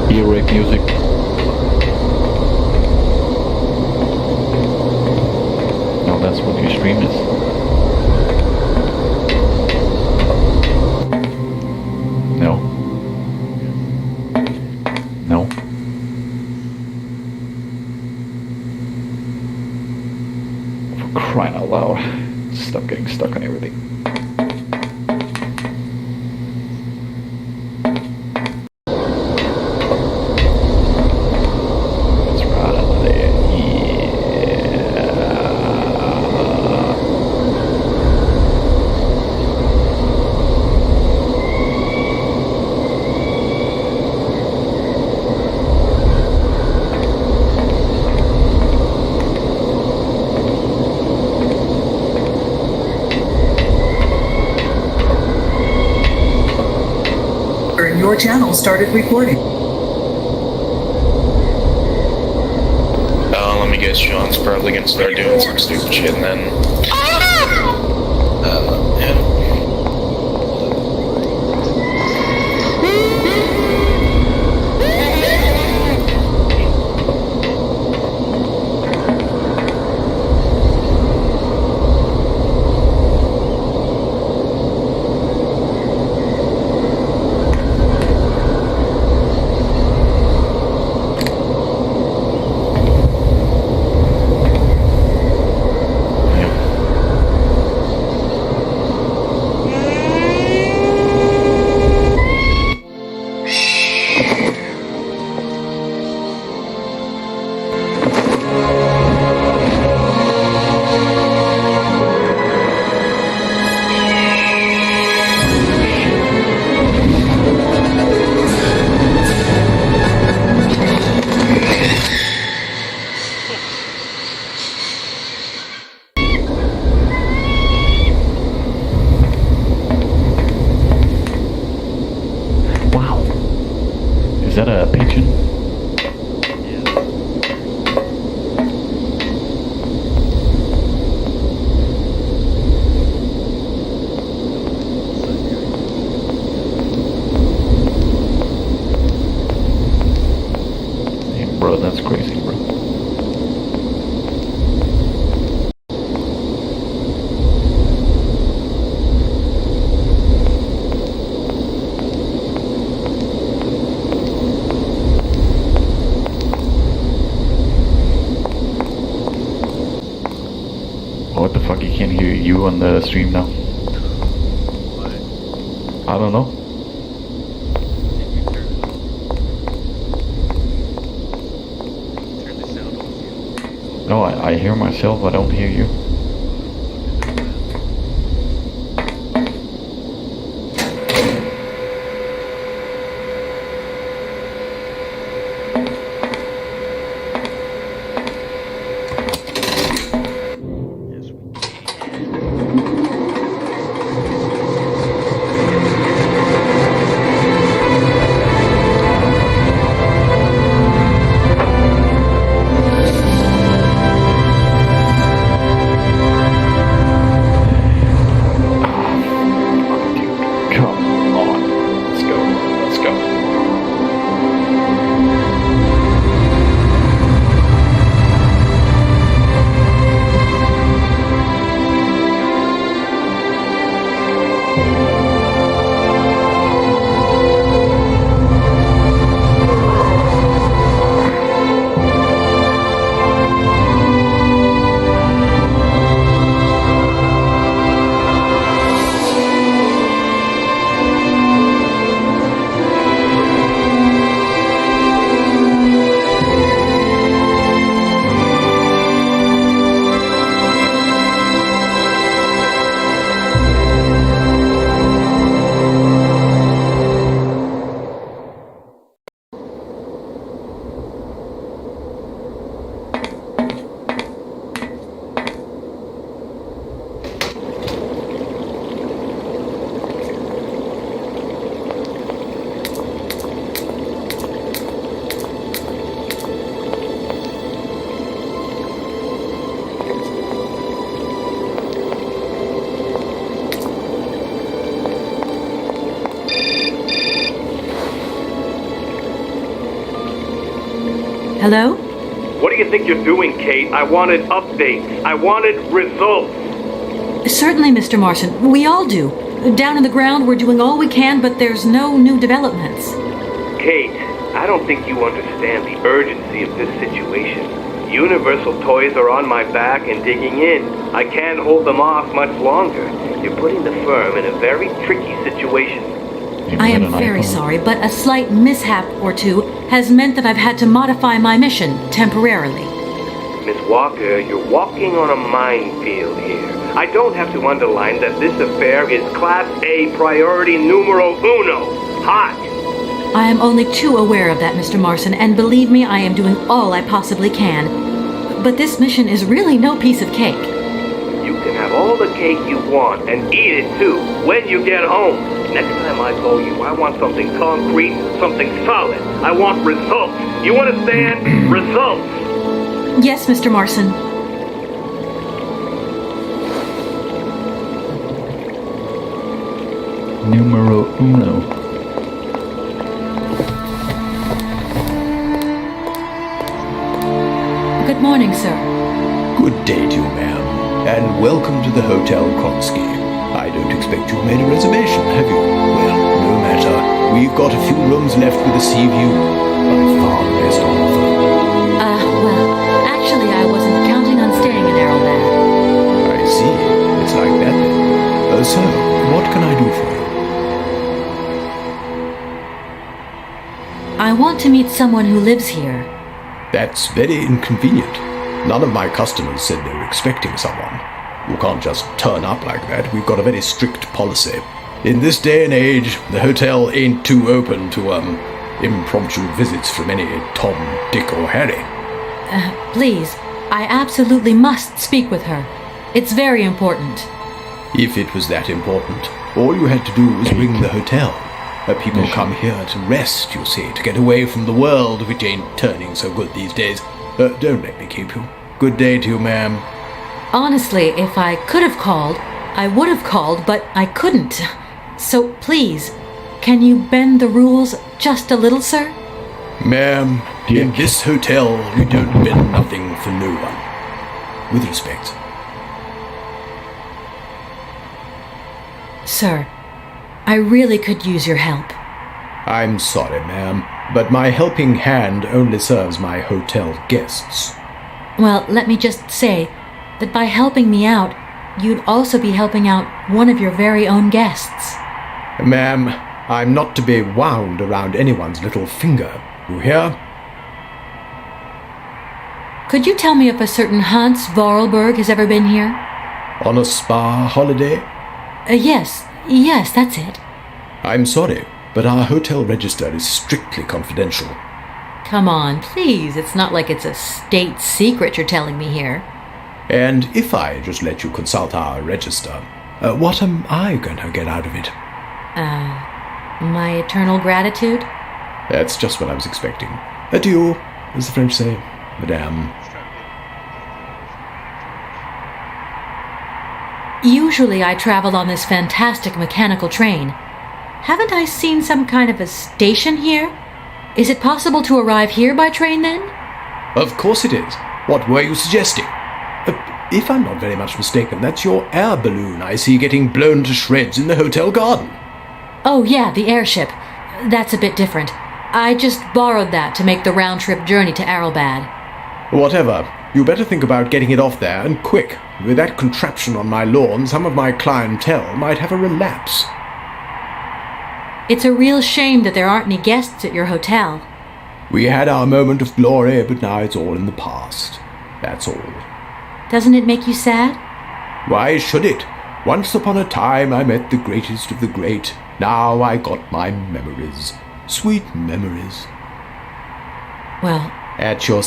Earape music. No, that's what your stream is. No. No. For crying out loud. Stop getting stuck on everything. Your channel started recording. Let me guess, Sean's probably gonna start doing some stupid shit and then... yeah. Bro, that's crazy, bro. What the fuck? You can't hear you on the stream now. I don't know. No, I hear myself, I don't hear you. Hello? What do you think you're doing, Kate? I wanted updates. I wanted results. Certainly, Mr. Marson. We all do. Down on the ground, we're doing all we can, but there's no new developments. Kate, I don't think you understand the urgency of this situation. Universal Toys are on my back and digging in. I can't hold them off much longer. You're putting the firm in a very tricky situation. I am very sorry, but a slight mishap or two has meant that I've had to modify my mission temporarily. Miss Walker, you're walking on a minefield here. I don't have to underline that this affair is Class A priority numero uno. Hot! I am only too aware of that, Mr. Marson, and believe me, I am doing all I possibly can. But this mission is really no piece of cake. You can have all the cake you want and eat it too when you get home. Next time I call you, I want something concrete, something solid. I want results. You understand? Results. Yes, Mr. Marson. Numero uno. Good morning, sir. Good day to you, ma'am, and welcome to the Hotel Kronsky. I don't expect you've made a reservation, have you? Well, no matter. We've got a few rooms left with a sea view. By far the best on offer. Well, actually, I wasn't counting on staying in Errolbad. I see. It's like that then. So, what can I do for you? I want to meet someone who lives here. That's very inconvenient. None of my customers said they were expecting someone. You can't just turn up like that. We've got a very strict policy. In this day and age, the hotel ain't too open to, impromptu visits from any Tom, Dick, or Harry. Please, I absolutely must speak with her. It's very important. If it was that important, all you had to do was ring the hotel. People come here to rest, you see, to get away from the world, which ain't turning so good these days. Don't let me keep you. Good day to you, ma'am. Honestly, if I could have called, I would have called, but I couldn't. So please, can you bend the rules just a little, sir? Ma'am, in this hotel, we don't bend nothing for no one. With respect. Sir, I really could use your help. I'm sorry, ma'am, but my helping hand only serves my hotel guests. Well, let me just say that by helping me out, you'd also be helping out one of your very own guests. Ma'am, I'm not to be wound around anyone's little finger. You hear? Could you tell me if a certain Hans Vorarlberg has ever been here? On a spa holiday? Yes, that's it. I'm sorry, but our hotel register is strictly confidential. Come on, please. It's not like it's a state secret you're telling me here. And if I just let you consult our register, what am I gonna get out of it? My eternal gratitude? That's just what I was expecting. Adieu, as the French say, madame. Usually I travel on this fantastic mechanical train. Haven't I seen some kind of a station here? Is it possible to arrive here by train then? Of course it is. What were you suggesting? If I'm not very much mistaken, that's your air balloon I see getting blown to shreds in the hotel garden. Oh yeah, the airship. That's a bit different. I just borrowed that to make the round-trip journey to Arrelbad. Whatever. You better think about getting it off there, and quick. With that contraption on my lawn, some of my clientele might have a relapse. It's a real shame that there aren't any guests at your hotel. We had our moment of glory, but now it's all in the past. That's all. Doesn't it make you sad? Why should it? Once upon a time I met the greatest of the great. Now I got my memories. Sweet memories. Well, at your...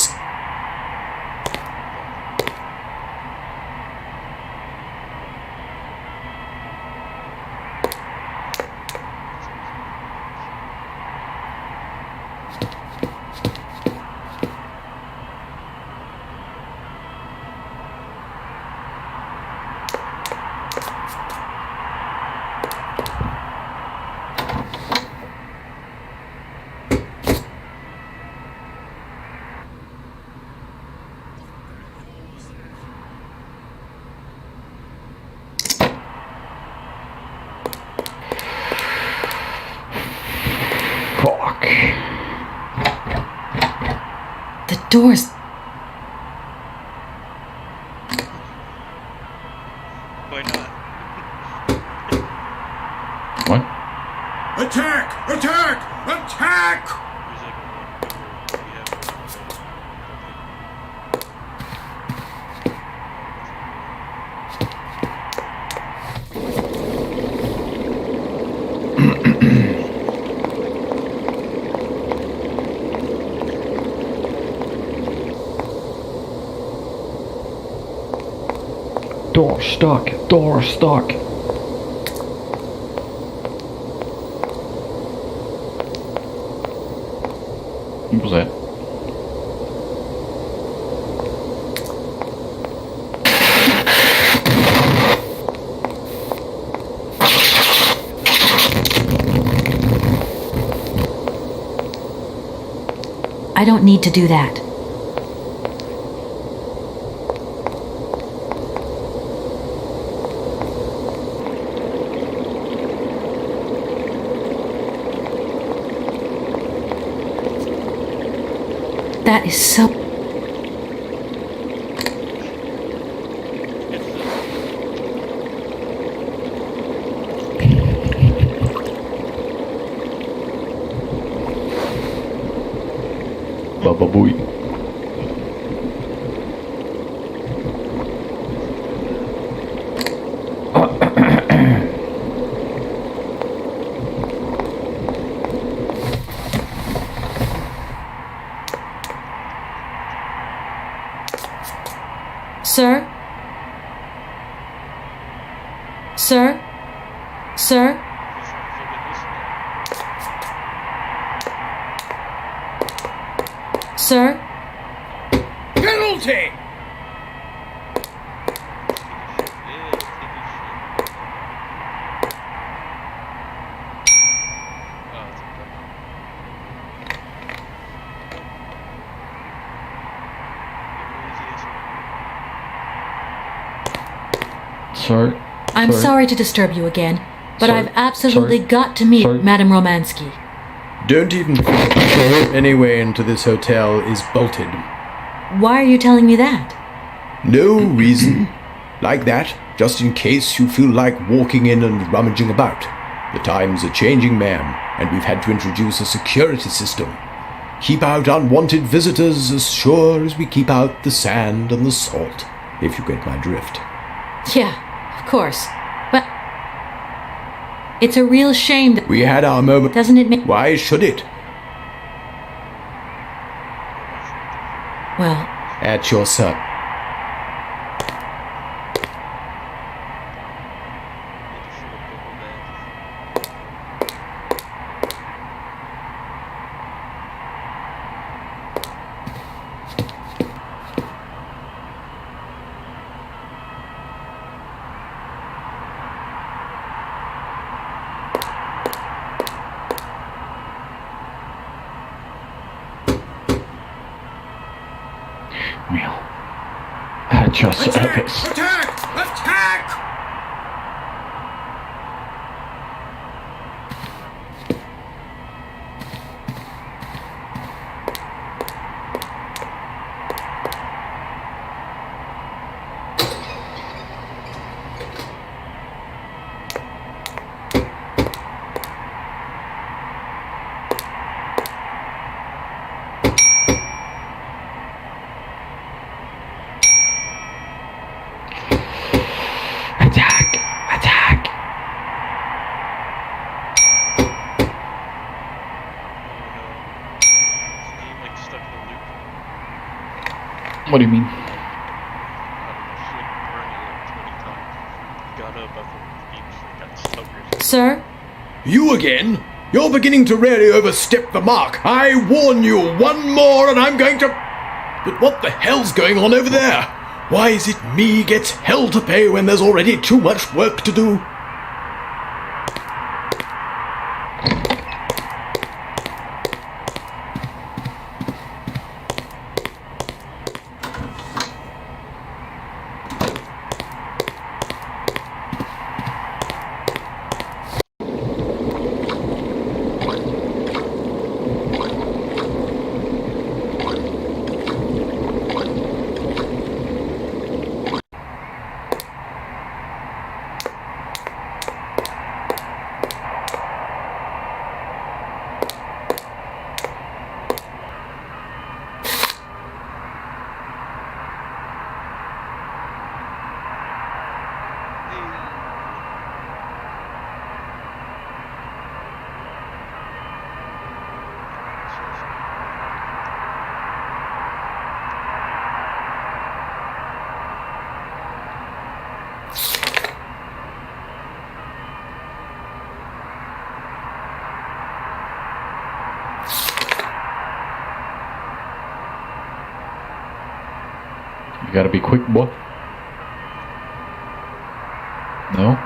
The doors... Why not? What? Attack! Attack! Attack! Door stuck. Door stuck. What was that? I don't need to do that. That is so... Baba Booey. Sir? Sir? Sir? Sir? Penalty! Sorry. I'm sorry to disturb you again, but Sorry. I've absolutely Sorry. got to meet Sorry. Madame Romansky. Don't even think any way into this hotel is bolted. Why are you telling me that? No reason. Like that, just in case you feel like walking in and rummaging about. The times are changing, ma'am, and we've had to introduce a security system. Keep out unwanted visitors as sure as we keep out the sand and the salt, if you get my drift. Yeah, of course. But it's a real shame that We had our moment. Doesn't it make... Why should it? Well... At your service. Meal. At your service. Attack! Attack! Attack! Attack! What do you mean? Sir? You again? You're beginning to really overstep the mark. I warn you, one more and I'm going to... But what the hell's going on over there? Why is it me gets hell to pay when there's already too much work to do? You gotta be quick, boy. No?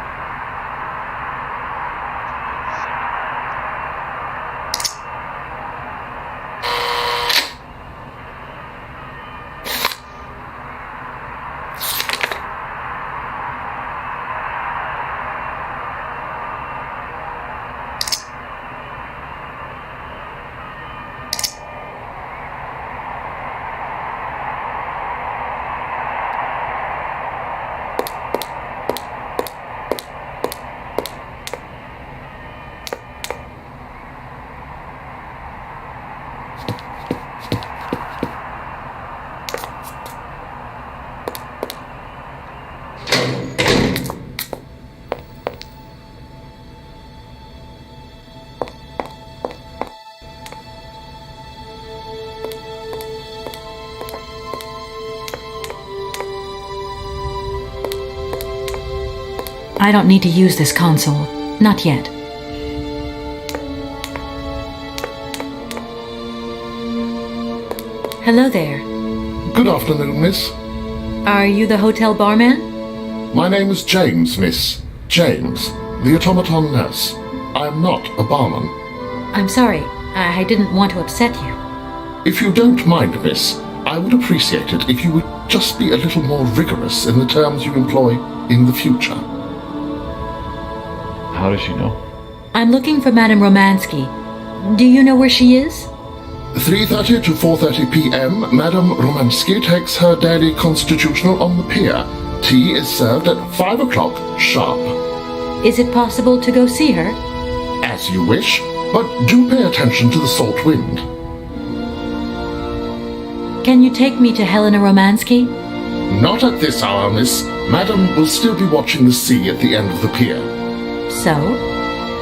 I don't need to use this console. Not yet. Hello there. Good afternoon, miss. Are you the hotel barman? My name is James, miss. James, the automaton nurse. I am not a barman. I'm sorry. I didn't want to upset you. If you don't mind, miss, I I would appreciate it if you would just be a little more rigorous in the terms you employ in the future. How does she know? I'm looking for Madame Romansky. Do you know where she is? 3:30 to 4:30 p.m., Madame Romansky takes her daily constitutional on the pier. Tea is served at 5 o'clock sharp. Is it possible to go see her? As you wish, but do pay attention to the salt wind. Can you take me to Helena Romansky? Not at this hour, miss. Madame will still be watching the sea at the end of the pier. So?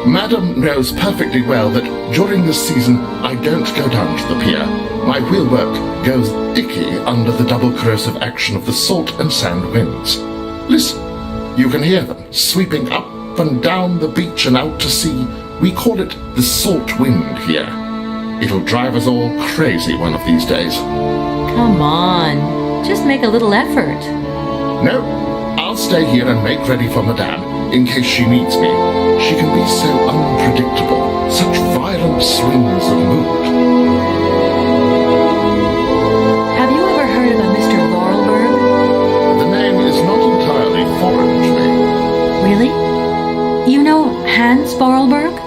Madame knows perfectly well that during this season I don't go down to the pier. My wheelwork goes dicky under the double corrosive action of the salt and sand winds. Listen, you can hear them sweeping up and down the beach and out to sea. We call it the salt wind here. It'll drive us all crazy one of these days. Come on, just make a little effort. No, I'll stay here and make ready for Madame in case she needs me. She can be so unpredictable, such violent swings of mood. Have you ever heard of a Mr. Vorarlberg? The name is not entirely foreign to me. Really? You know Hans Vorarlberg?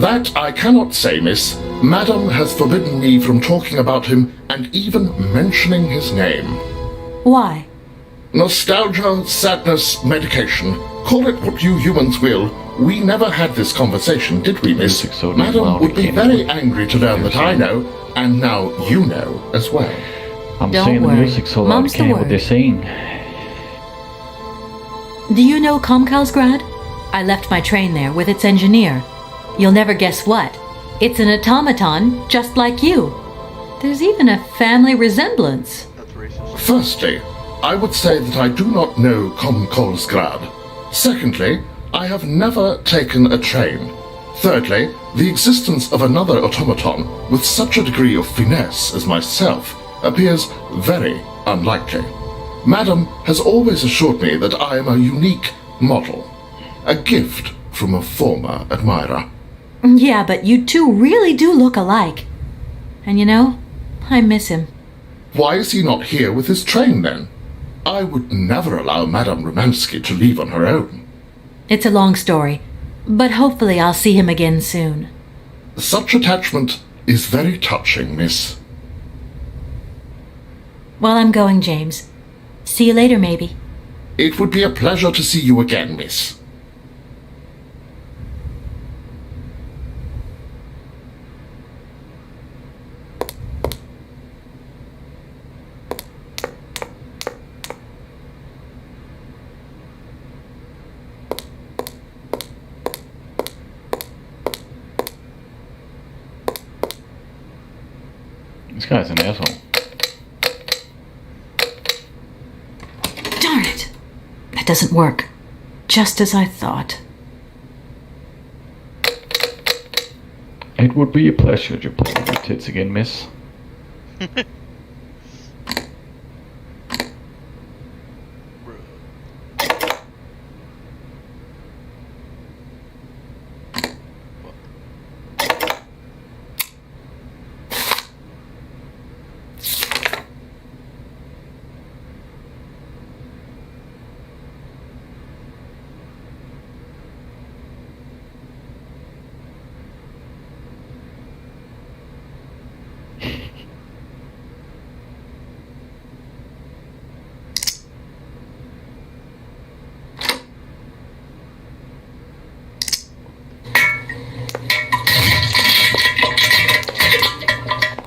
That I cannot say, miss. Madame has forbidden me from talking about him and even mentioning his name. Why? Nostalgia, sadness, medication. Call it what you humans will. We never had this conversation, did we, miss? So Madame would be very angry to learn that I know, and now you know as well. I'm Don't saying worry. the music's so loud I Mum's the can't hear what word. they're saying. Do you know Komkalsgrad? I left my train there with its engineer. You'll never guess what. It's an automaton just like you. There's even a family resemblance. Firstly, I would say that I do not know Komkolsgrad. Secondly, I have never taken a train. Thirdly, the existence of another automaton with such a degree of finesse as myself appears very unlikely. Madame has always assured me that I am a unique model, a gift from a former admirer. Yeah, but you two really do look alike. And you know, I miss him. Why is he not here with his train then? I would never allow Madame Romansky to leave on her own. It's a long story, but hopefully I'll see him again soon. Such attachment is very touching, miss. Well, I'm going, James. See you later, maybe. It would be a pleasure to see you again, miss. This guy's an asshole. Darn it! That doesn't work. Just as I thought. It would be a pleasure to play with your tits again, miss.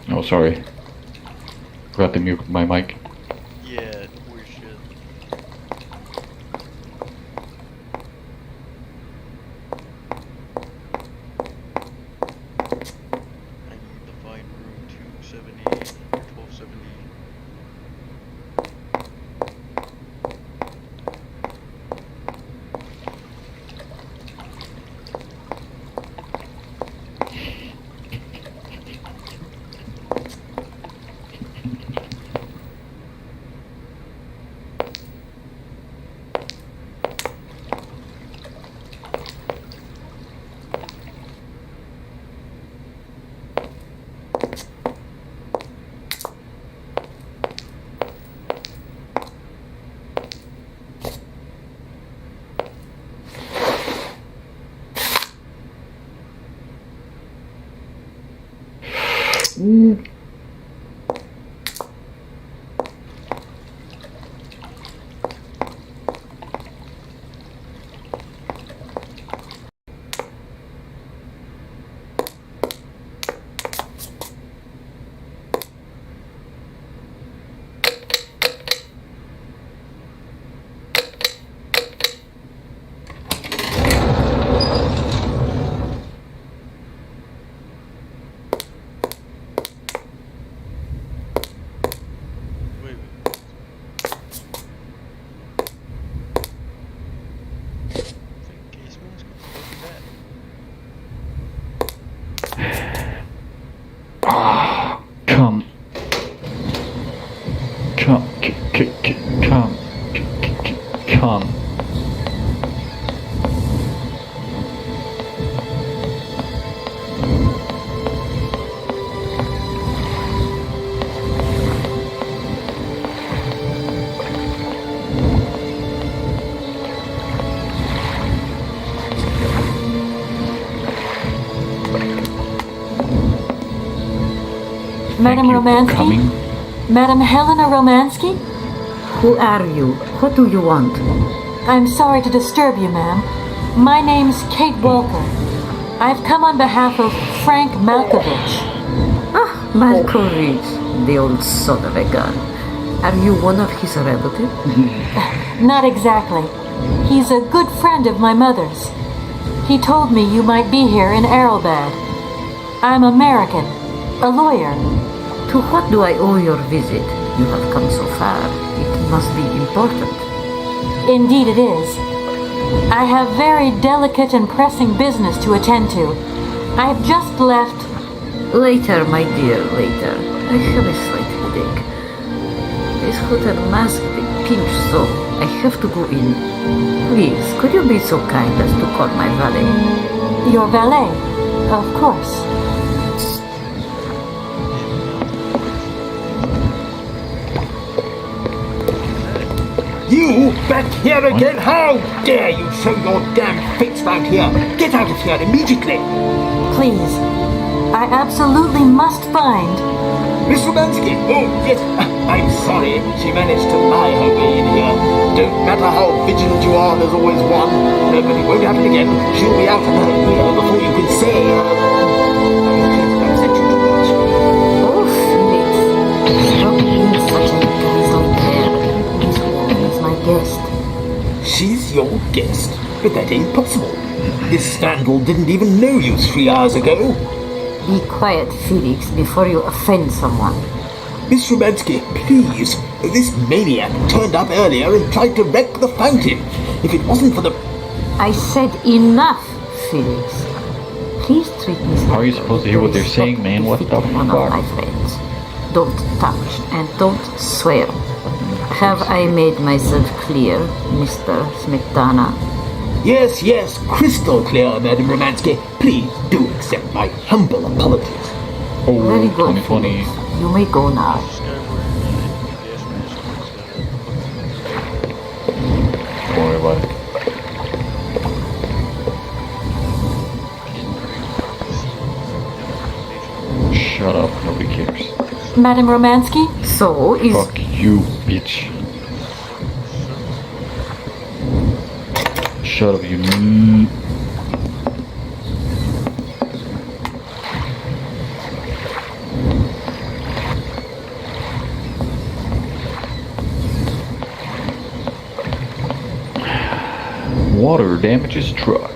Oh, sorry. Forgot to mute my mic. Yeah, weird shit. I need to find room 278 or 1270. Come. Madam Romansky? Madam Helena Romansky? Who are you? What do you want? I'm sorry to disturb you, ma'am. My name's Kate Walker. I've come on behalf of Frank Malkovich. Ah, Malkovich, the old son of a gun. Are you one of his relatives? Not exactly. He's a good friend of my mother's. He told me you might be here in Arrowbad. I'm American, a lawyer. To what do I owe your visit? You have come so far. It must be important. Indeed it is. I have very delicate and pressing business to attend to. I've just left... Later, my dear, later. I have a slight headache. This hotel must be pinched, so I have to go in. Please, could you be so kind as to call my valet? Your valet? Of course. You back here again? How dare you show your damn face round here? Get out of here immediately! Please. I absolutely must find... Miss Romansky! Oh, yes, I'm sorry. She managed to lie her way in here. Don't matter how vigilant you are, there's always one. But it won't happen again. She'll be out of her ear before you can say... I've sent you too much. Oh, Felix. Stop being such a grizzled bear. This woman is my guest. She's your guest? But that ain't possible. This scandal didn't even know you 3 hours ago. Be quiet, Felix, before you offend someone. Miss Romansky, please. This maniac turned up earlier and tried to wreck the fountain. If it wasn't for the... I said enough, Felix. Please treat me... How are you supposed to hear what they're saying, man? What the fuck? One of my friends. Don't touch and don't swear. Have I made myself clear, Mr. Smetana? Yes, yes, crystal clear, Madam Romansky. Please do accept my humble apologies. Oh, very good. 2020. You may go now. Don't worry about it. Shut up, nobody cares. Madam Romansky? So is... Fuck you, bitch. Shut up, you... Water damages truck.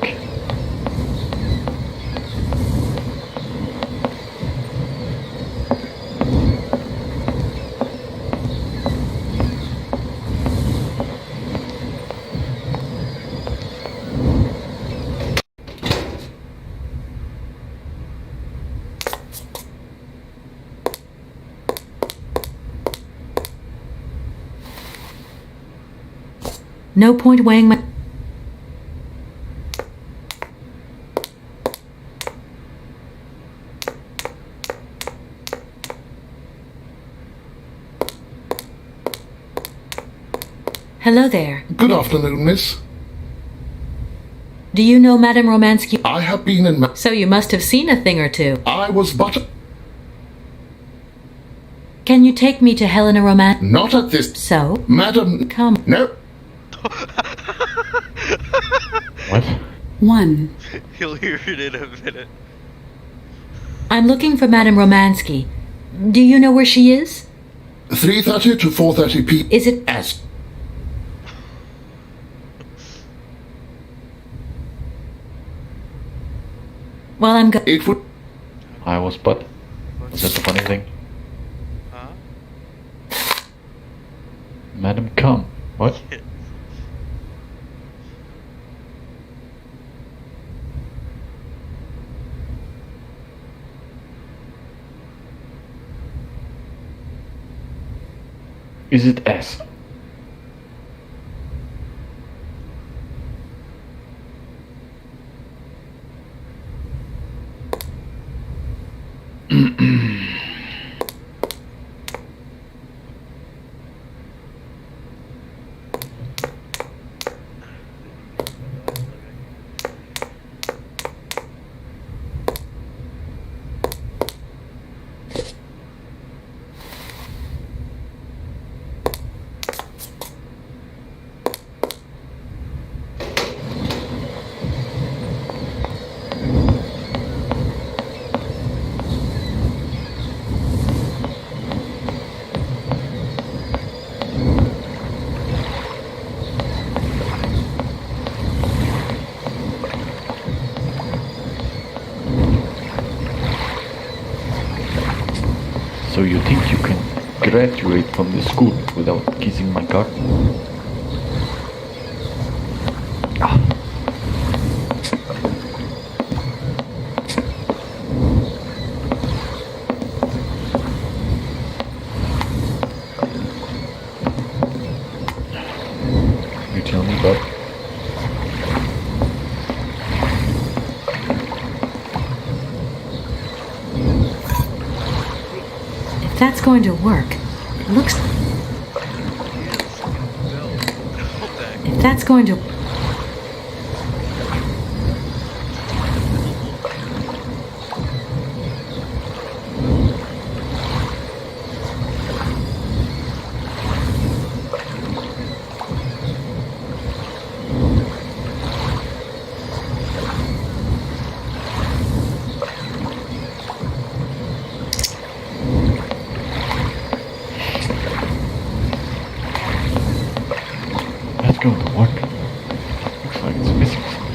No point weighing my... Hello there. Good afternoon, miss. Do you know Madame Romansky? I have been in... So you must have seen a thing or two. I was but... Can you take me to Helena Roman? Not at this... So? Madam... Come. No. What? 1. He'll hear it in a minute. I'm looking for Madame Romansky. Do you know where she is? 3:30 to 4:30 p. Is it... As... Well, I'm go... It would... I was but... Was that the funny thing? Huh? Madam, come. What? Is it S? So you think you can graduate from the school without kissing my garden? Ah. You tell me, bud. If that's going to work, it looks... If that's going to... That's going to work. Looks like it's missing something.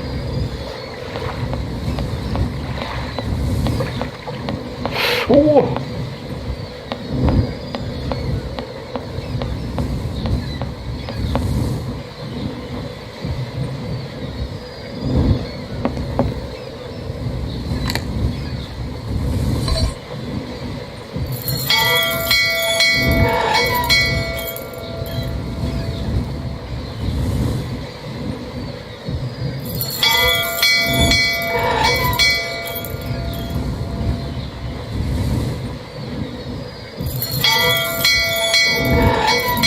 Oh!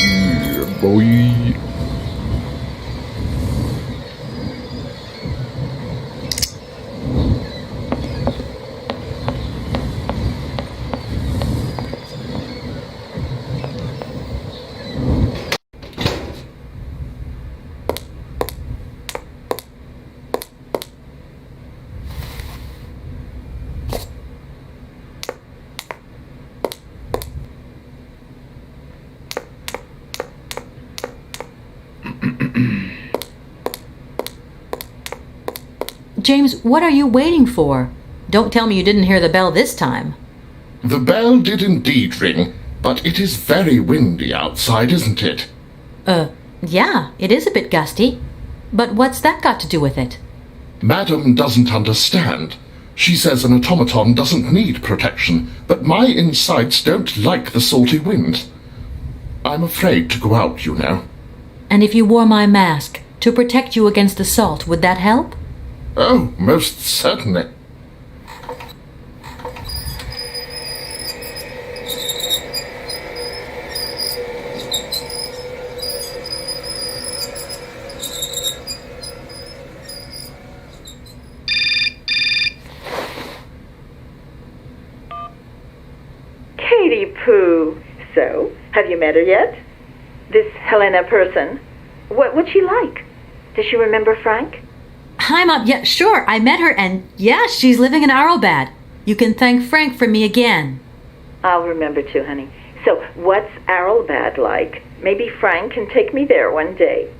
Yeah, boy. James, what are you waiting for? Don't tell me you didn't hear the bell this time. The bell did indeed ring, but it is very windy outside, isn't it? Yeah, it is a bit gusty. But what's that got to do with it? Madam doesn't understand. She says an automaton doesn't need protection, but my insides don't like the salty wind. I'm afraid to go out, you know. And if you wore my mask to protect you against the salt, would that help? Oh, most certainly. Katie Pooh, met her yet? This Helena person. What's she like? Does she remember Frank? Yeah, sure, I met her, and yeah, she's living in Arlbad. You can thank Frank for me again. I'll remember too, honey. So, what's Arlbad like? Maybe Frank can take me there one day.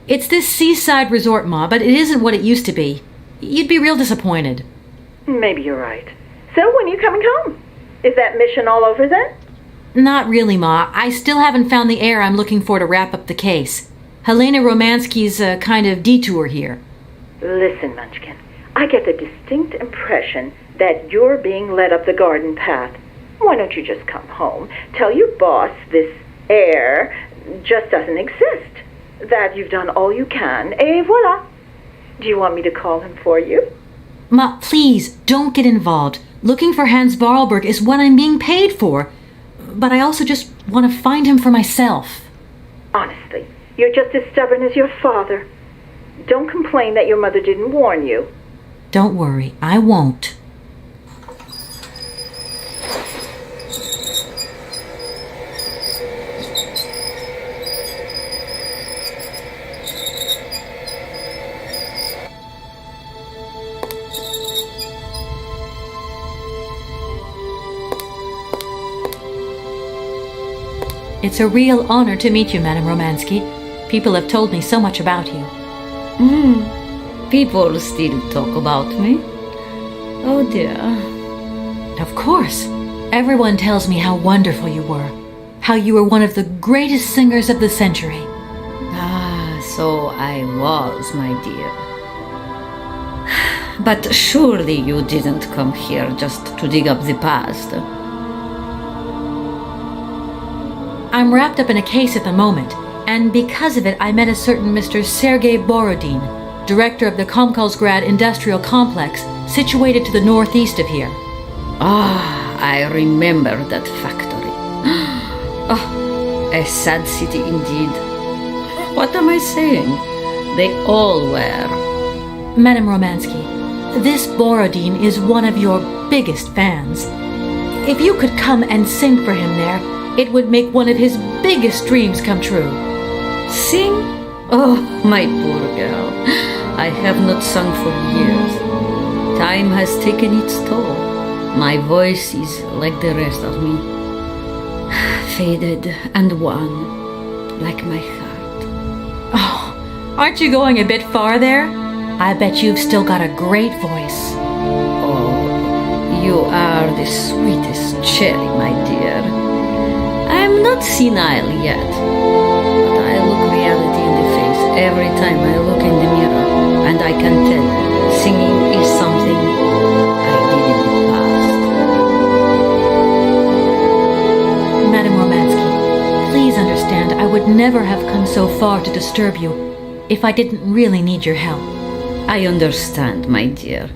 It's this seaside resort, Ma, but it isn't what it used to be. You'd be real disappointed. Maybe you're right. So, when are you coming home? Is that mission all over then? Not really, Ma. I still haven't found the heir I'm looking for to wrap up the case. Helena Romansky's a kind of detour here. Listen, Munchkin, I get the distinct impression that you're being led up the garden path. Why don't you just come home, tell your boss this heir just doesn't exist, that you've done all you can, et voila. Do you want me to call him for you? Ma, please, don't get involved. Looking for Hans Vorarlberg is what I'm being paid for. But I also just want to find him for myself. Honestly, you're just as stubborn as your father. Don't complain that your mother didn't warn you. Don't worry, I won't. It's a real honor to meet you, Madame Romansky. People have told me so much about you. People still talk about me. Oh dear. Of course. Everyone tells me how wonderful you were. How you were one of the greatest singers of the century. Ah, so I was, my dear. But surely you didn't come here just to dig up the past. I'm wrapped up in a case at the moment, and because of it I met a certain Mr. Sergei Borodin, director of the Komkalsgrad Industrial Complex, situated to the northeast of here. Ah, I remember that factory. Oh, a sad city indeed. What am I saying? They all were. Madame Romansky, this Borodin is one of your biggest fans. If you could come and sing for him there, it would make one of his biggest dreams come true. Sing? Oh, my poor girl. I have not sung for years. Time has taken its toll. My voice is like the rest of me. Faded and wan, like my heart. Oh, aren't you going a bit far there? I bet you've still got a great voice. Oh, you are the sweetest cherry, my dear. I'm not senile yet, but I look reality in the face every time I look in the mirror, and I can tell singing is something I did in the past. Madame Romansky, please understand I would never have come so far to disturb you if I didn't really need your help. I understand, my dear.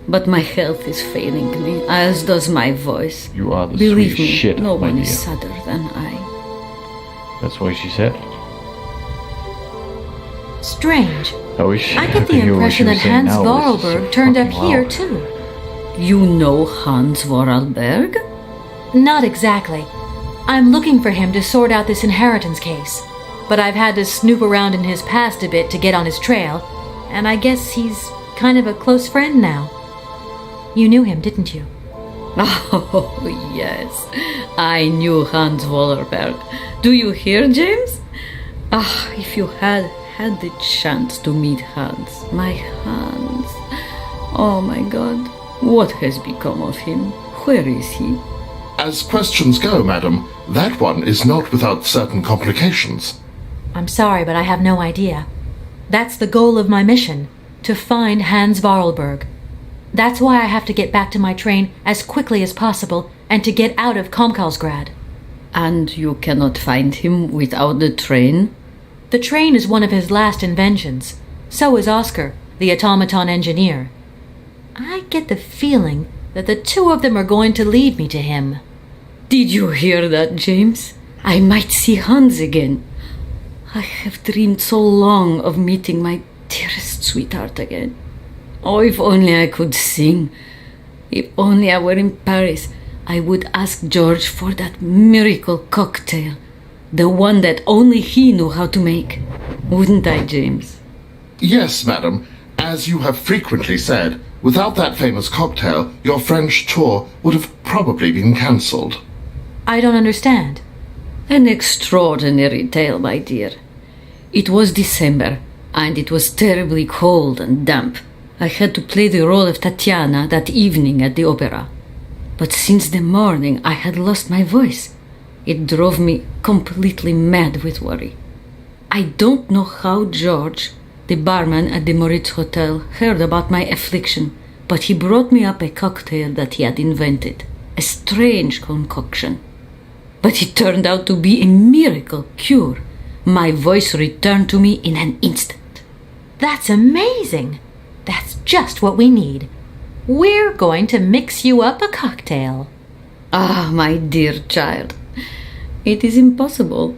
But my health is failing me, as does my voice. You are the Believe sweetest me, shit, no my one dear. is sadder than I. That's what she said. Strange. I wish I I get could the hear what she impression was that saying Hans now, but it's so Vorarlberg turned up fucking here loud. too. You know Hans Vorarlberg? Not exactly. I'm looking for him to sort out this inheritance case. But I've had to snoop around in his past a bit to get on his trail, and I guess he's kind of a close friend now. You knew him, didn't you? Oh, yes. I knew Hans Vorarlberg. Do you hear, James? Ah, if you had had the chance to meet Hans. My Hans. Oh, my God. What has become of him? Where is he? As questions go, madam, that one is not without certain complications. I'm sorry, but I have no idea. That's the goal of my mission, to find Hans Vorarlberg. That's why I have to get back to my train as quickly as possible and to get out of Komkalsgrad. And you cannot find him without the train? The train is one of his last inventions. So is Oscar, the automaton engineer. I get the feeling that the two of them are going to lead me to him. Did you hear that, James? I might see Hans again. I have dreamed so long of meeting my dearest sweetheart again. Oh, if only I could sing. If only I were in Paris, I would ask George for that miracle cocktail. The one that only he knew how to make. Wouldn't I, James? Yes, madam. As you have frequently said, without that famous cocktail, your French tour would have probably been cancelled. I don't understand. An extraordinary tale, my dear. It was December, and it was terribly cold and damp. I had to play the role of Tatiana that evening at the opera. But since the morning I had lost my voice. It drove me completely mad with worry. I don't know how George, the barman at the Moritz Hotel, heard about my affliction, but he brought me up a cocktail that he had invented. A strange concoction. But it turned out to be a miracle cure. My voice returned to me in an instant. That's amazing. That's just what we need. We're going to mix you up a cocktail. Ah, my dear child. It is impossible.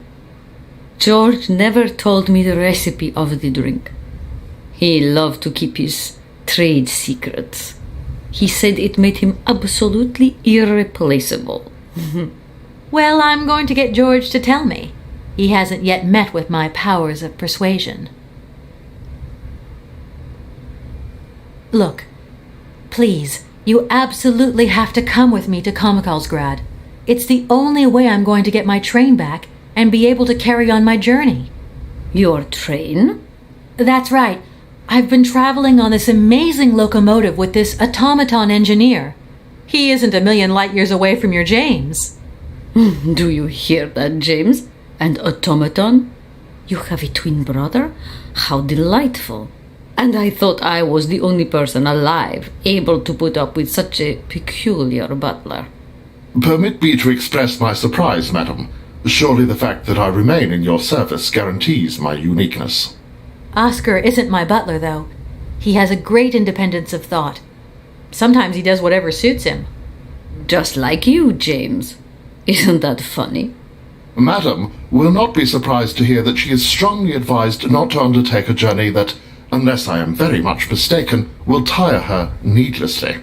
George never told me the recipe of the drink. He loved to keep his trade secrets. He said it made him absolutely irreplaceable. Well, I'm going to get George to tell me. He hasn't yet met with my powers of persuasion. Look, please, you absolutely have to come with me to Komikalsgrad. It's the only way I'm going to get my train back and be able to carry on my journey. Your train? That's right. I've been traveling on this amazing locomotive with this automaton engineer. He isn't a million light years away from your James. Do you hear that, James? And automaton? You have a twin brother? How delightful. And I thought I was the only person alive able to put up with such a peculiar butler. Permit me to express my surprise, madam. Surely the fact that I remain in your service guarantees my uniqueness. Oscar isn't my butler, though. He has a great independence of thought. Sometimes he does whatever suits him. Just like you, James. Isn't that funny? Madam will not be surprised to hear that she is strongly advised not to undertake a journey that, unless I am very much mistaken, will tire her needlessly.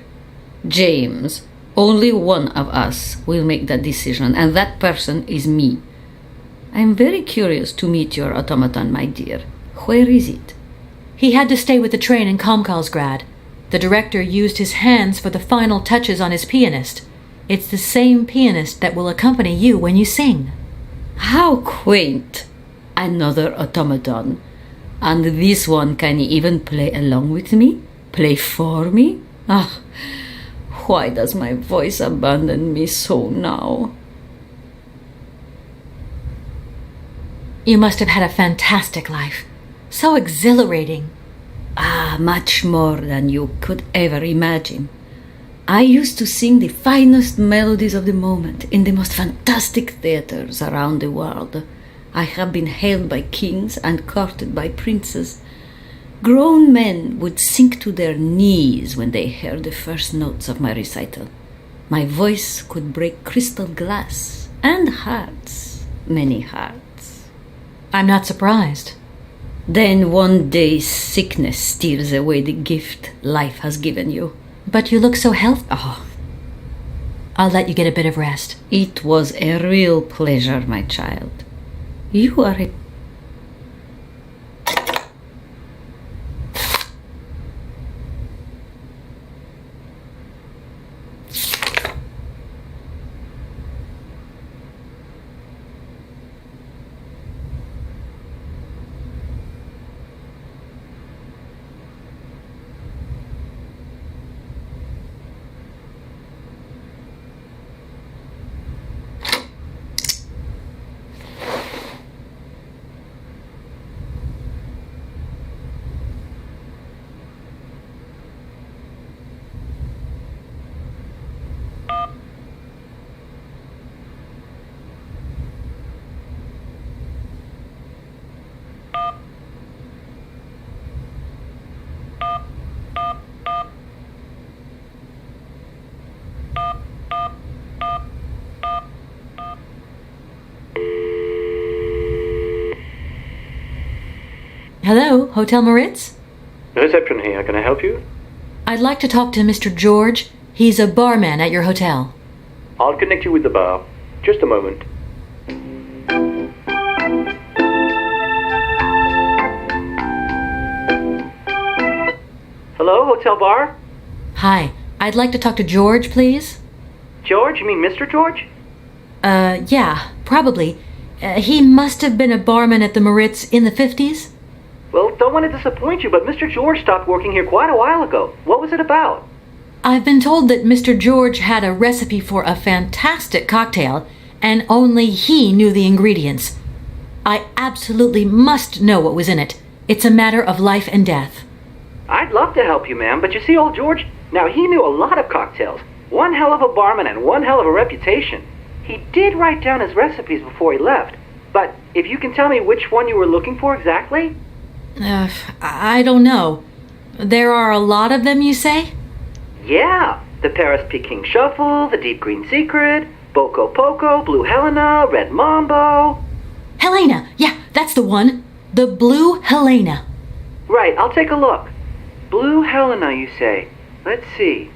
James, only one of us will make that decision, and that person is me. I'm very curious to meet your automaton, my dear. Where is it? He had to stay with the train in Komkalsgrad. The director used his hands for the final touches on his pianist. It's the same pianist that will accompany you when you sing. How quaint! Another automaton. And this one can even play along with me? Play for me? Ah, why does my voice abandon me so now? You must have had a fantastic life. So exhilarating. Ah, much more than you could ever imagine. I used to sing the finest melodies of the moment in the most fantastic theaters around the world. I have been hailed by kings and courted by princes. Grown men would sink to their knees when they heard the first notes of my recital. My voice could break crystal glass and hearts, many hearts. I'm not surprised. Then one day sickness steals away the gift life has given you. But you look so healthy. Oh, I'll let you get a bit of rest. It was a real pleasure, my child. You are a... Hello, Hotel Moritz? Reception here. Can I help you? I'd like to talk to Mr. George. He's a barman at your hotel. I'll connect you with the bar. Just a moment. Hello, Hotel Bar? Hi. I'd like to talk to George, please. George? You mean Mr. George? Yeah, probably. He must have been a barman at the Maritz in the 50s. Well, don't want to disappoint you, but Mr. George stopped working here quite a while ago. What was it about? I've been told that Mr. George had a recipe for a fantastic cocktail, and only he knew the ingredients. I absolutely must know what was in it. It's a matter of life and death. I'd love to help you, ma'am, but you see, old George, now he knew a lot of cocktails. One hell of a barman and one hell of a reputation. He did write down his recipes before he left. But if you can tell me which one you were looking for exactly? I don't know. There are a lot of them, you say? Yeah, the Paris Peking Shuffle, the Deep Green Secret, Boco Poco, Blue Helena, Red Mambo. Helena! Yeah, that's the one. The Blue Helena. Right, I'll take a look. Blue Helena, you say? Let's see.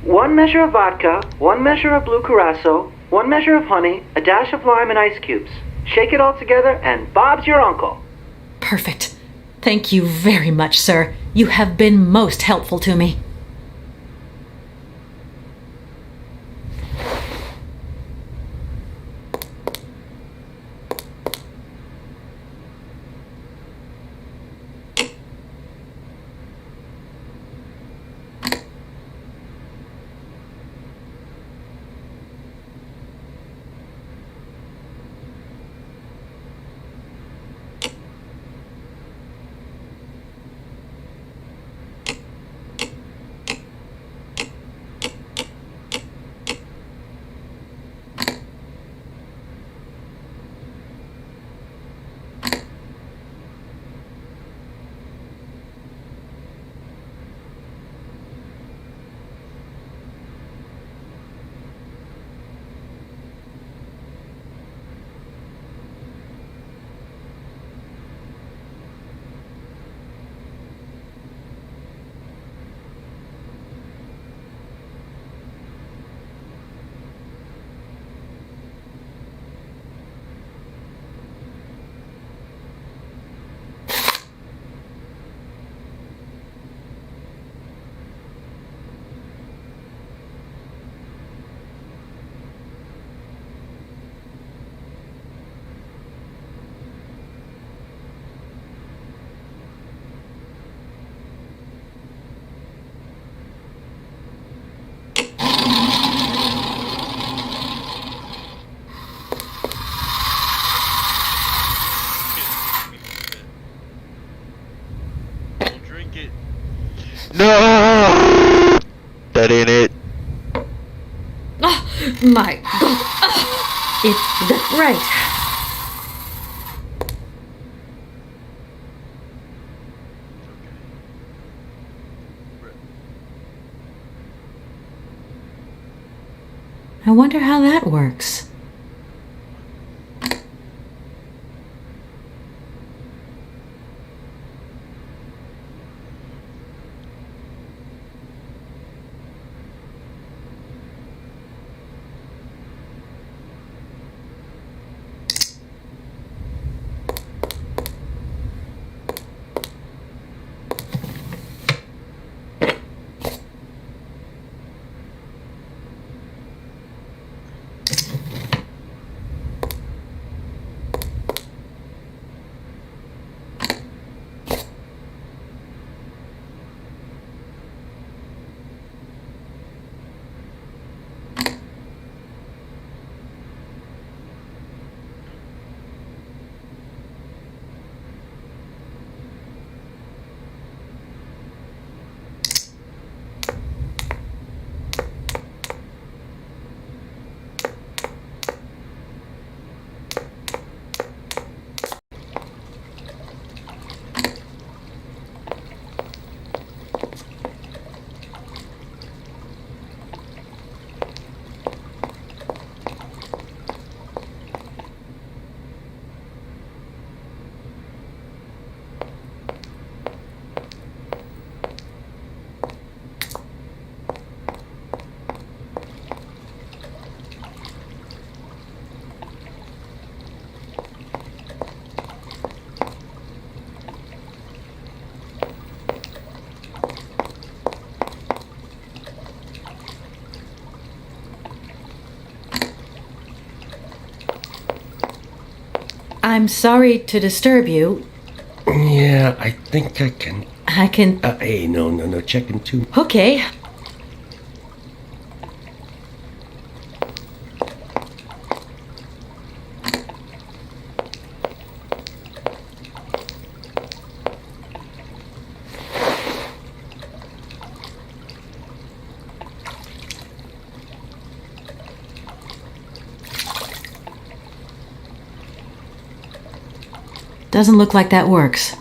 1 measure of vodka, 1 measure of blue curacao, 1 measure of honey, a dash of lime and ice cubes. Shake it all together and Bob's your uncle. Perfect. Thank you very much, sir. You have been most helpful to me. No! That ain't it. Oh, my God. Oh, it's right. I wonder how that works. I'm sorry to disturb you. Yeah, I think I can. I can... Hey, no, checking too. Okay. Doesn't look like that works.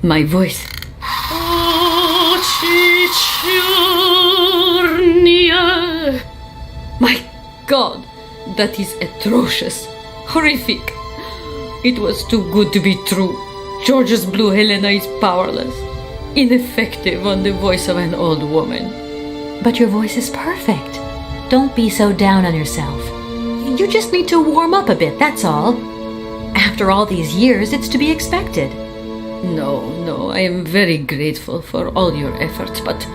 My voice. My God, that is atrocious, horrific. It was too good to be true. George's Blue Helena is powerless, ineffective on the voice of an old woman. But your voice is perfect. Don't be so down on yourself. You just need to warm up a bit, that's all. After all these years, it's to be expected. No, I am very grateful for all your efforts, but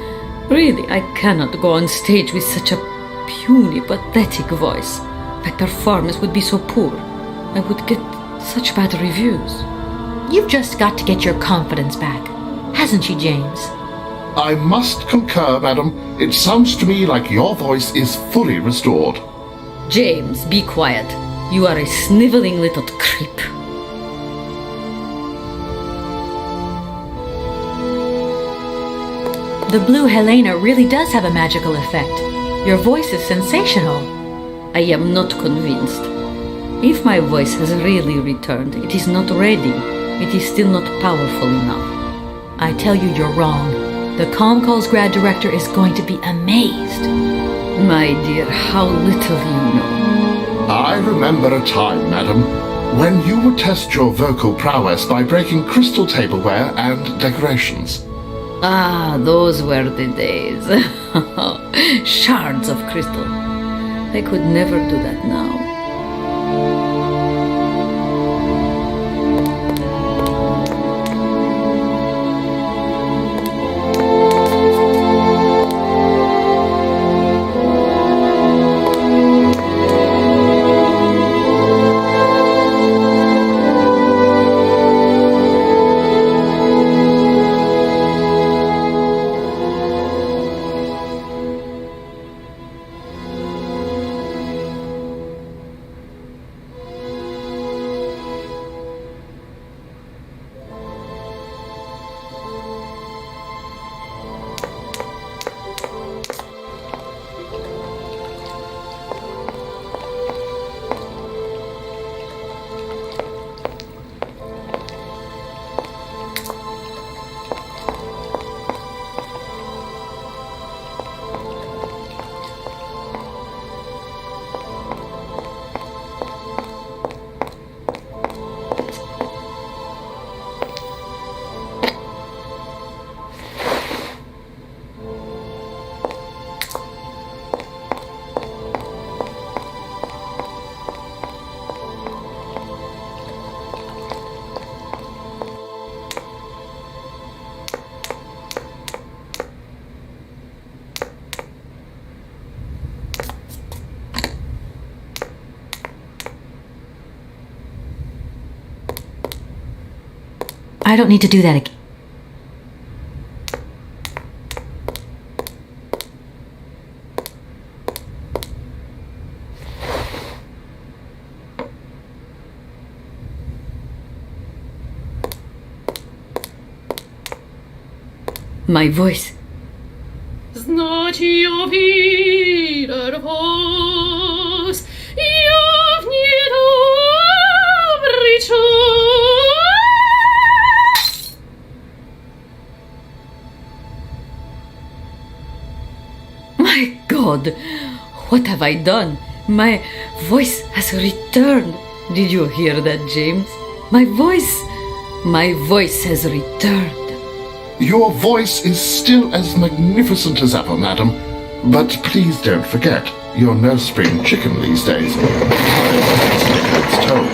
really, I cannot go on stage with such a puny, pathetic voice. My performance would be so poor. I would get such bad reviews. You've just got to get your confidence back. Hasn't she, James? I must concur, madam. It sounds to me like your voice is fully restored. James, be quiet. You are a sniveling little creep. The Blue Helena really does have a magical effect. Your voice is sensational. I am not convinced. If my voice has really returned, it is not ready. It is still not powerful enough. I tell you, you're wrong. The Comcalls grad director is going to be amazed. My dear, how little you know. I remember a time, madam, when you would test your vocal prowess by breaking crystal tableware and decorations. Ah, those were the days. Shards of crystal. I could never do that now. I don't need to do that again. My voice. Значи я wieder was, я в ней обречен. My God, what have I done? My voice has returned. Did you hear that, James? My voice has returned. Your voice is still as magnificent as ever, madam. But please don't forget, you're no spring chicken these days. It's told.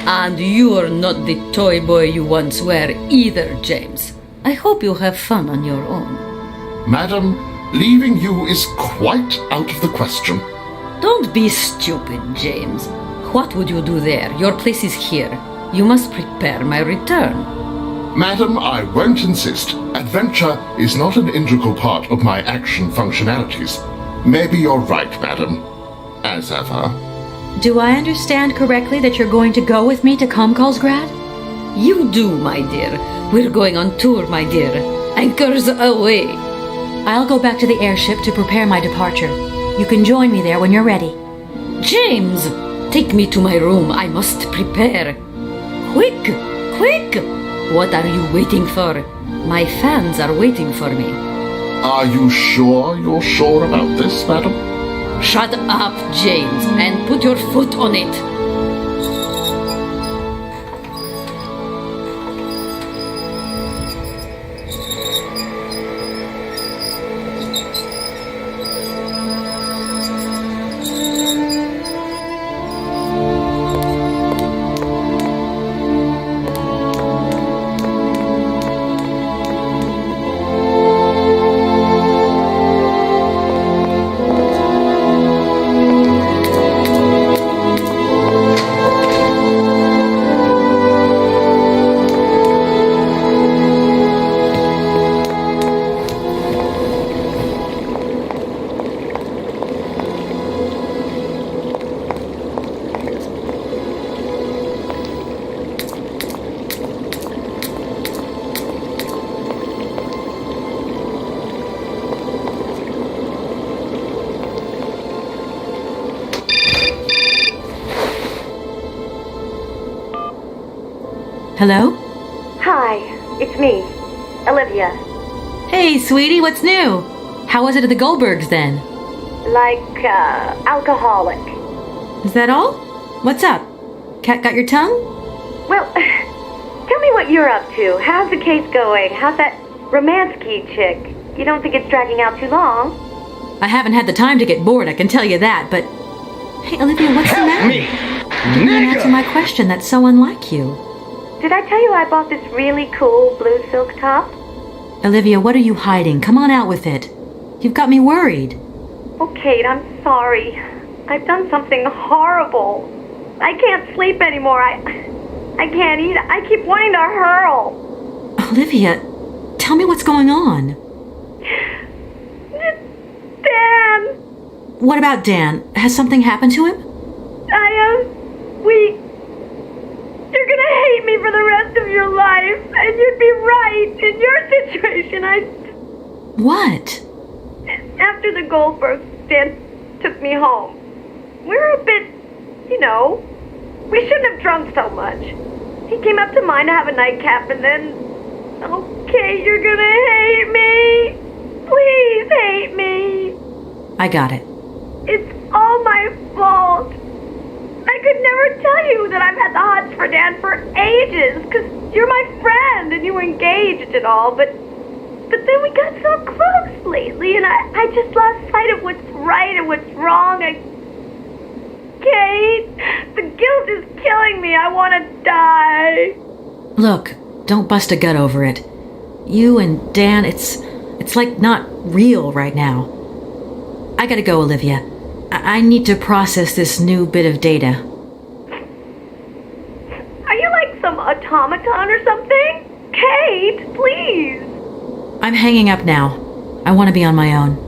And you're not the toy boy you once were either, James. I hope you have fun on your own. Madam, leaving you is quite out of the question. Don't be stupid, James. What would you do there? Your place is here. You must prepare my return. Madam, I won't insist. Adventure is not an integral part of my action functionalities. Maybe you're right, madam. As ever. Do I understand correctly that you're going to go with me to Comcalsgrad? You do, my dear. We're going on tour, my dear. Anchors away. I'll go back to the airship to prepare my departure. You can join me there when you're ready. James! Take me to my room. I must prepare. Quick! Quick! What are you waiting for? My fans are waiting for me. Are you sure you're sure about this, madam? Shut up, James, and put your foot on it. Hello? Hi, it's me, Olivia. Hey, sweetie, what's new? How was it at the Goldbergs then? Like, alcoholic. Is that all? What's up? Cat got your tongue? Well, tell me what you're up to. How's the case going? How's that Romansky chick? You don't think it's dragging out too long? I haven't had the time to get bored, I can tell you that, but... Hey, Olivia, what's the matter? me! You didn't answer my question. That's so unlike you. Did I tell you I bought this really cool blue silk top? Olivia, what are you hiding? Come on out with it. You've got me worried. Oh, Kate, I'm sorry. I've done something horrible. I can't sleep anymore. I can't eat. I keep wanting to hurl. Olivia, tell me what's going on. Dan! What about Dan? Has something happened to him? You're gonna hate me for the rest of your life, and you'd be right. In your situation, What? After the Goldbergs, Dan took me home. We were a bit, we shouldn't have drunk so much. He came up to mine to have a nightcap, and then... Okay, you're gonna hate me. Please hate me. I got it. It's all my fault. I could never tell you that I've had the hots for Dan for ages, because you're my friend and you were engaged and all, but then we got so close lately, and I just lost sight of what's right and what's wrong. Kate, the guilt is killing me. I want to die. Look, don't bust a gut over it. You and Dan, it's like not real right now. I gotta go, Olivia. I need to process this new bit of data. Are you like some automaton or something? Kate, please. I'm hanging up now. I want to be on my own.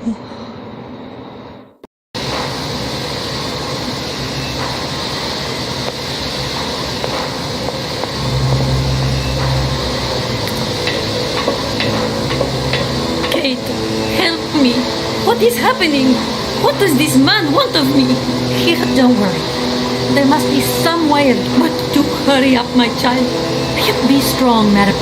Kate, help me. What is happening? What does this man want of me? Here, don't worry. There must be some way of but to hurry up, my child. Be strong, madam.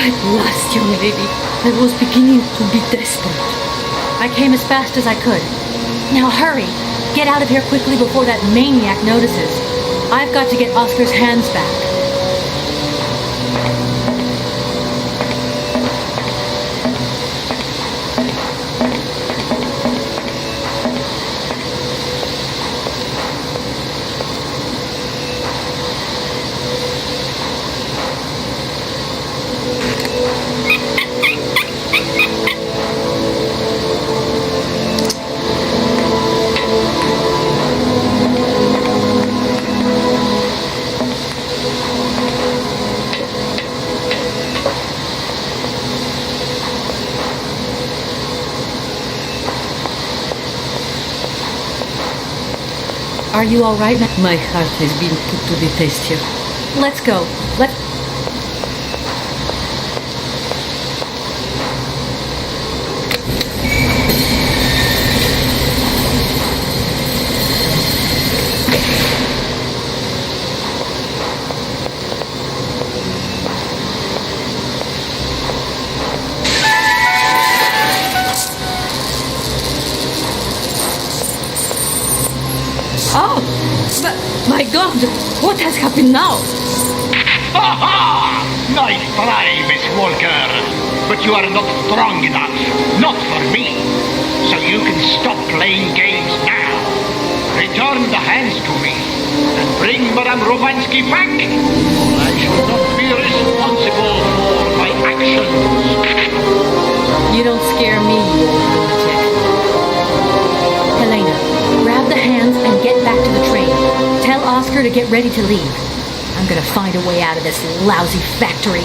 At last, young lady. I was beginning to be desperate. I came as fast as I could. Now hurry! Get out of here quickly before that maniac notices. I've got to get Oscar's hands back. Are you all right? My heart has been put to the test here. Let's go. Let's... Oh! But, my God! What has happened now? Ha ha! Nice try, Miss Walker. But you are not strong enough. Not for me. So you can stop playing games now. Return the hands to me. And bring Madame Romansky back. Or I shall not be responsible for my actions. You don't scare me, you old lunatic. Helena, grab the hands and get back to the train. Tell Oscar to get ready to leave. I'm gonna find a way out of this lousy factory.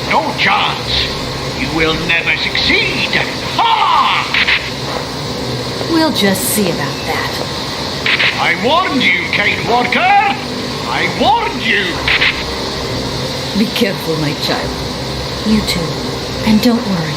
No chance. You will never succeed. Ha! We'll just see about that. I warned you, Kate Walker. I warned you. Be careful, my child. You too. And don't worry.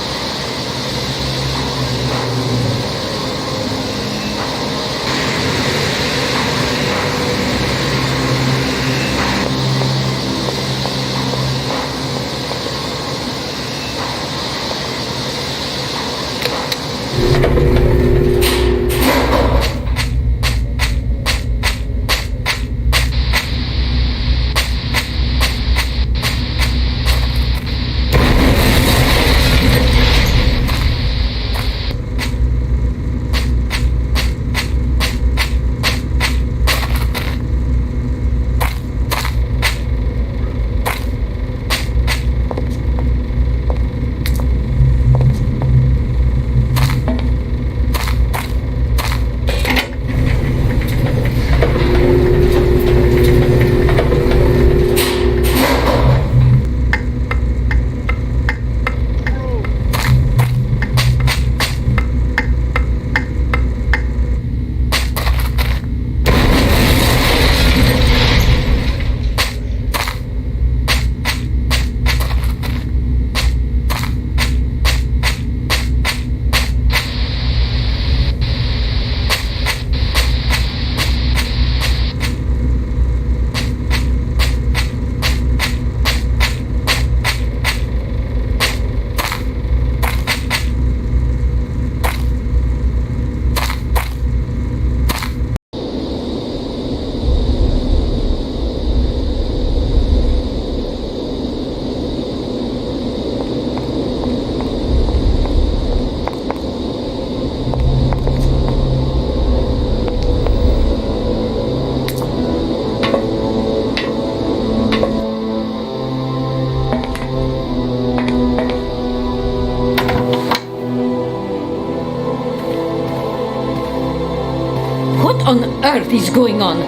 on earth is going on?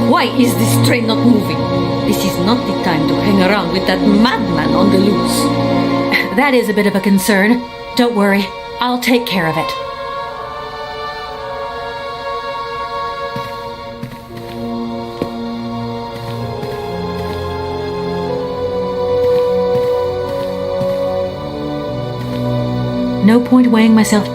Why is this train not moving? This is not the time to hang around with that madman on the loose. That is a bit of a concern. Don't worry, I'll take care of it. No point weighing myself.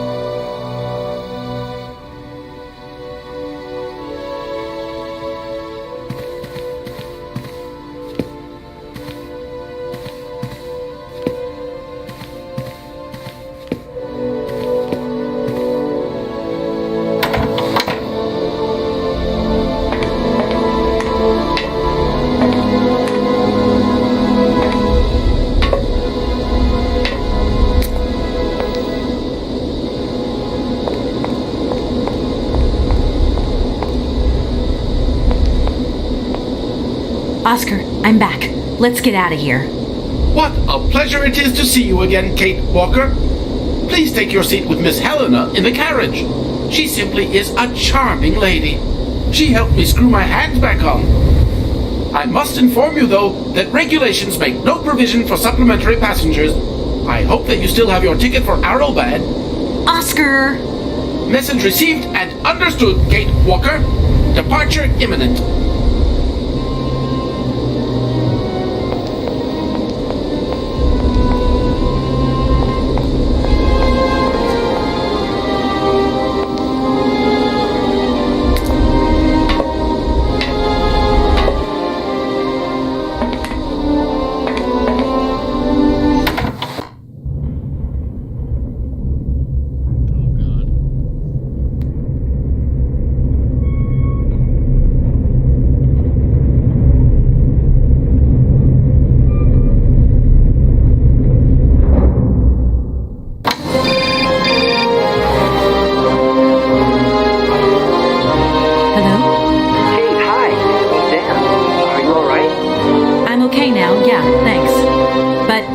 Oscar, I'm back. Let's get out of here. What a pleasure it is to see you again, Kate Walker. Please take your seat with Miss Helena in the carriage. She simply is a charming lady. She helped me screw my hands back on. I must inform you, though, that regulations make no provision for supplementary passengers. I hope that you still have your ticket for Arrowbad. Oscar! Message received and understood, Kate Walker. Departure imminent.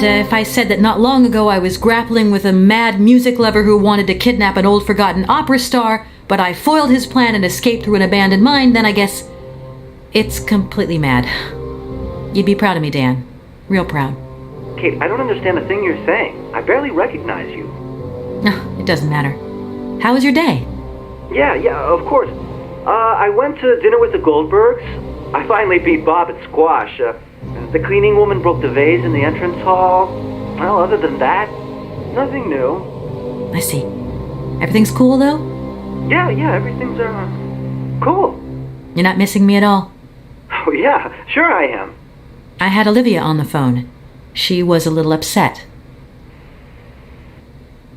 If I said that not long ago I was grappling with a mad music lover who wanted to kidnap an old forgotten opera star, but I foiled his plan and escaped through an abandoned mine, then I guess it's completely mad. You'd be proud of me, Dan. Real proud. Kate, I don't understand a thing you're saying. I barely recognize you. No, it doesn't matter. How was your day? Yeah, of course. I went to dinner with the Goldbergs. I finally beat Bob at squash. The cleaning woman broke the vase in the entrance hall. Well, other than that, nothing new. I see. Everything's cool, though? Yeah, everything's, cool. You're not missing me at all? Oh, yeah, sure I am. I had Olivia on the phone. She was a little upset.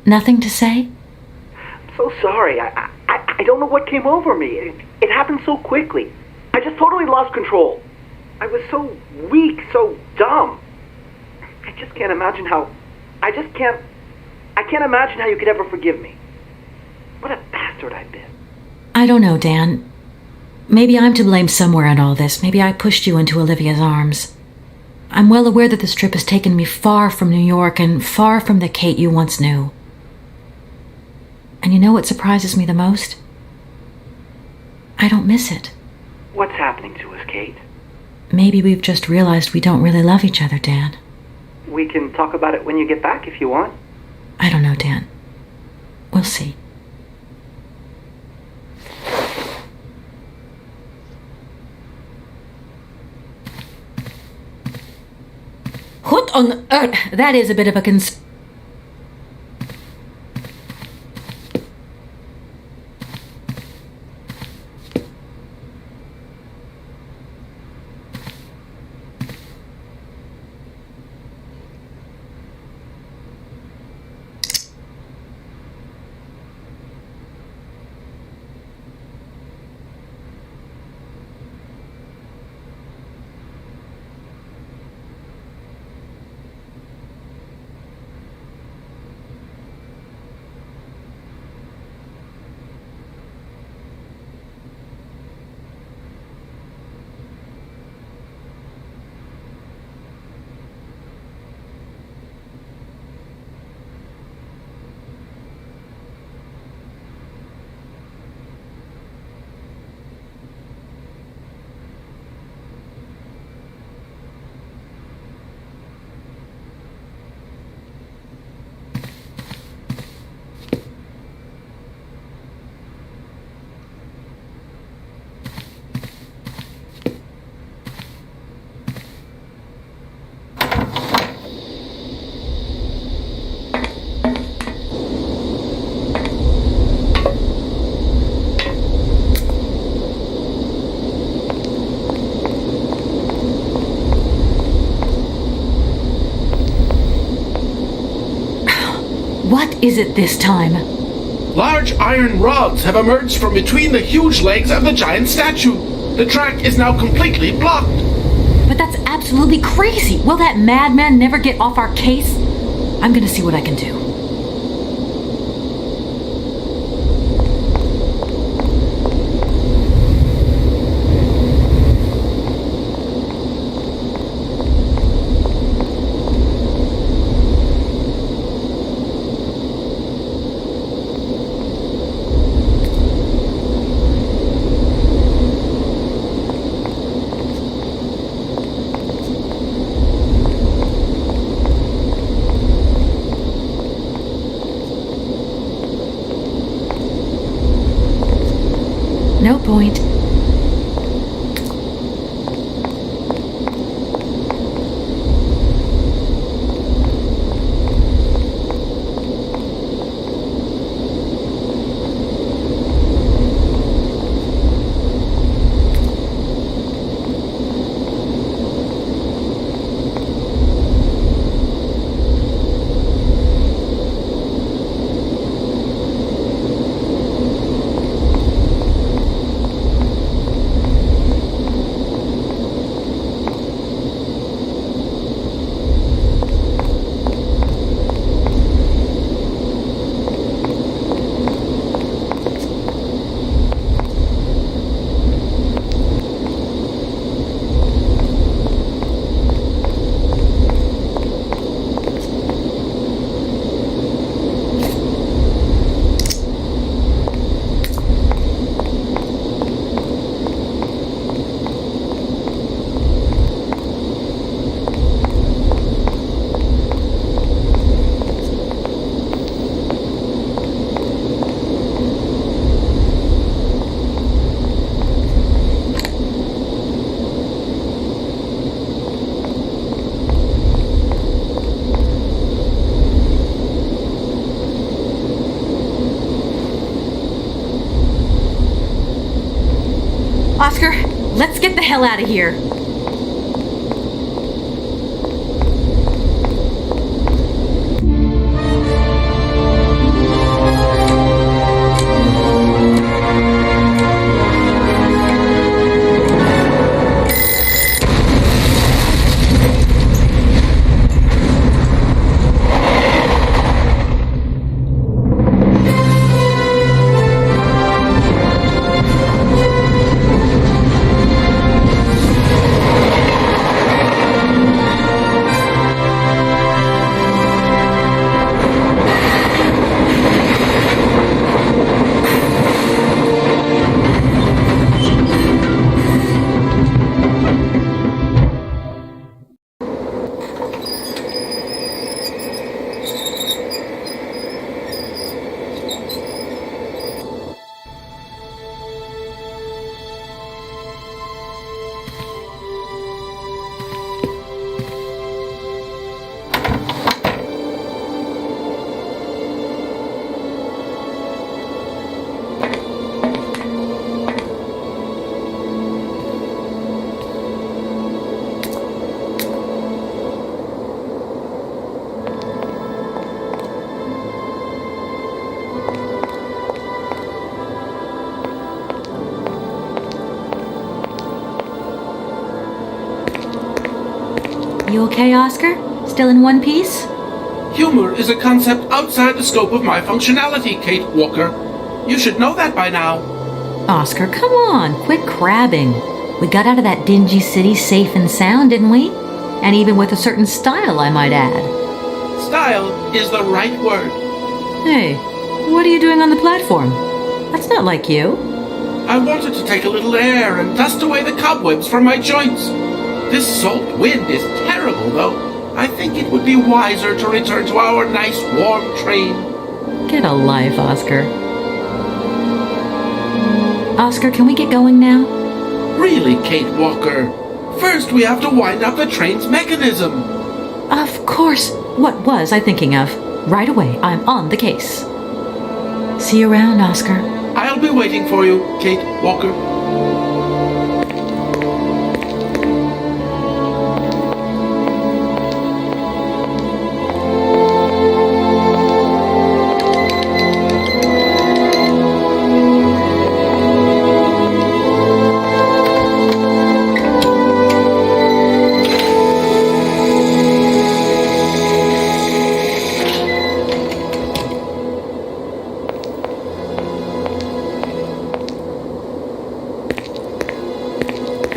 Nothing to say? I'm so sorry. I don't know what came over me. It happened so quickly. I just totally lost control. I was so weak, so dumb. I just can't imagine how... I can't imagine how you could ever forgive me. What a bastard I've been. I don't know, Dan. Maybe I'm to blame somewhere in all this. Maybe I pushed you into Olivia's arms. I'm well aware that this trip has taken me far from New York and far from the Kate you once knew. And you know what surprises me the most? I don't miss it. What's happening to us, Kate? Maybe we've just realized we don't really love each other, Dan. We can talk about it when you get back if you want. I don't know, Dan. We'll see. What on earth? That is a bit of a What is it this time? Large iron rods have emerged from between the huge legs of the giant statue. The track is now completely blocked. But that's absolutely crazy. Will that madman never get off our case? I'm gonna see what I can do. No point. Oscar, let's get the hell out of here. You okay, Oscar? Still in one piece? Humor is a concept outside the scope of my functionality, Kate Walker. You should know that by now. Oscar, come on, quit crabbing. We got out of that dingy city safe and sound, didn't we? And even with a certain style, I might add. Style is the right word. Hey, what are you doing on the platform? That's not like you. I wanted to take a little air and dust away the cobwebs from my joints. This salt wind is terrible, though. I think it would be wiser to return to our nice warm train. Get a life, Oscar. Oscar, can we get going now? Really, Kate Walker. First, we have to wind up the train's mechanism. Of course. What was I thinking of? Right away, I'm on the case. See you around, Oscar. I'll be waiting for you, Kate Walker.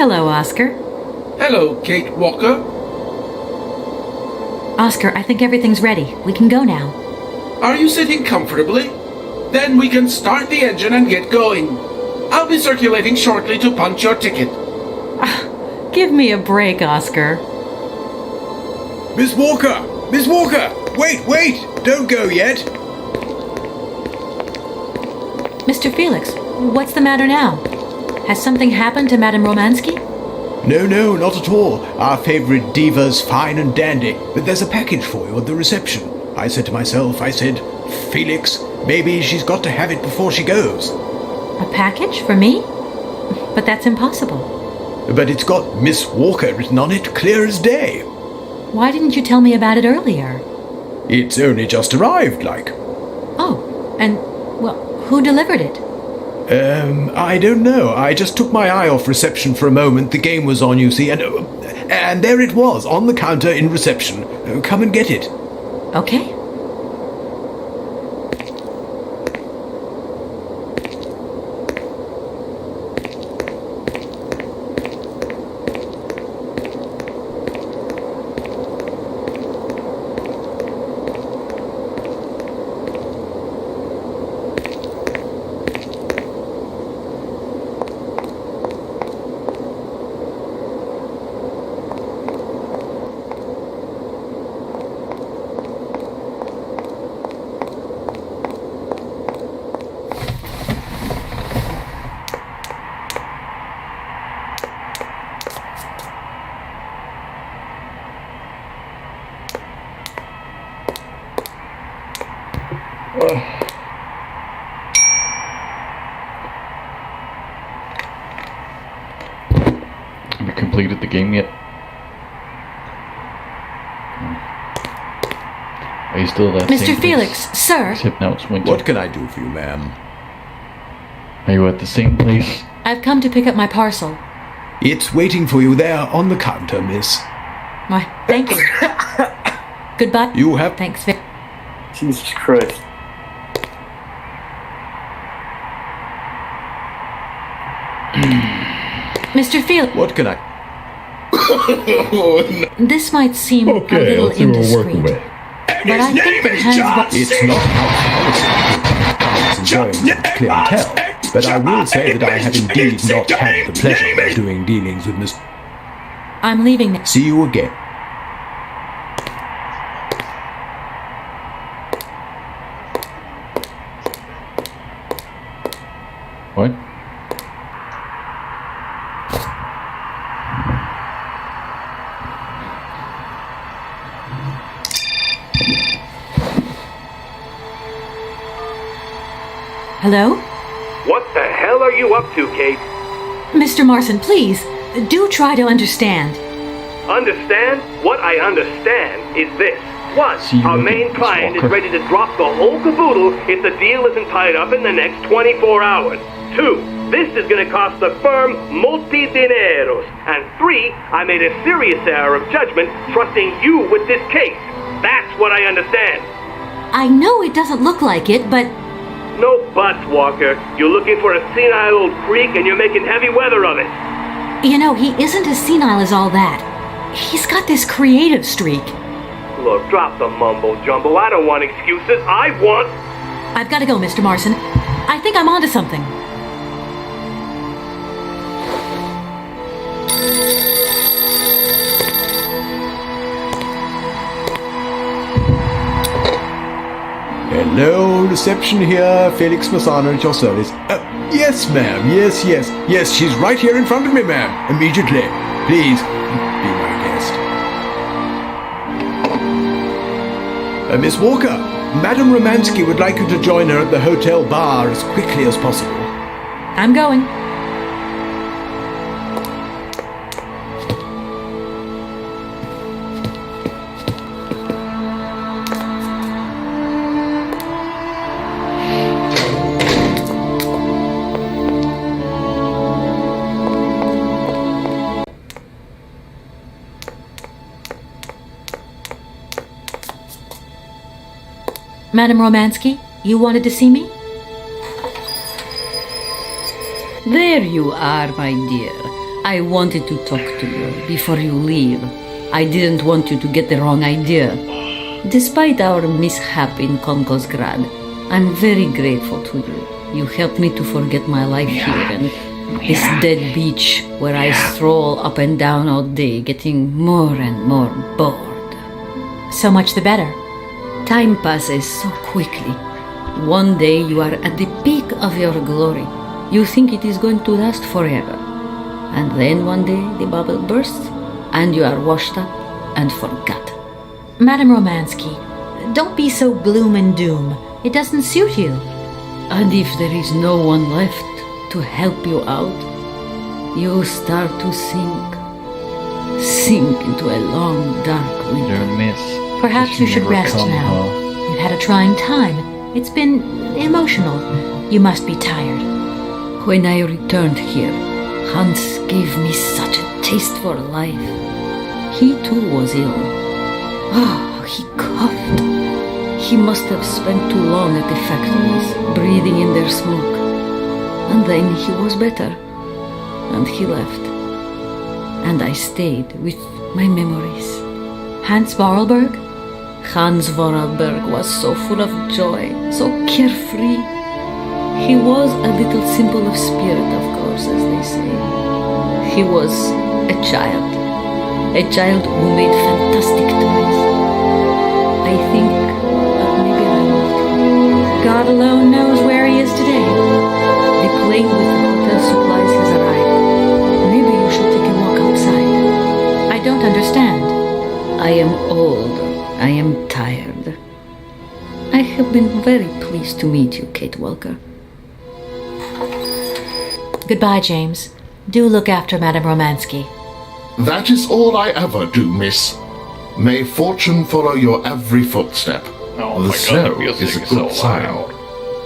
Hello, Oscar. Hello, Kate Walker. Oscar, I think everything's ready. We can go now. Are you sitting comfortably? Then we can start the engine and get going. I'll be circulating shortly to punch your ticket. Give me a break, Oscar. Miss Walker! Miss Walker! Wait! Don't go yet! Mr. Felix, what's the matter now? Has something happened to Madame Romansky? No, not at all. Our favorite diva's fine and dandy. But there's a package for you at the reception. I said to myself, Felix, maybe she's got to have it before she goes. A package for me? But that's impossible. But it's got Miss Walker written on it, clear as day. Why didn't you tell me about it earlier? It's only just arrived, like. Oh, and, well, who delivered it? I don't know. I just took my eye off reception for a moment. The game was on, you see, and there it was, on the counter in reception. Come and get it. Okay. Have you completed the game yet? Are you still that Mr. Felix, sir. Except now it's winter. What can I do for you, ma'am? Are you at the same place? I've come to pick up my parcel. It's waiting for you there on the counter, miss. Why, thank you. Goodbye. You have... Thanks, Vic. Jesus Christ. Mr. Felix. What can I... This might seem a little indiscreet, but I think that has... It's not house policy. Enjoying clientele. But I will say that I have indeed not had the pleasure of doing dealings with Miss... I'm leaving now. See you again. What? Hello? What the hell are you up to, Kate? Mr. Marson, please, do try to understand. Understand? What I understand is this. One, our main client is ready to drop the whole caboodle if the deal isn't tied up in the next 24 hours. Two, this is going to cost the firm multi-dineros. And three, I made a serious error of judgment trusting you with this case. That's what I understand. I know it doesn't look like it, but... No buts, Walker. You're looking for a senile old freak and you're making heavy weather of it. You know, he isn't as senile as all that. He's got this creative streak. Look, drop the mumbo-jumbo. I don't want excuses. I want... I've got to go, Mr. Marson. I think I'm onto something. Hello, reception here. Felix Massano at your service. Yes, ma'am. Yes. Yes, she's right here in front of me, ma'am. Immediately. Please, be my guest. Miss Walker, Madame Romansky would like you to join her at the hotel bar as quickly as possible. I'm going. Madame Romansky, you wanted to see me? There you are, my dear. I wanted to talk to you before you leave. I didn't want you to get the wrong idea. Despite our mishap in Konkosgrad, I'm very grateful to you. You helped me to forget my life here and this dead beach where I stroll up and down all day, getting more and more bored. So much the better. Time passes so quickly. One day you are at the peak of your glory. You think it is going to last forever. And then one day the bubble bursts and you are washed up and forgot. Madame Romansky, don't be so gloom and doom. It doesn't suit you. And if there is no one left to help you out, you start to sink into a long, dark winter. Perhaps you should rest now. You've had a trying time. It's been emotional. You must be tired. When I returned here, Hans gave me such a taste for life. He too was ill. Oh, he coughed. He must have spent too long at the factories, breathing in their smoke. And then he was better. And he left. And I stayed with my memories. Hans Vorarlberg? Hans Vorarlberg was so full of joy, so carefree. He was a little simple of spirit, of course, as they say. He was a child who made fantastic toys. I think that maybe I loved him. God alone knows where he is today. The plane with the hotel supplies has arrived. Maybe you should take a walk outside. I don't understand. I am old. I am tired. I have been very pleased to meet you, Kate Walker. Goodbye, James. Do look after Madame Romansky. That is all I ever do, miss. May fortune follow your every footstep. The snow is a good sign.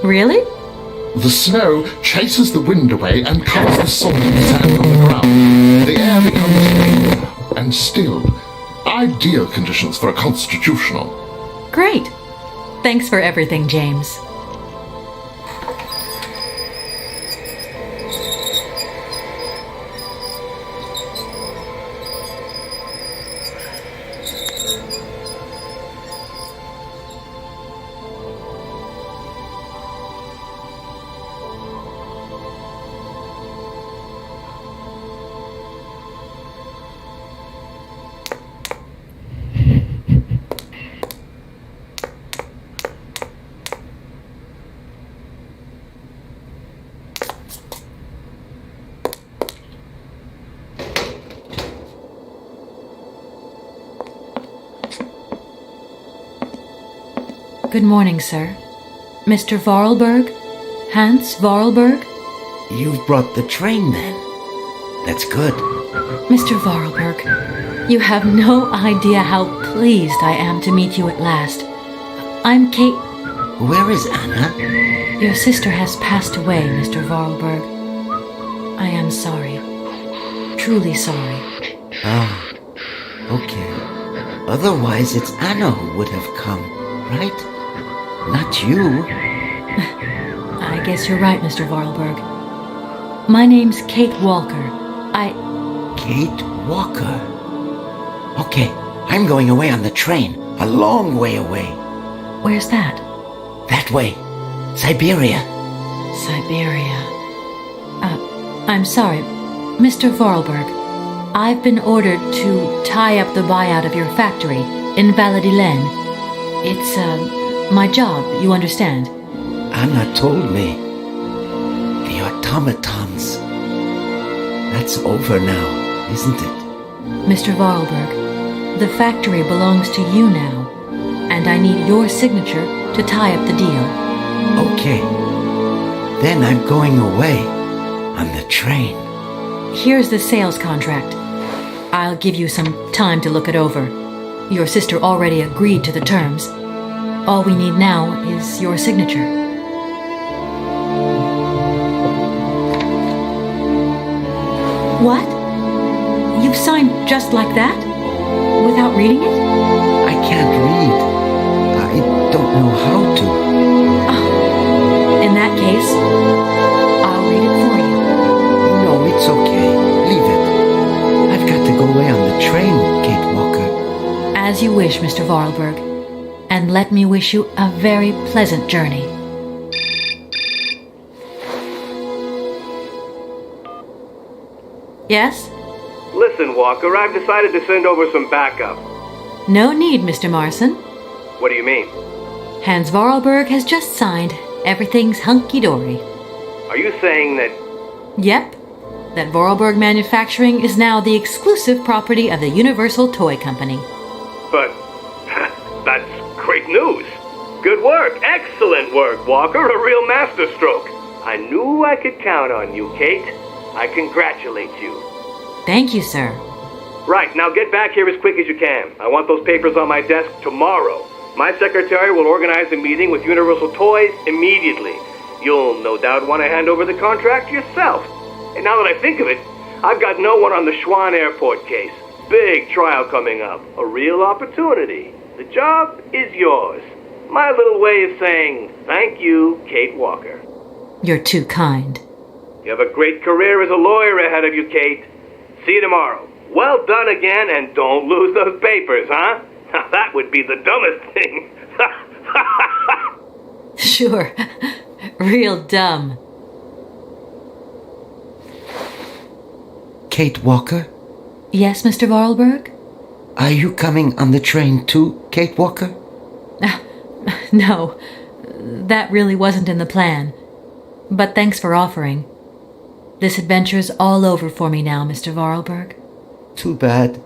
Really? The snow chases the wind away and covers the salt and sand on the ground. The air becomes clear and still. Ideal conditions for a constitutional. Great. Thanks for everything, James. Good morning, sir. Mr. Vorarlberg? Hans Vorarlberg? You've brought the train, then. That's good. Mr. Vorarlberg, you have no idea how pleased I am to meet you at last. I'm Kate... Where is Anna? Your sister has passed away, Mr. Vorarlberg. I am sorry. Truly sorry. Oh, okay. Otherwise, it's Anna who would have come, right? Not you. I guess you're right, Mr. Vorarlberg. My name's Kate Walker. Kate Walker? Okay, I'm going away on the train. A long way away. Where's that? That way. Syberia. Syberia. I'm sorry. Mr. Vorarlberg, I've been ordered to tie up the buyout of your factory in Valladolid. It's, my job, you understand. Anna told me. The automatons. That's over now, isn't it? Mr. Vorarlberg, the factory belongs to you now, and I need your signature to tie up the deal. Okay. Then I'm going away on the train. Here's the sales contract. I'll give you some time to look it over. Your sister already agreed to the terms. All we need now is your signature. What? You've signed just like that? Without reading it? I can't read. I don't know how to. Oh, in that case, I'll read it for you. No, it's okay. Leave it. on the train, Kate Walker? As you wish, Mr. Vorarlberg. And let me wish you a very pleasant journey. Yes? Listen, Walker, I've decided to send over some backup. No need, Mr. Marson. What do you mean? Hans Vorarlberg has just signed. Everything's hunky-dory. Are you saying that... Yep. That Vorarlberg Manufacturing is now the exclusive property of the Universal Toy Company. But... that's great news. Good work. Excellent work, Walker. A real masterstroke. I knew I could count on you, Kate. I congratulate you. Thank you, sir. Right, now get back here as quick as you can. I want those papers on my desk tomorrow. My secretary will organize a meeting with Universal Toys immediately. You'll no doubt want to hand over the contract yourself. And now that I think of it, I've got no one on the Schwann Airport case. Big trial coming up. A real opportunity. The job is yours. My little way of saying thank you, Kate Walker. You're too kind. You have a great career as a lawyer ahead of you, Kate. See you tomorrow. Well done again, and don't lose those papers, huh? That would be the dumbest thing. Sure. Real dumb. Kate Walker? Yes, Mr. Vorarlberg? Are you coming on the train too, Kate Walker? No. That really wasn't in the plan. But thanks for offering. This adventure's all over for me now, Mr. Vorarlberg. Too bad.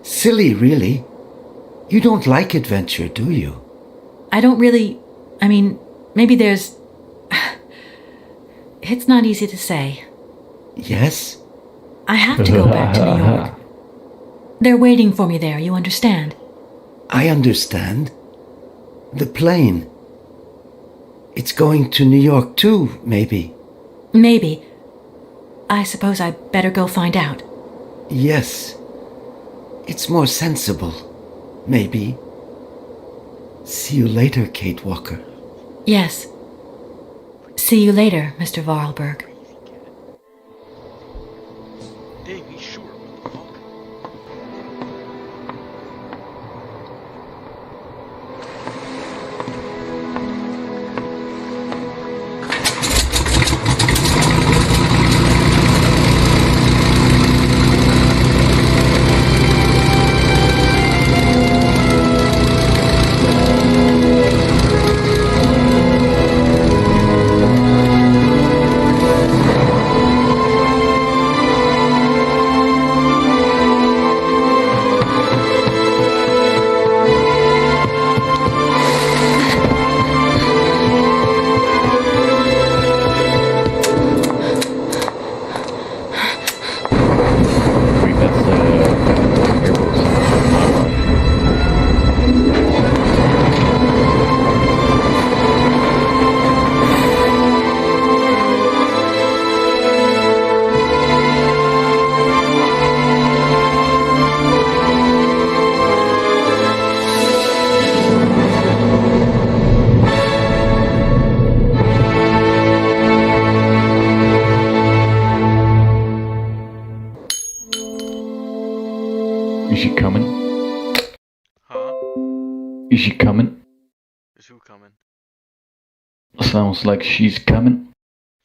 Silly, really. You don't like adventure, do you? I don't really... I mean, maybe there's... It's not easy to say. Yes? I have to go back to New York. They're waiting for me there, you understand? I understand. The plane. It's going to New York too, maybe. Maybe. I suppose I'd better go find out. Yes. It's more sensible. Maybe. See you later, Kate Walker. Yes. See you later, Mr. Vorarlberg. Davey, sure. What the fuck? Is she coming? Huh? Is she coming? Is who coming? Sounds like she's coming.